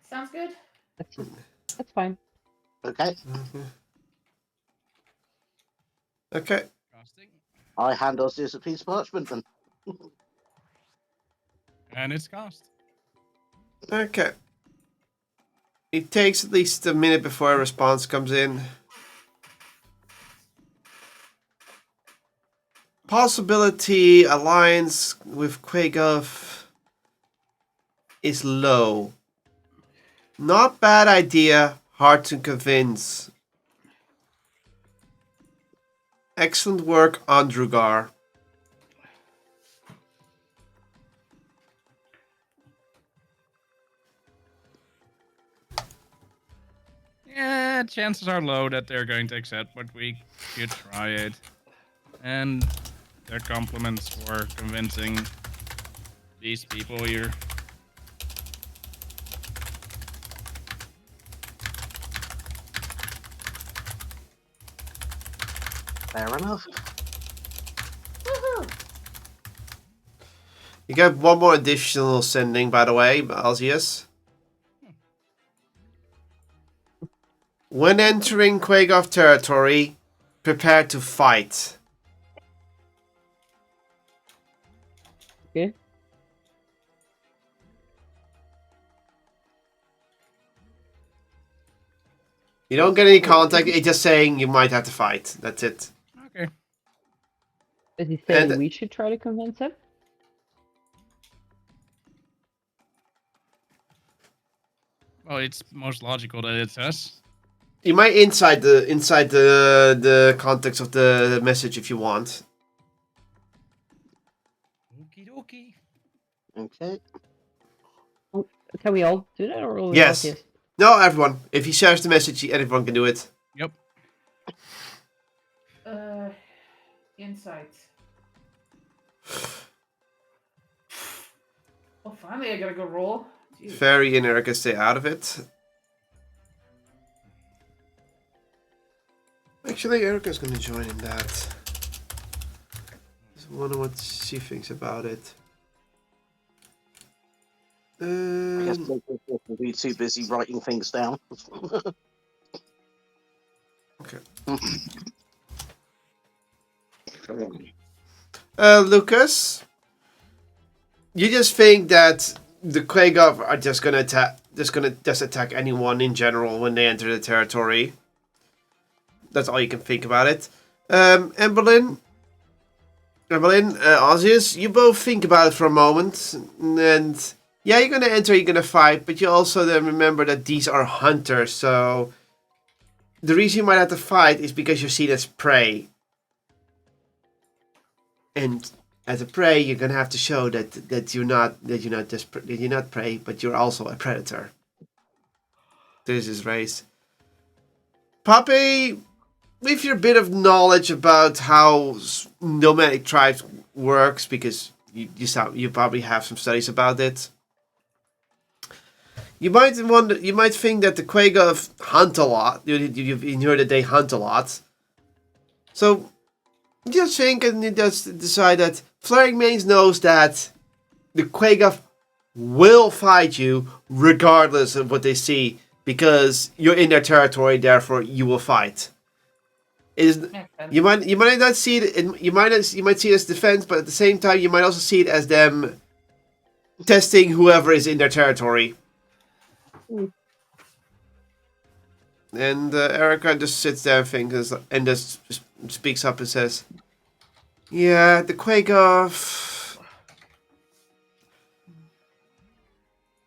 Sounds good. That's fine. Okay. Mm-hmm. Okay. Casting. I hand Osiris a piece of parchment then. And it's cast. Okay. It takes at least a minute before a response comes in. Possibility alliance with Quagov is low. Not bad idea. Hard to convince. Excellent work, Andrugar. Yeah, chances are low that they're going to accept, but we should try it. And their compliments for convincing these people here. Fair enough. Woohoo! You get one more additional sending, by the way, Alzius. When entering Quagoff territory, prepare to fight. Okay. You don't get any contact, it's just saying you might have to fight. That's it. Okay. Is he saying And- we should try to convince him? Well, it's most logical that it's us. You might inside the context of the message if you want. Okie dokie. Okay. Can we all do that, or only Yes. Alcius? No, everyone. If he shares the message, everyone can do it. Yep. Insight. Oh, finally I got a good roll. Jeez. Fairy and Erica stay out of it. Actually, Erica's gonna join in that. Just wonder what she thinks about it. I guess Lucas will be too busy writing things down. Okay. Lucas, you just think that the Quagoff are just gonna attack anyone in general when they enter the territory. That's all you can think about it. Emberlyn, Ozzius, you both think about it for a moment, and yeah, you're gonna enter, you're gonna fight, but you also then remember that these are hunters, so the reason you might have to fight is because you're seen as prey. And as a prey, you're gonna have to show that you're not prey, but you're also a predator. This is race. Poppy, with your bit of knowledge about how nomadic tribes works, because you probably have some studies about it. You might think that the Quagoff hunt a lot. You've heard that they hunt a lot. So just think and you just decide that Flaring Mains knows that the Quagoff will fight you regardless of what they see, because you're in their territory, therefore you will fight. You might not see it. You might see it as defense, but at the same time, you might also see it as them testing whoever is in their territory. And Erica just sits there and thinks, and just speaks up and says, "Yeah, the Quagoff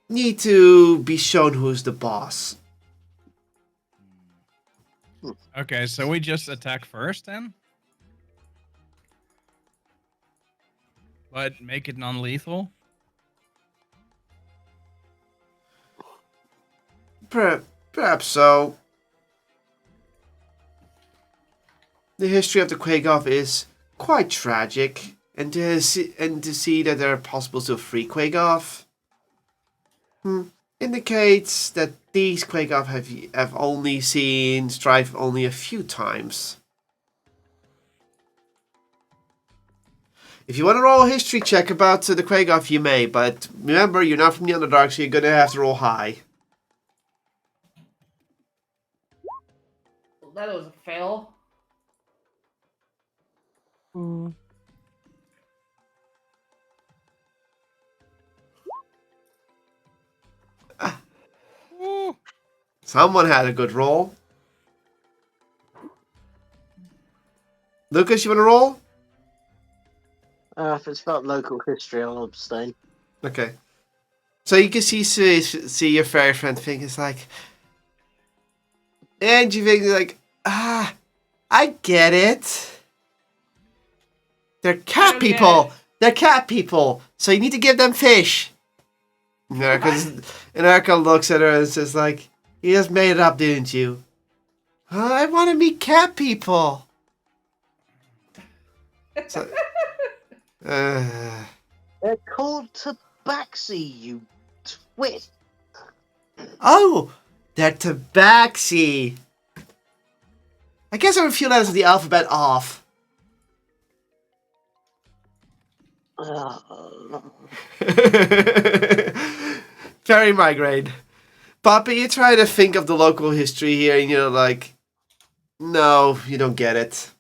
need to be shown who's the boss." Okay, so we just attack first then? But make it non-lethal? Perhaps so. The history of the Quagoff is quite tragic, and to see that there are possibles to free Quagoff indicates that these Quagoff have only seen strife only a few times. If you want to roll a history check about the Quagoff, you may, but remember, you're not from the Underdark, so you're going to have to roll high. That was a fail. Mm. Someone had a good roll. Lucas, you want to roll? If it's about local history, I'll abstain. Okay. So you can see your fairy friend think it's like, and you think like, I get it. They're cat don't get people. it. They're cat people. So you need to give them fish. And Erica looks at her and says like, you just made it up, didn't you? I want to meet cat people. So, They're called tabaxi, you twit. oh, they're tabaxi. I guess I'm a few letters of the alphabet off. Very migraine. Poppy, you try to think of the local history here and you're like, no, you don't get it.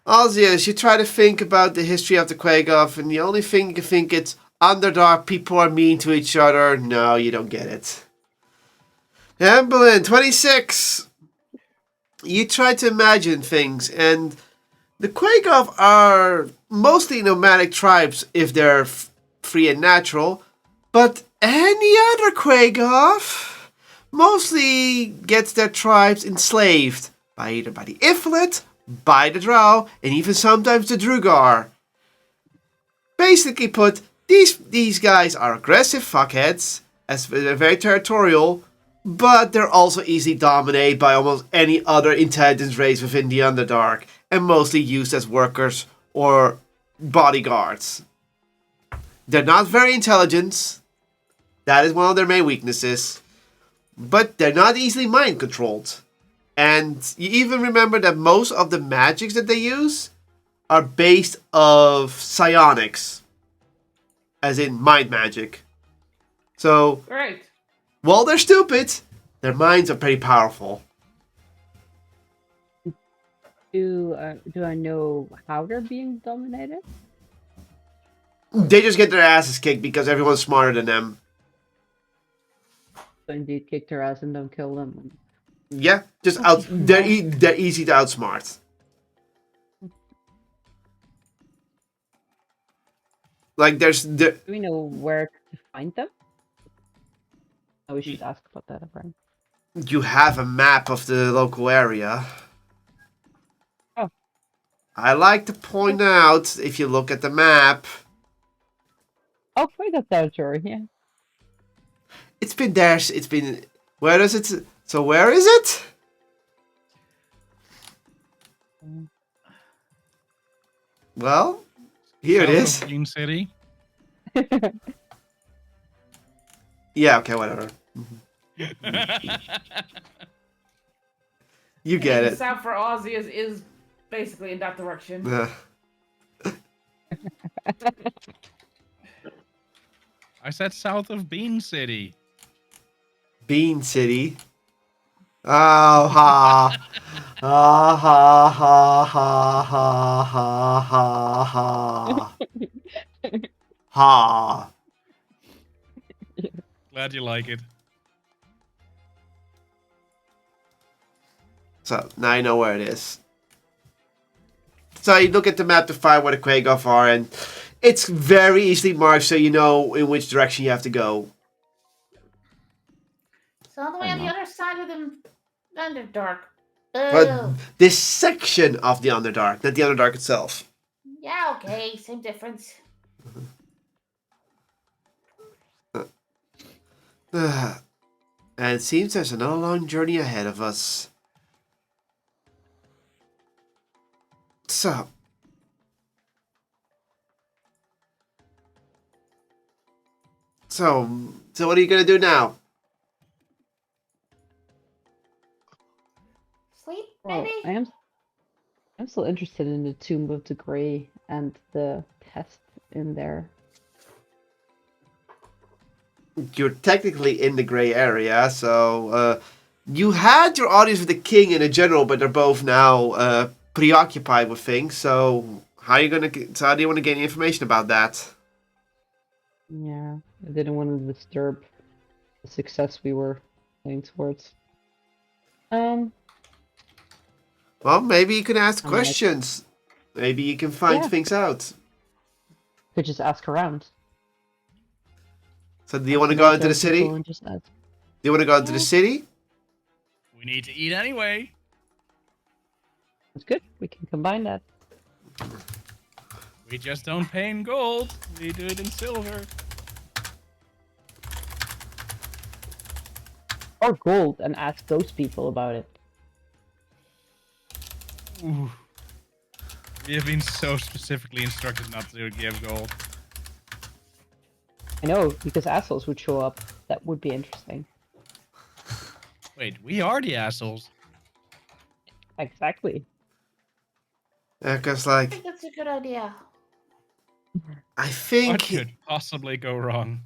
Ozius, you try to think about the history of the Quagoff and the only thing you can think it's Underdark, people are mean to each other. No, you don't get it. Amberlin, 26. You try to imagine things and the Quagoff are mostly nomadic tribes if they're free and natural, but any other Quagoff mostly gets their tribes enslaved by either by the Iflit, by the Drow, and even sometimes the Drugar. Basically put, these guys are aggressive fuckheads, as they're very territorial, but they're also easily dominated by almost any other intelligence race within the Underdark, and mostly used as workers or bodyguards. They're not very intelligent. That is one of their main weaknesses. But they're not easily mind controlled. And you even remember that most of the magics that they use are based of psionics. As in mind magic. So, Right. while they're stupid, their minds are pretty powerful. Do I know how they're being dominated? They just get their asses kicked because everyone's smarter than them. So indeed, kick their ass and don't kill them. Yeah, just out. They're easy to outsmart. Like Do we know where to find them? Oh, we should ask about that, friend. you have a map of the local area. Oh. I like to point out, if you look at the map, Oh, for the territory, yeah. it's been there. It's been. Where is it? So where is it? Well, here it is. South of Green City. Yeah. Okay. Whatever. You get And it. South for Aussie is basically in that direction. I said south of Bean City. Bean City. Oh ha. Ha ha ha ha ha ha ha ha. Ha. Glad you like it. So now you know where it is. So you look at the map to find where the Quagoff are, and it's very easily marked, so you know in which direction you have to go. So all the way on the other side of the Underdark. But Oh. this section of the Underdark, not the Underdark itself. Yeah, okay, same difference. And it seems there's another long journey ahead of us. So what are you gonna do now? Sleep, Well, maybe? I'm still interested in the Tomb of the Grey and the test in there. You're technically in the gray area, so you had your audience with the king and the general, but they're both now preoccupied with things. So how do you want to gain information about that? Yeah, I didn't want to disturb the success we were heading towards. Well, maybe you can ask Alright. questions. Maybe you can find Yeah. things out. Could just ask around. So do you want to go into the Military city? people Do and just ask. you want to go into the city? We need to eat anyway. That's good. We can combine that. We just don't pay in gold. We do it in silver. Or gold, and ask those people about it. Ooh. We have been so specifically instructed not to give gold. I know, because assholes would show up. That would be interesting. Wait, we are the assholes. Exactly. Yeah, because I like think that's a good idea. I What think could possibly go wrong?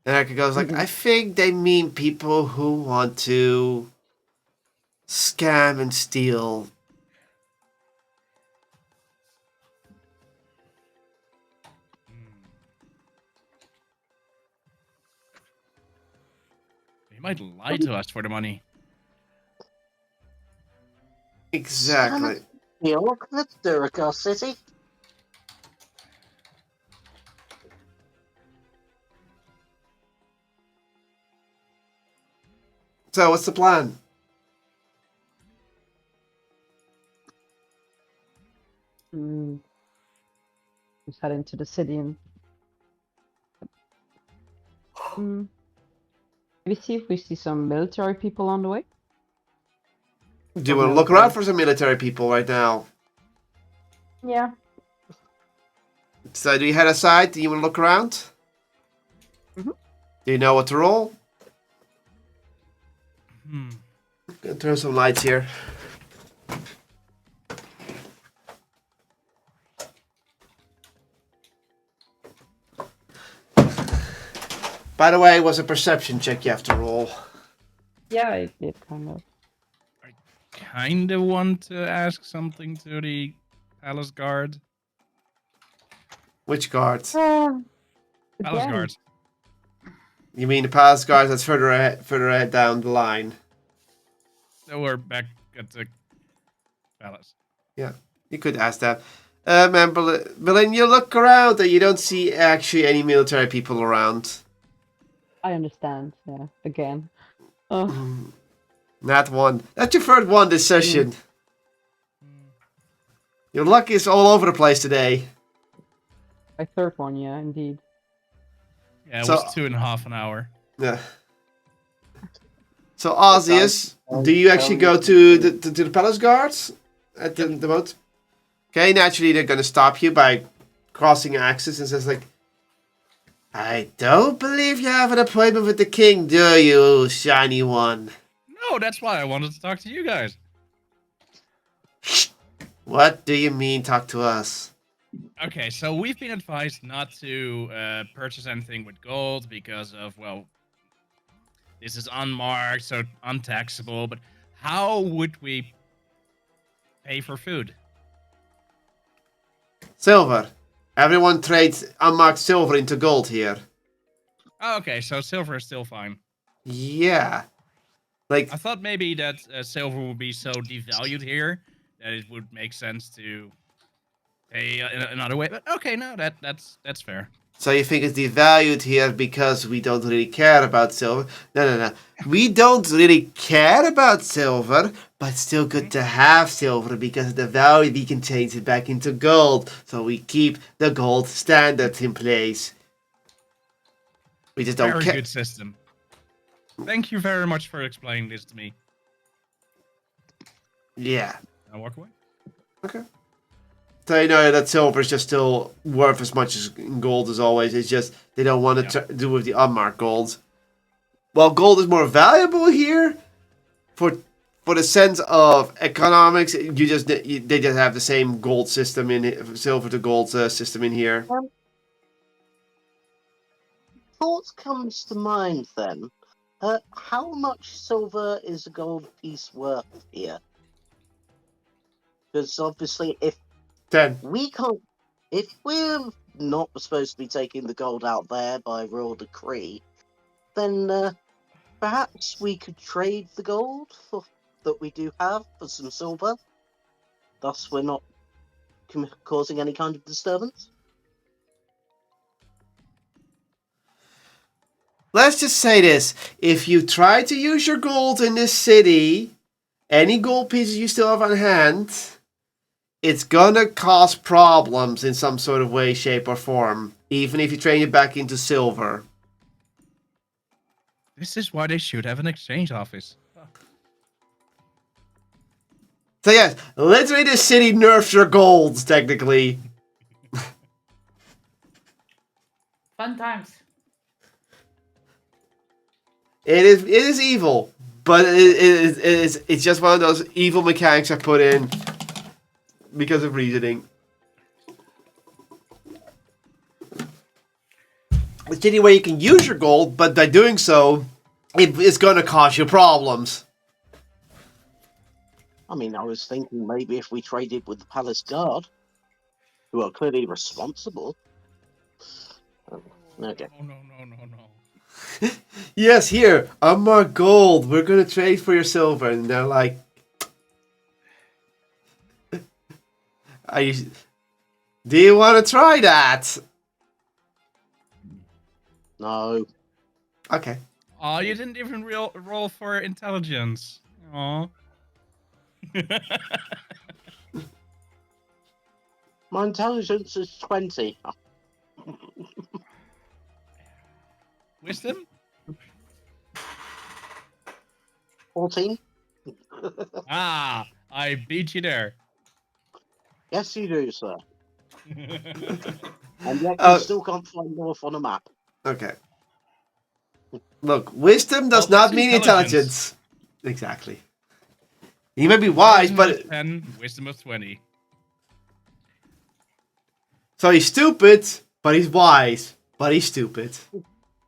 Erica goes like, I think they mean people who want to scam and steal. They might lie to us for the money. Exactly. York, the Durga City. So what's the plan? Just head into the city and maybe see if we see some military people on the way. Do you want to look around for some military people right now? Yeah. So do you head aside? Do you want to look around? Mhm. Do you know what to roll? Hmm. Gonna turn some lights here. By the way, it was a perception check you have to roll. Yeah, I did kind of. Kinda want to ask something to the palace guard. Which guards? Palace Again. guards. You mean the palace guards that's further ahead down the line? So we're back at the palace. Yeah, you could ask that. And Berlin, you look around and you don't see actually any military people around. I understand. Yeah. Again. Oh. Not one. That's your third one this session. Your luck is all over the place today. My third one, yeah, indeed. Yeah, it So- was 2.5 an hour. Yeah. So Arceus, do you actually go to the palace guards at the boat? Okay, naturally they're gonna stop you by crossing axes and says like, I don't believe you have an appointment with the king, do you, shiny one? No, that's why I wanted to talk to you guys. What do you mean talk to us? Okay, so we've been advised not to purchase anything with gold because of, well, this is unmarked, so untaxable. But how would we pay for food? Silver. Everyone trades unmarked silver into gold here. Oh, okay, so silver is still fine. Yeah. Like, I thought maybe that silver would be so devalued here that it would make sense to pay another way. But okay, no, that's fair. so you think it's devalued here because we don't really care about silver? No. We don't really care about silver, but it's still good to have silver because of the value we can change it back into gold. So we keep the gold standards in place. We just don't Very care. good system. Thank you very much for explaining this to me. Yeah. I'll walk away. Okay. So you know that silver is just still worth as much as gold as always. It's just they don't want to do with the unmarked gold. Well, gold is more valuable here for the sense of economics. They just have the same gold system in silver to gold system in here. Thought comes to mind then. How much silver is a gold piece worth here? Because obviously, if 10. if we're not supposed to be taking the gold out there by royal decree, then perhaps we could trade the gold that we do have for some silver. Thus, we're not causing any kind of disturbance. let's just say this. If you try to use your gold in this city, any gold pieces you still have on hand, it's gonna cause problems in some sort of way, shape, or form. Even if you train it back into silver. This is why they should have an exchange office. So yes, literally this city nerfs your golds, technically. Fun times. It is evil, but it's just one of those evil mechanics I put in because of reasoning. It's the only way you can use your gold, but by doing so, it's going to cause you problems. I mean, I was thinking maybe if we traded with the Palace Guard, who are clearly responsible. Okay. No. Yes, here, I'm more gold. We're going to trade for your silver. And they're like, do you want to try that? No. Okay. Oh, you didn't even roll for intelligence. Aw. My intelligence is 20. Wisdom? 14? Ah, I beat you there. Yes, you do, sir. And yet Oh. you still can't find north on a map. Okay. Look, wisdom does Well, not that's mean intelligence. Exactly. You may be wise, Intelligence but... is 10, wisdom of 20. So he's stupid, but he's wise. But he's stupid.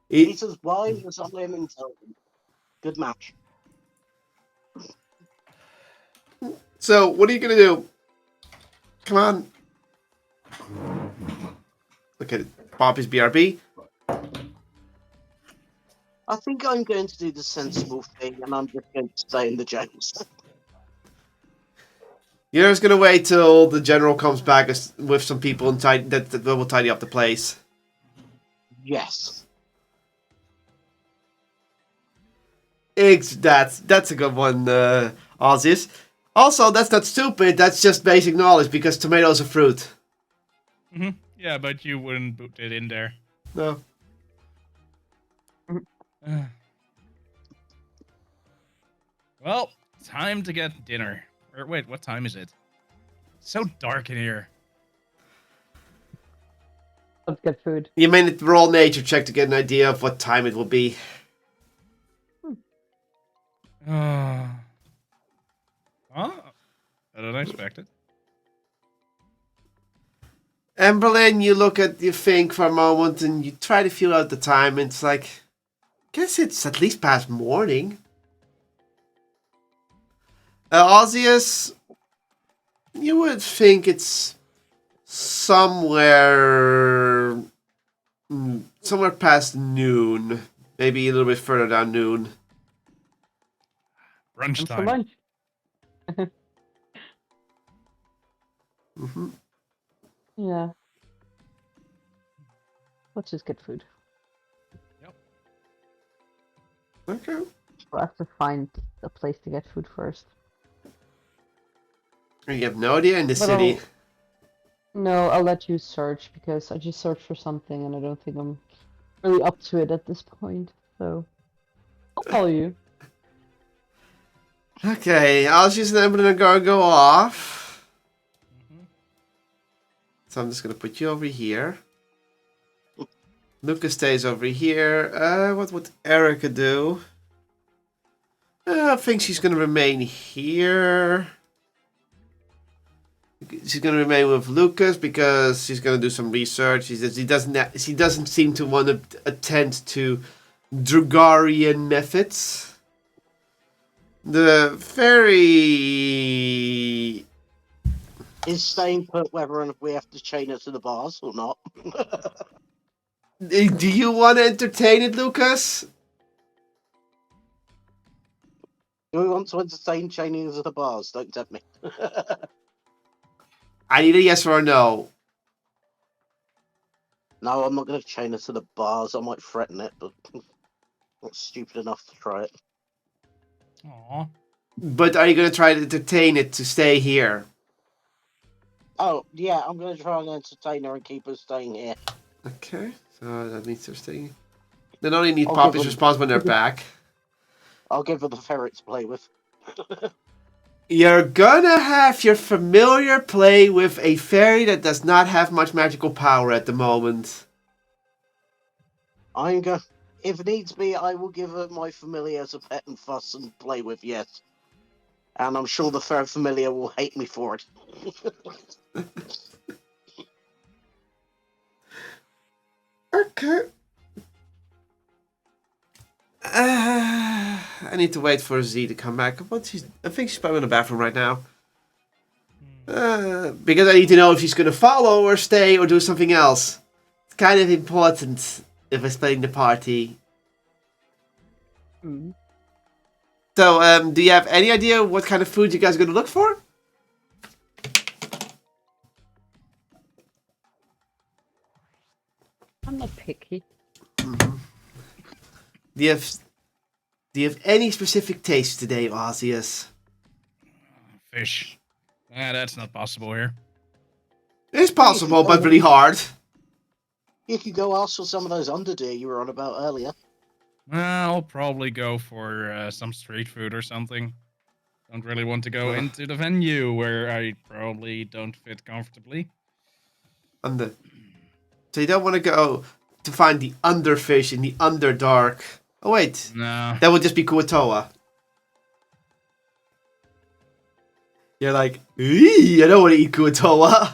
He's as wise as I am intelligent. Good match. So, what are you going to do? Come on. Look at it. Pop his BRB. I think I'm going to do the sensible thing, and I'm just going to stay in the jails. You're just going to wait till the general comes back with some people and that will tidy up the place. Yes. That's a good one, Ozzy. Also, that's not stupid. That's just basic knowledge because tomatoes are fruit. Mm-hmm. Yeah, but you wouldn't put it in there. No. Well, time to get dinner. Or wait, what time is it? It's so dark in here. Let's get food. You may need to roll nature check to get an idea of what time it will be. Oh, I didn't expect it. Emberlyn, you look at you think for a moment and you try to feel out the time and it's like, guess it's at least past morning. Ozzius, you would think it's somewhere past noon, maybe a little bit further down noon. Brunch And for time. lunch. Mm-hmm. Yeah. Let's just get food. Okay. We'll have to find a place to get food first. You have no idea in the But city. No, I'll let you search because I just searched for something and I don't think I'm really up to it at this point. So I'll follow you. Okay, Ozzy's and Emberlyn are gonna go off. So I'm just gonna put you over here. Lucas stays over here. What would Erica do? I think she's gonna remain here. She's gonna remain with Lucas because she's gonna do some research. She doesn't seem to want to attend to Drugarian methods. The fairy. Is staying put whether or not we have to chain her to the bars or not? Do you want to entertain it, Lucas? Do we want to entertain chaining her to the bars? Don't tempt me. I need a yes or a no. No, I'm not going to chain her to the bars. I might threaten it, but not stupid enough to try it. Aw. But are you going to try to entertain it to stay here? Oh, yeah, I'm going to try and entertain her and keep her staying here. Okay, so that means they're staying. They only need I'll give Poppy's them- response when they're back. I'll give her the ferret to play with. You're gonna have your familiar play with a fairy that does not have much magical power at the moment. I'm going. If needs be, I will give her my familiar as a pet and fuss and play with. Yes, and I'm sure the familiar will hate me for it. Okay. I need to wait for Z to come back. I think she's probably in the bathroom right now. Because I need to know if she's going to follow or stay or do something else. It's kind of important if I'm splitting the party. Hmm. So, do you have any idea what kind of food you guys are going to look for? I'm not picky. Mm-hmm. Do you have any specific taste today, Osius? Fish. That's not possible here. It's possible, but really hard. You could go ask for some of those underdeer you were on about earlier. I'll probably go for some street food or something. Don't really want to go into the venue where I probably don't fit comfortably. So you don't want to go to find the underfish in the underdark. Oh wait, No. that would just be Kuatoa. You're like, I don't want to eat Kuatoa.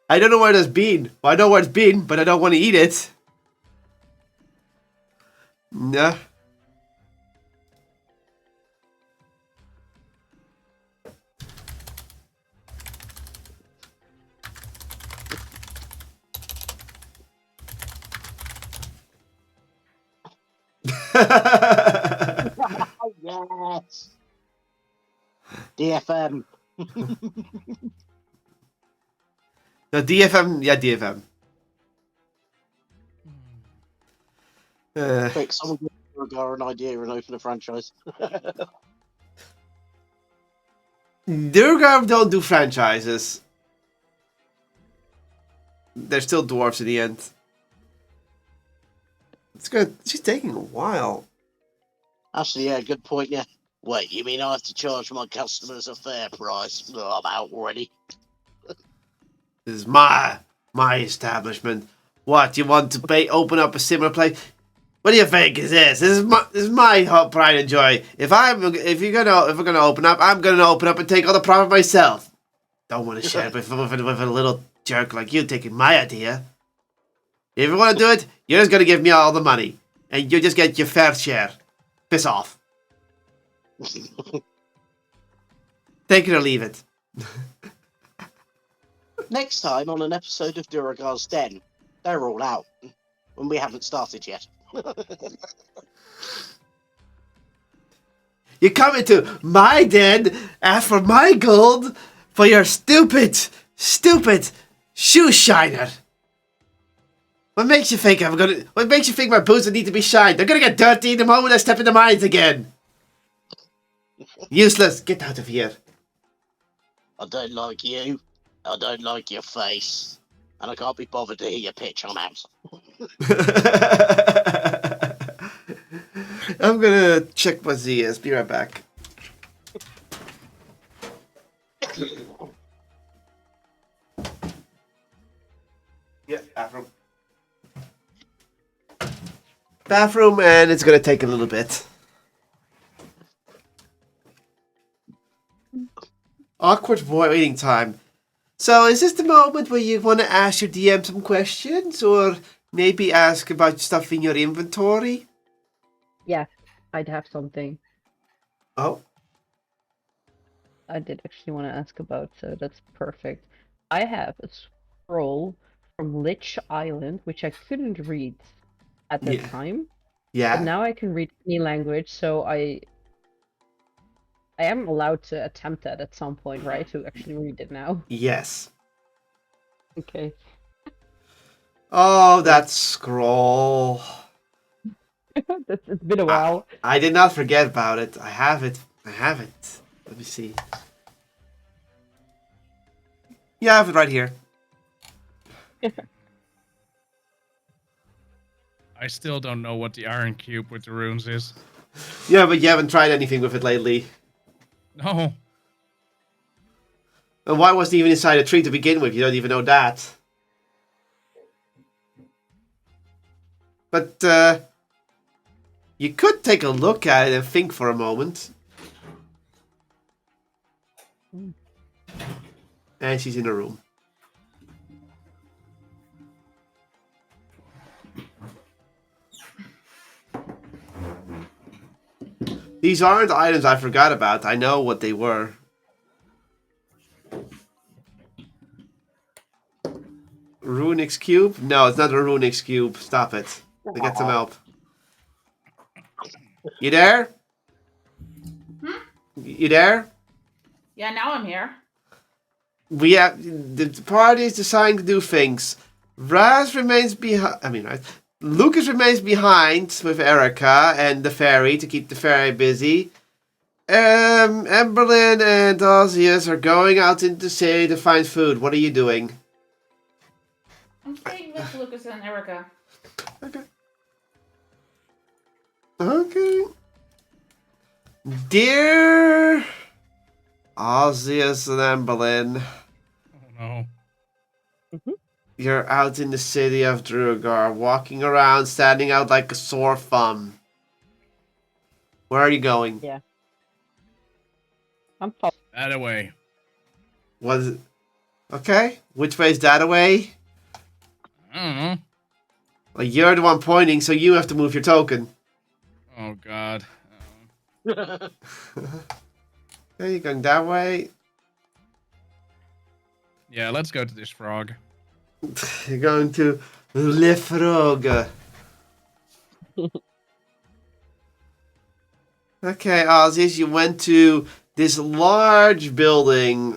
I don't know where it's been. Well, I know where it's been, but I don't want to eat it. Nah. Yes. DFM. No, DFM, yeah, DFM. Quick, someone give Durgar an idea and open a franchise. Durgar don't do franchises. They're still dwarves in the end. It's good. She's taking a while. Actually, yeah, good point, yeah. Wait, you mean I have to charge my customers a fair price? Oh, I'm out already. This is my establishment. What, you want to open up a similar place? What do you think is this? This is my pride and joy. If we're gonna open up, I'm gonna open up and take all the profit myself. Don't want to share it with a little jerk like you taking my idea. If you want to do it, you're just gonna give me all the money, and you just get your fair share. Piss off. Take it or leave it. Next time on an episode of Duragar's Den, they're all out, and we haven't started yet. You come into my den, ask for my gold for your stupid shoe shiner. What makes you think my boots need to be shined? They're gonna get dirty the moment I step in the mines again. Useless. Get out of here. I don't like you. I don't like your face. And I can't be bothered to hear your pitch. I'm out. I'm gonna check what Z is. Be right back. Yeah, bathroom. Bathroom, and it's gonna take a little bit. Awkward waiting time. So, is this the moment where you want to ask your DM some questions, or maybe ask about stuff in your inventory? Yeah, I'd have something Oh, I did actually want to ask about, so that's perfect. I have a scroll from Lich Island, which I couldn't read at the Yeah. time, but yeah. now I can read any language, so I am allowed to attempt that at some point, right? To actually read it now. Yes. Okay. Oh, that scroll. It's been a while. I did not forget about it. I have it. Let me see. Yeah, I have it right here. I still don't know what the iron cube with the runes is. Yeah, but you haven't tried anything with it lately. No. And why wasn't it even inside a tree to begin with? You don't even know that. But, you could take a look at it and think for a moment. And she's in the room. These aren't items I forgot about. I know what they were. Runix cube? No, it's not a Runix cube. Stop it. I get some help. You there? You there? Yeah, now I'm here. We have the party is designed to do things. Raz remains behind. Right? Lucas remains behind with Erica and the fairy to keep the fairy busy. Emberlyn and Ozius are going out into the city to find food. What are you doing? I'm staying with Lucas and Erica. Okay. Dear Ozius and Emberlyn, Oh no. you're out in the city of Drugar, walking around, standing out like a sore thumb. Where are you going? Yeah. I'm fine. That away. What is it? Okay. Which way is that away? I don't know. Well, you're the one pointing, so you have to move your token. Oh god. Okay, you're going that way. Yeah, let's go to this frog. You're going to Le Frog. Okay, Ozius, you went to this large building.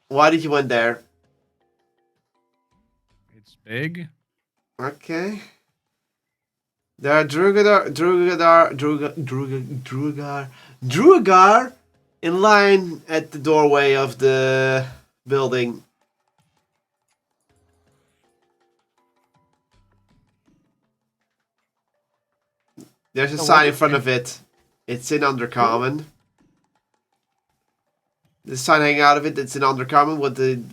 Why did you went there? It's big. Okay. There are Drugar in line at the doorway of the building. There's a So sign what in front of it. It's in Undercommon. The sign hanging out of it, it's in Undercommon.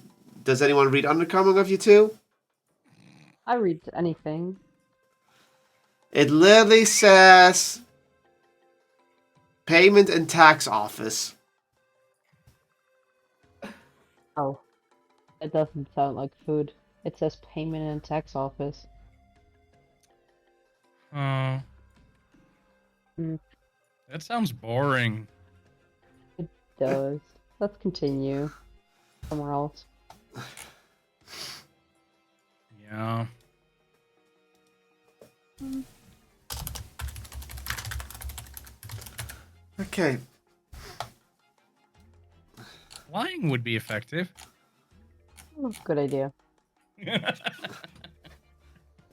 Does anyone read Undercommon of you two? I read anything. It literally says Payment and Tax Office. Oh. It doesn't sound like food. It says payment and tax office. Oh. Mm. That sounds boring. It does. Let's continue. Somewhere else. Yeah. Okay. Flying would be effective. Oh, good idea.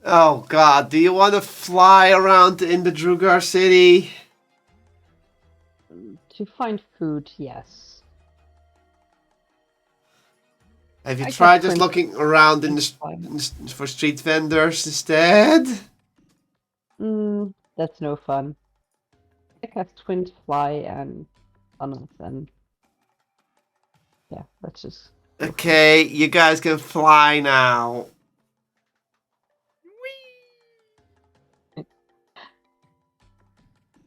Oh god, do you want to fly around in the Drugar city? To find food, yes. Have you I tried guess just print- looking around for street vendors instead? That's no fun. I cast Twin Fly and Funnels and... Yeah, let's just... Okay, you guys can fly now.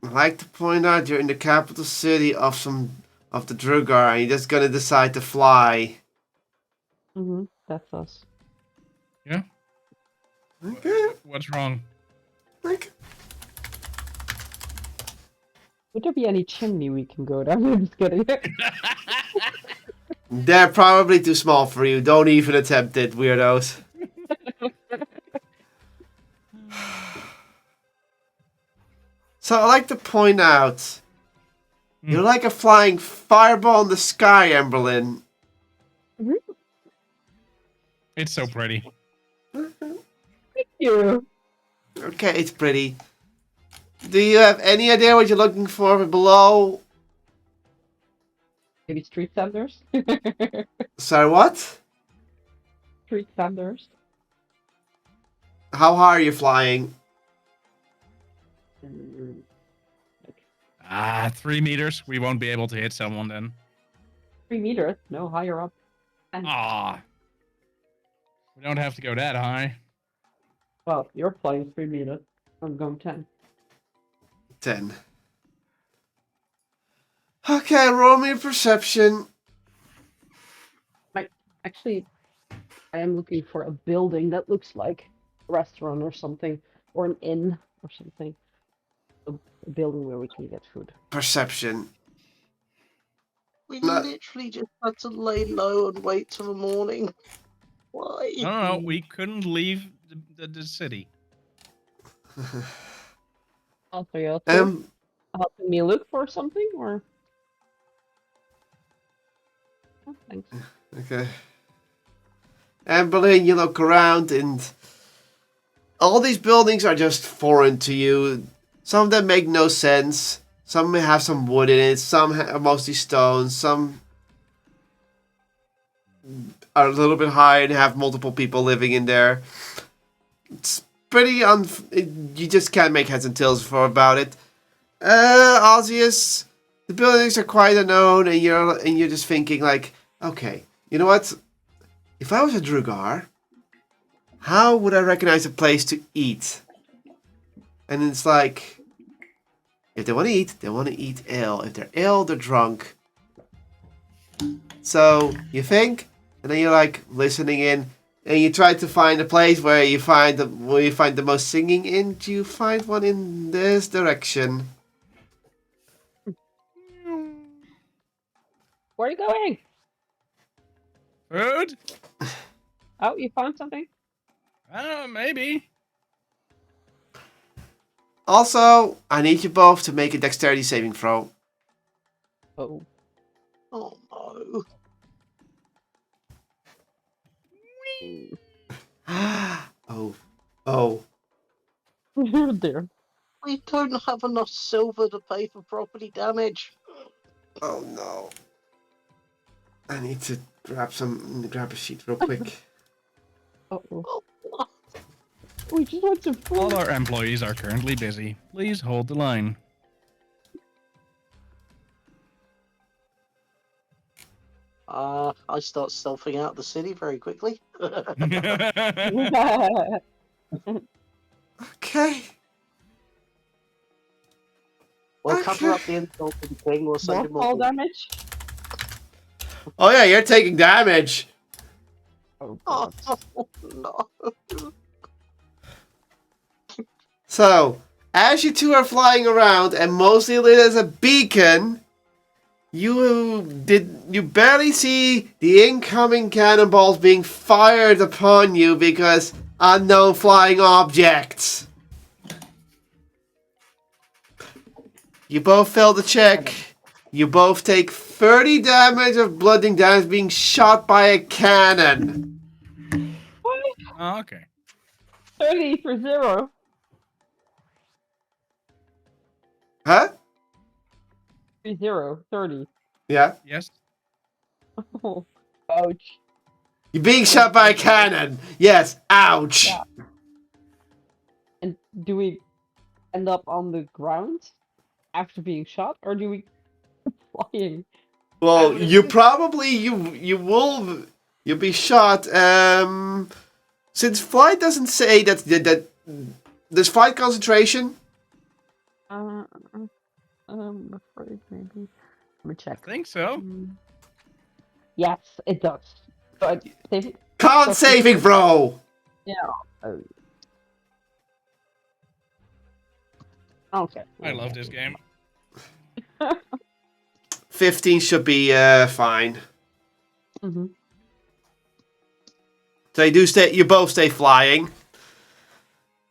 I'd like to point out you're in the capital city of the Drugar and you're just gonna decide to fly. That's us. Yeah. Okay. What's wrong? Okay. Would there be any chimney we can go down? I'm just kidding. They're probably too small for you. Don't even attempt it, weirdos. So I'd like to point out, you're like a flying fireball in the sky, Emberlyn. It's so pretty. Thank you. Okay, it's pretty. Do you have any idea what you're looking for below? Maybe street vendors? Sorry, what? Street vendors? How high are you flying? Mm, 3 meters. We won't be able to hit someone then. 3 meters? No, higher up. Ah. We don't have to go that high. Well, you're flying 3 meters. I'm going 10. 10. Okay, roll me a perception. Actually, I am looking for a building that looks like a restaurant or something, or an inn or something. A building where we can get food. Perception. We No. literally just had to lay low and wait till the morning. Why? No, we couldn't leave the city. Also, you also Um, helping me look for something, or? Oh, thanks. okay. And Berlin, you look around and all these buildings are just foreign to you. Some of them make no sense. Some have some wood in it. Some are mostly stone. Some are a little bit higher and have multiple people living in there. It's pretty you just can't make heads and tails about it. Osius, the buildings are quite unknown, and you're just thinking like, okay, you know what? If I was a Drugar, how would I recognize a place to eat? And it's like, if they want to eat, they want to eat ale. If they're ill, they're drunk. So you think, and then you're like listening in, and you try to find a place where you find the most singing in. Do you find one in this direction? Where are you going? Food? Oh, you found something? Maybe. Also, I need you both to make a dexterity saving throw. Oh. Oh no. Oh. There. We don't have enough silver to pay for property damage. Oh no. I need to grab a sheet real quick. Uh-oh. We just want some food. All our employees are currently busy. Please hold the line. I start stealthing out the city very quickly. Okay. We'll cover up the insult to the king. We'll send More him fall all. damage? Oh yeah, you're taking damage. Oh, Oh God. no. So, as you two are flying around and mostly lit as a beacon, you barely see the incoming cannonballs being fired upon you because unknown flying objects. You both fail the check. You both take 30 damage of bludgeoning damage being shot by a cannon. What? Oh, okay. 30 for 0. Huh? 0. 30. Yeah. Yes. Oh, ouch. You're being shot by a cannon. Yes. Ouch. Yeah. And do we end up on the ground after being shot, or do we flying? Well, you probably you'll be shot. Since flight doesn't say that there's flight concentration. I'm afraid maybe. Let me check. I think so. Yes, it does. But save Con saving throw. Yeah. Okay. I love this game. 15 should be fine. Mm-hmm. So you both stay flying.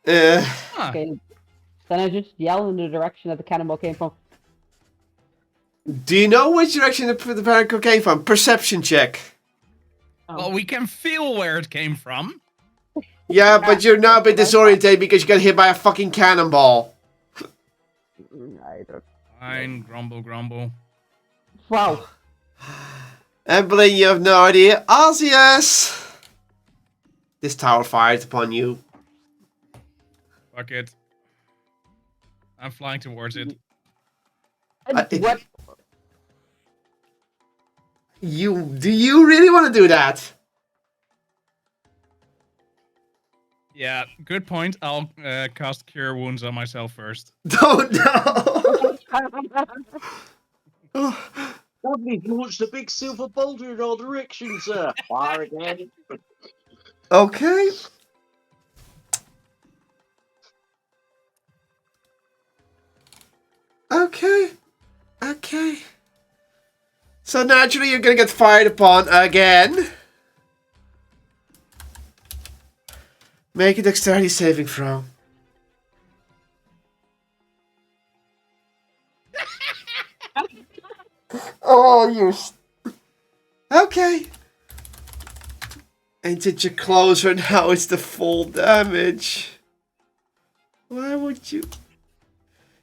Huh. Okay. Then I just yell in the direction that the cannonball came from. Do you know which direction the particle came from? Perception check. Well, we can feel where it came from. Yeah, but you're now a bit disoriented because you got hit by a fucking cannonball. I don't. Fine, grumble, grumble. Wow. Emblem, you have no idea. Arceus! This tower fires upon you. Fuck it. I'm flying towards it. What? Do you really want to do that? Yeah, good point. I'll cast Cure Wounds on myself first. Don't know. Lovely, launched a big silver boulder in all directions, sir. Fire again. Okay. Okay. Okay. So naturally you're gonna get fired upon again. Make a dexterity saving throw. Oh, you're... Okay. And did you closer? Now it's the full damage. Why would you...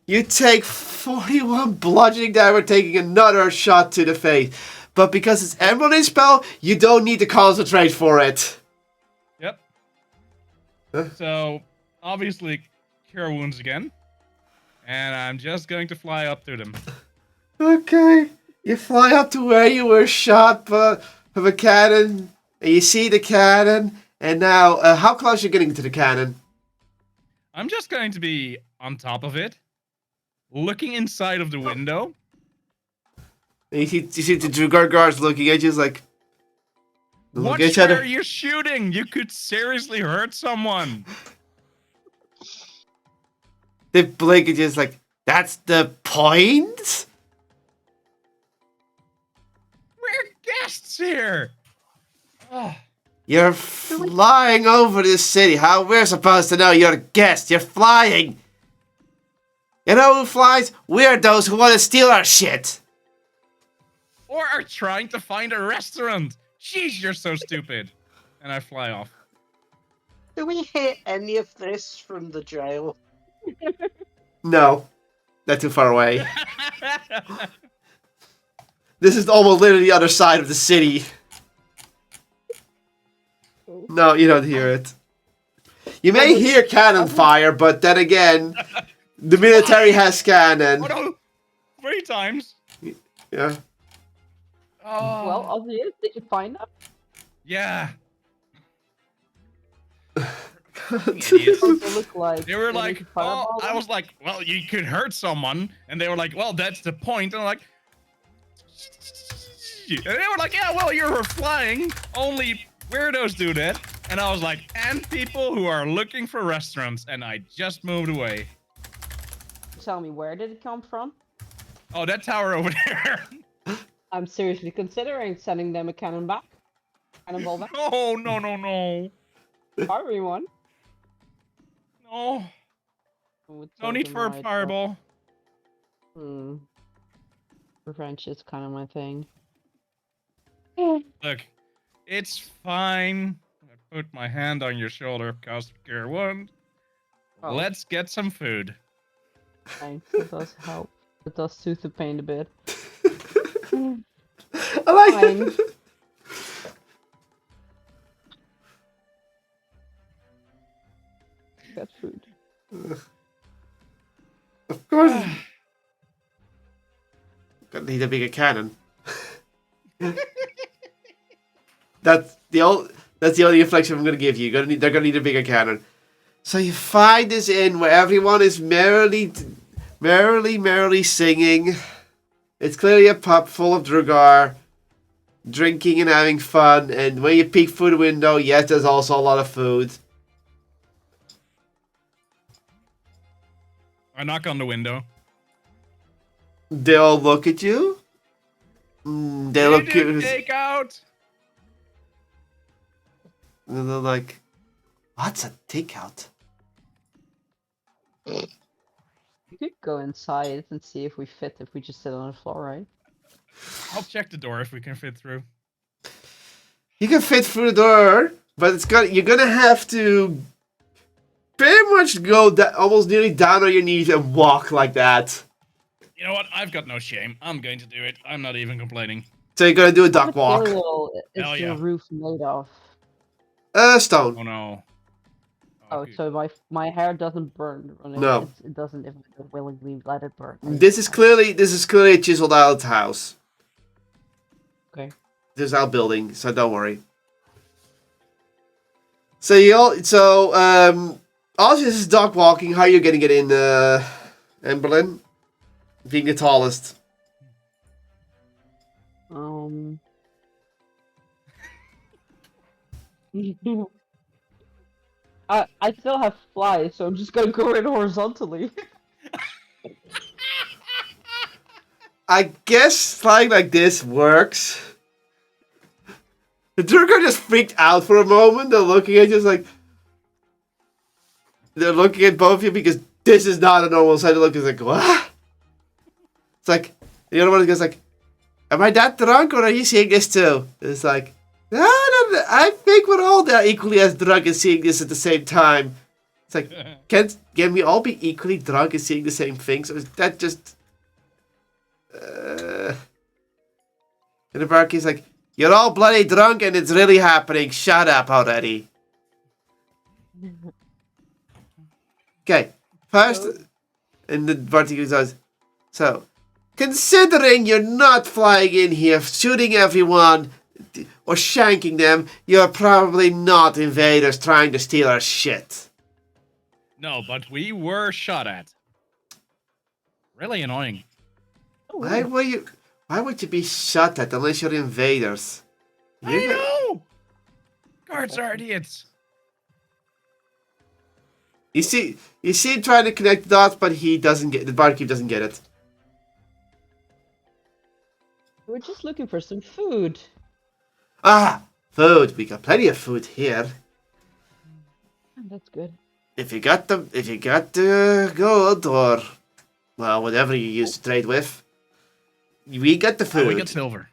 You take 41 bludgeoning damage, taking another shot to the face. But because it's Emerald spell, you don't need to concentrate for it. Yep. Huh? So, obviously, Cure Wounds again. And I'm just going to fly up to them. Okay. You fly up to where you were shot from a cannon. And you see the cannon. And now, how close are you getting to the cannon? I'm just going to be on top of it, looking inside of the window. And you see the Drugar guards looking at you, like... Watch at each where other. you're shooting! You could seriously hurt someone! They blink at you, it's like, that's the point? We're guests here! Oh, You're flying over this city. How we're supposed to know you're a guest? You're flying. You know who flies? We're those who want to steal our shit. or are trying to find a restaurant! Jeez, you're so stupid! And I fly off. Do we hear any of this from the jail? No, not too far away. This is almost literally the other side of the city. No, you don't hear it. You may hear cannon fire, but then again, the military has cannon. Oh no! 3 times! Yeah. Oh. Well, obvious. Did you find that? Yeah. What Idiots. does it look like? They were Did you like, oh, fireball I them? was like, well, you could hurt someone. And they were like, well, that's the point. And I'm like, and they were like, yeah, well, you're flying. Only weirdos do that. And I was like, and people who are looking for restaurants. And I just moved away. Tell me, where did it come from? Oh, that tower over there. I'm seriously considering sending them a cannon back. Cannonball back. Oh, no, no, no. Fire me one. No. Would No serve need them for a right, but- fireball. Revenge is kind of my thing. Look, it's fine. I put my hand on your shoulder, cast Cure Wound. Oh. Let's get some food. Thanks, it does help. It does soothe the pain a bit. I like Fine. it. Got food. Of course. Gonna need a bigger cannon. That's the only inflection I'm gonna give you. They're gonna need a bigger cannon. So you find this inn where everyone is merrily singing. It's clearly a pub full of Drugar, drinking and having fun. And when you peek through the window, yes, there's also a lot of food. I knock on the window. They all look at you. They look curious. Take out. And they're like, what's a takeout? We could go inside and see if we fit if we just sit on the floor, right? I'll check the door if we can fit through. You can fit through the door, but you're gonna have to pretty much go almost nearly down on your knees and walk like that. You know what? I've got no shame. I'm going to do it. I'm not even complaining. So you're gonna do a What duck walk. material is Hell your yeah. roof made of? Stone. Oh no. Oh, good. so my hair doesn't burn on it. No. It doesn't if I willingly let it burn. This is clearly a chiseled out house. Okay. This is our building, so don't worry. So also this is dog walking. How are you gonna get in, Emberlyn? Being the tallest. I still have fly, so I'm just gonna go in horizontally. I guess flying like this works. The Durgar just freaked out for a moment. They're looking at you like... They're looking at both of you because this is not a normal sight. They're looking like, what? It's like, the other one goes like, am I that drunk or are you seeing this too? It's like, no, I think we're all there equally as drunk and seeing this at the same time. It's like, can we all be equally drunk and seeing the same things? Or is that just... And the barkeep's like, you're all bloody drunk and it's really happening. Shut up already. Okay, first, and the barkeep says, so, considering you're not flying in here, shooting everyone, or shanking them, you're probably not invaders trying to steal our shit. No, but we were shot at. Really annoying. Why would you be shot at unless you're invaders? I know! Guards are idiots. You see him trying to connect the dots, but the barkeep doesn't get it. We're just looking for some food. Ah, food. We got plenty of food here. That's good. If you got the gold or, well, whatever you use to trade with, we got the food. Oh, we got silver.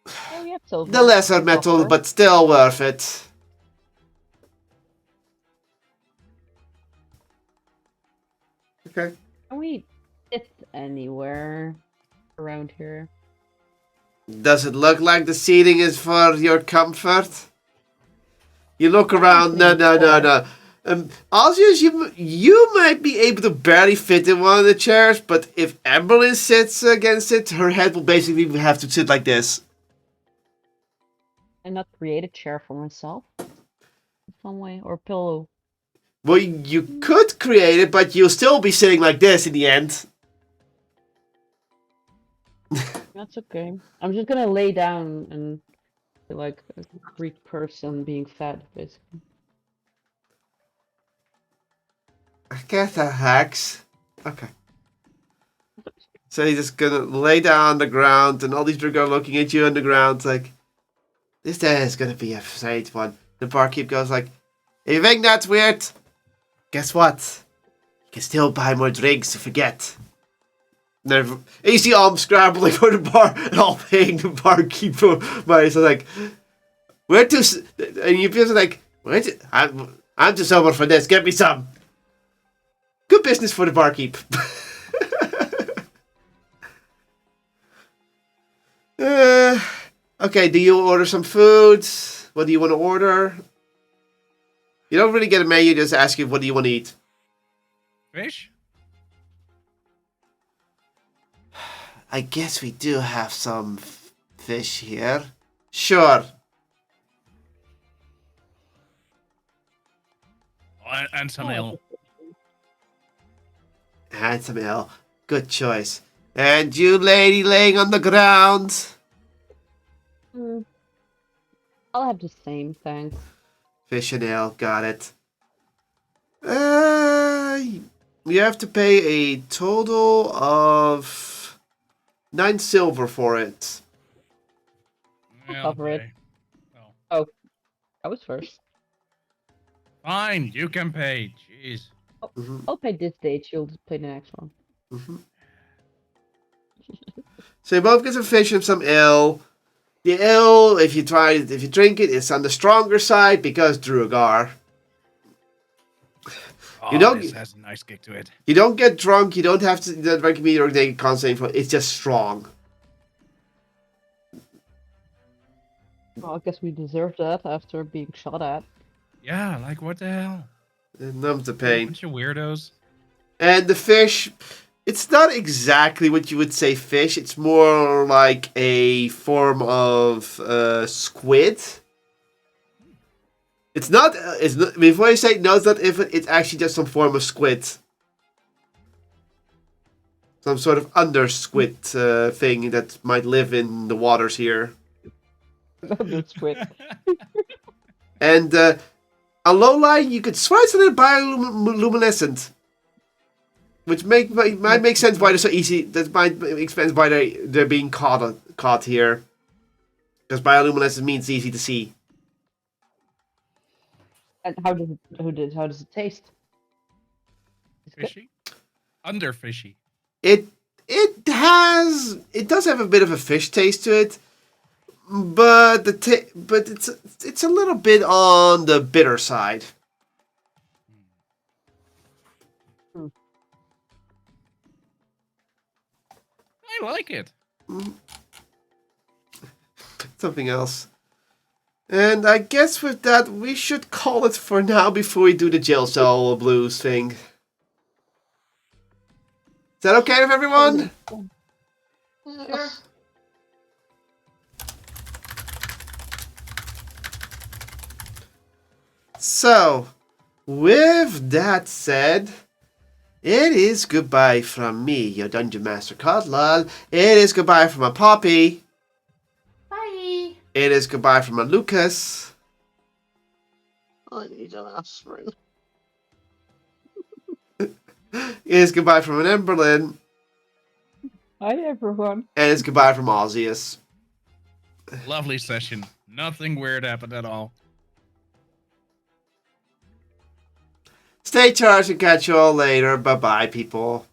Oh, yeah, silver. The lesser metal, Copper. but still worth it. Okay. Can we sit anywhere around here? Does it look like the seating is for your comfort? You look around. No. Also, you might be able to barely fit in one of the chairs, but if Emberlyn sits against it, her head will basically have to sit like this. And not create a chair for myself? In some way? Or pillow? Well, you could create it, but you'll still be sitting like this in the end. That's okay. I'm just gonna lay down and feel like a Greek person being fed, basically. I get that, Hax. Okay. So he's just gonna lay down on the ground, and all these drugs are looking at you on the ground, like, this day is gonna be a strange one. The barkeep goes like, if you think that's weird, guess what? You can still buy more drinks to forget. And you see all scrambling for the bar and all paying the barkeep for money. So like, where to? And you feel like, I'm too sober for this. Get me some. Good business for the barkeep. Okay, do you order some food? What do you want to order? You don't really get a menu, just ask you what do you want to eat. Fish? I guess we do have some fish here. Sure. Oh, and some ale. And some ale. Good choice. And you lady laying on the ground. I'll have the same, thanks. Fish and ale, got it. You have to pay a total of 9 silver for it. Yeah, cover it. okay. Well, I was first. fine, you can pay. Jeez. Mm-hmm. I'll pay this date, you'll just pay the next one. Mm-hmm. So you both get some fish and some ale. The ale, if you drink it, it's on the stronger side because Druagar. Oh, don't- this has a nice kick to it. You don't get drunk. You don't have to drink meat or take constant info. It's just strong. Well, I guess we deserve that after being shot at. Yeah, like what the hell? It numbs the pain. Bunch of weirdos. And the fish, it's not exactly what you would say fish. It's more like a form of squid. It's not. It's not. Before you say no, it's not. If it's actually just some form of squid, some sort of under squid thing that might live in the waters here. That's squid. And on low line, you could swear it's a little bioluminescent, which might make sense why they're so easy. That might make sense why they're being caught here, because bioluminescent means easy to see. And how does it taste? It's good. Fishy? Under fishy. It does have a bit of a fish taste to it, but it's a little bit on the bitter side. I like it. Something else. And I guess with that, we should call it for now before we do the jail cell blues thing. Is that okay with everyone? Sure. So, with that said, it is goodbye from me, your Dungeon Master Kotlol. It is goodbye from my Poppy. Bye. It is goodbye from my Lucas. I need an aspirin. It is goodbye from an Emberlyn. Hi everyone. And it's goodbye from Ausius. Lovely session. Nothing weird happened at all. Stay charged and catch you all later. Bye-bye, people.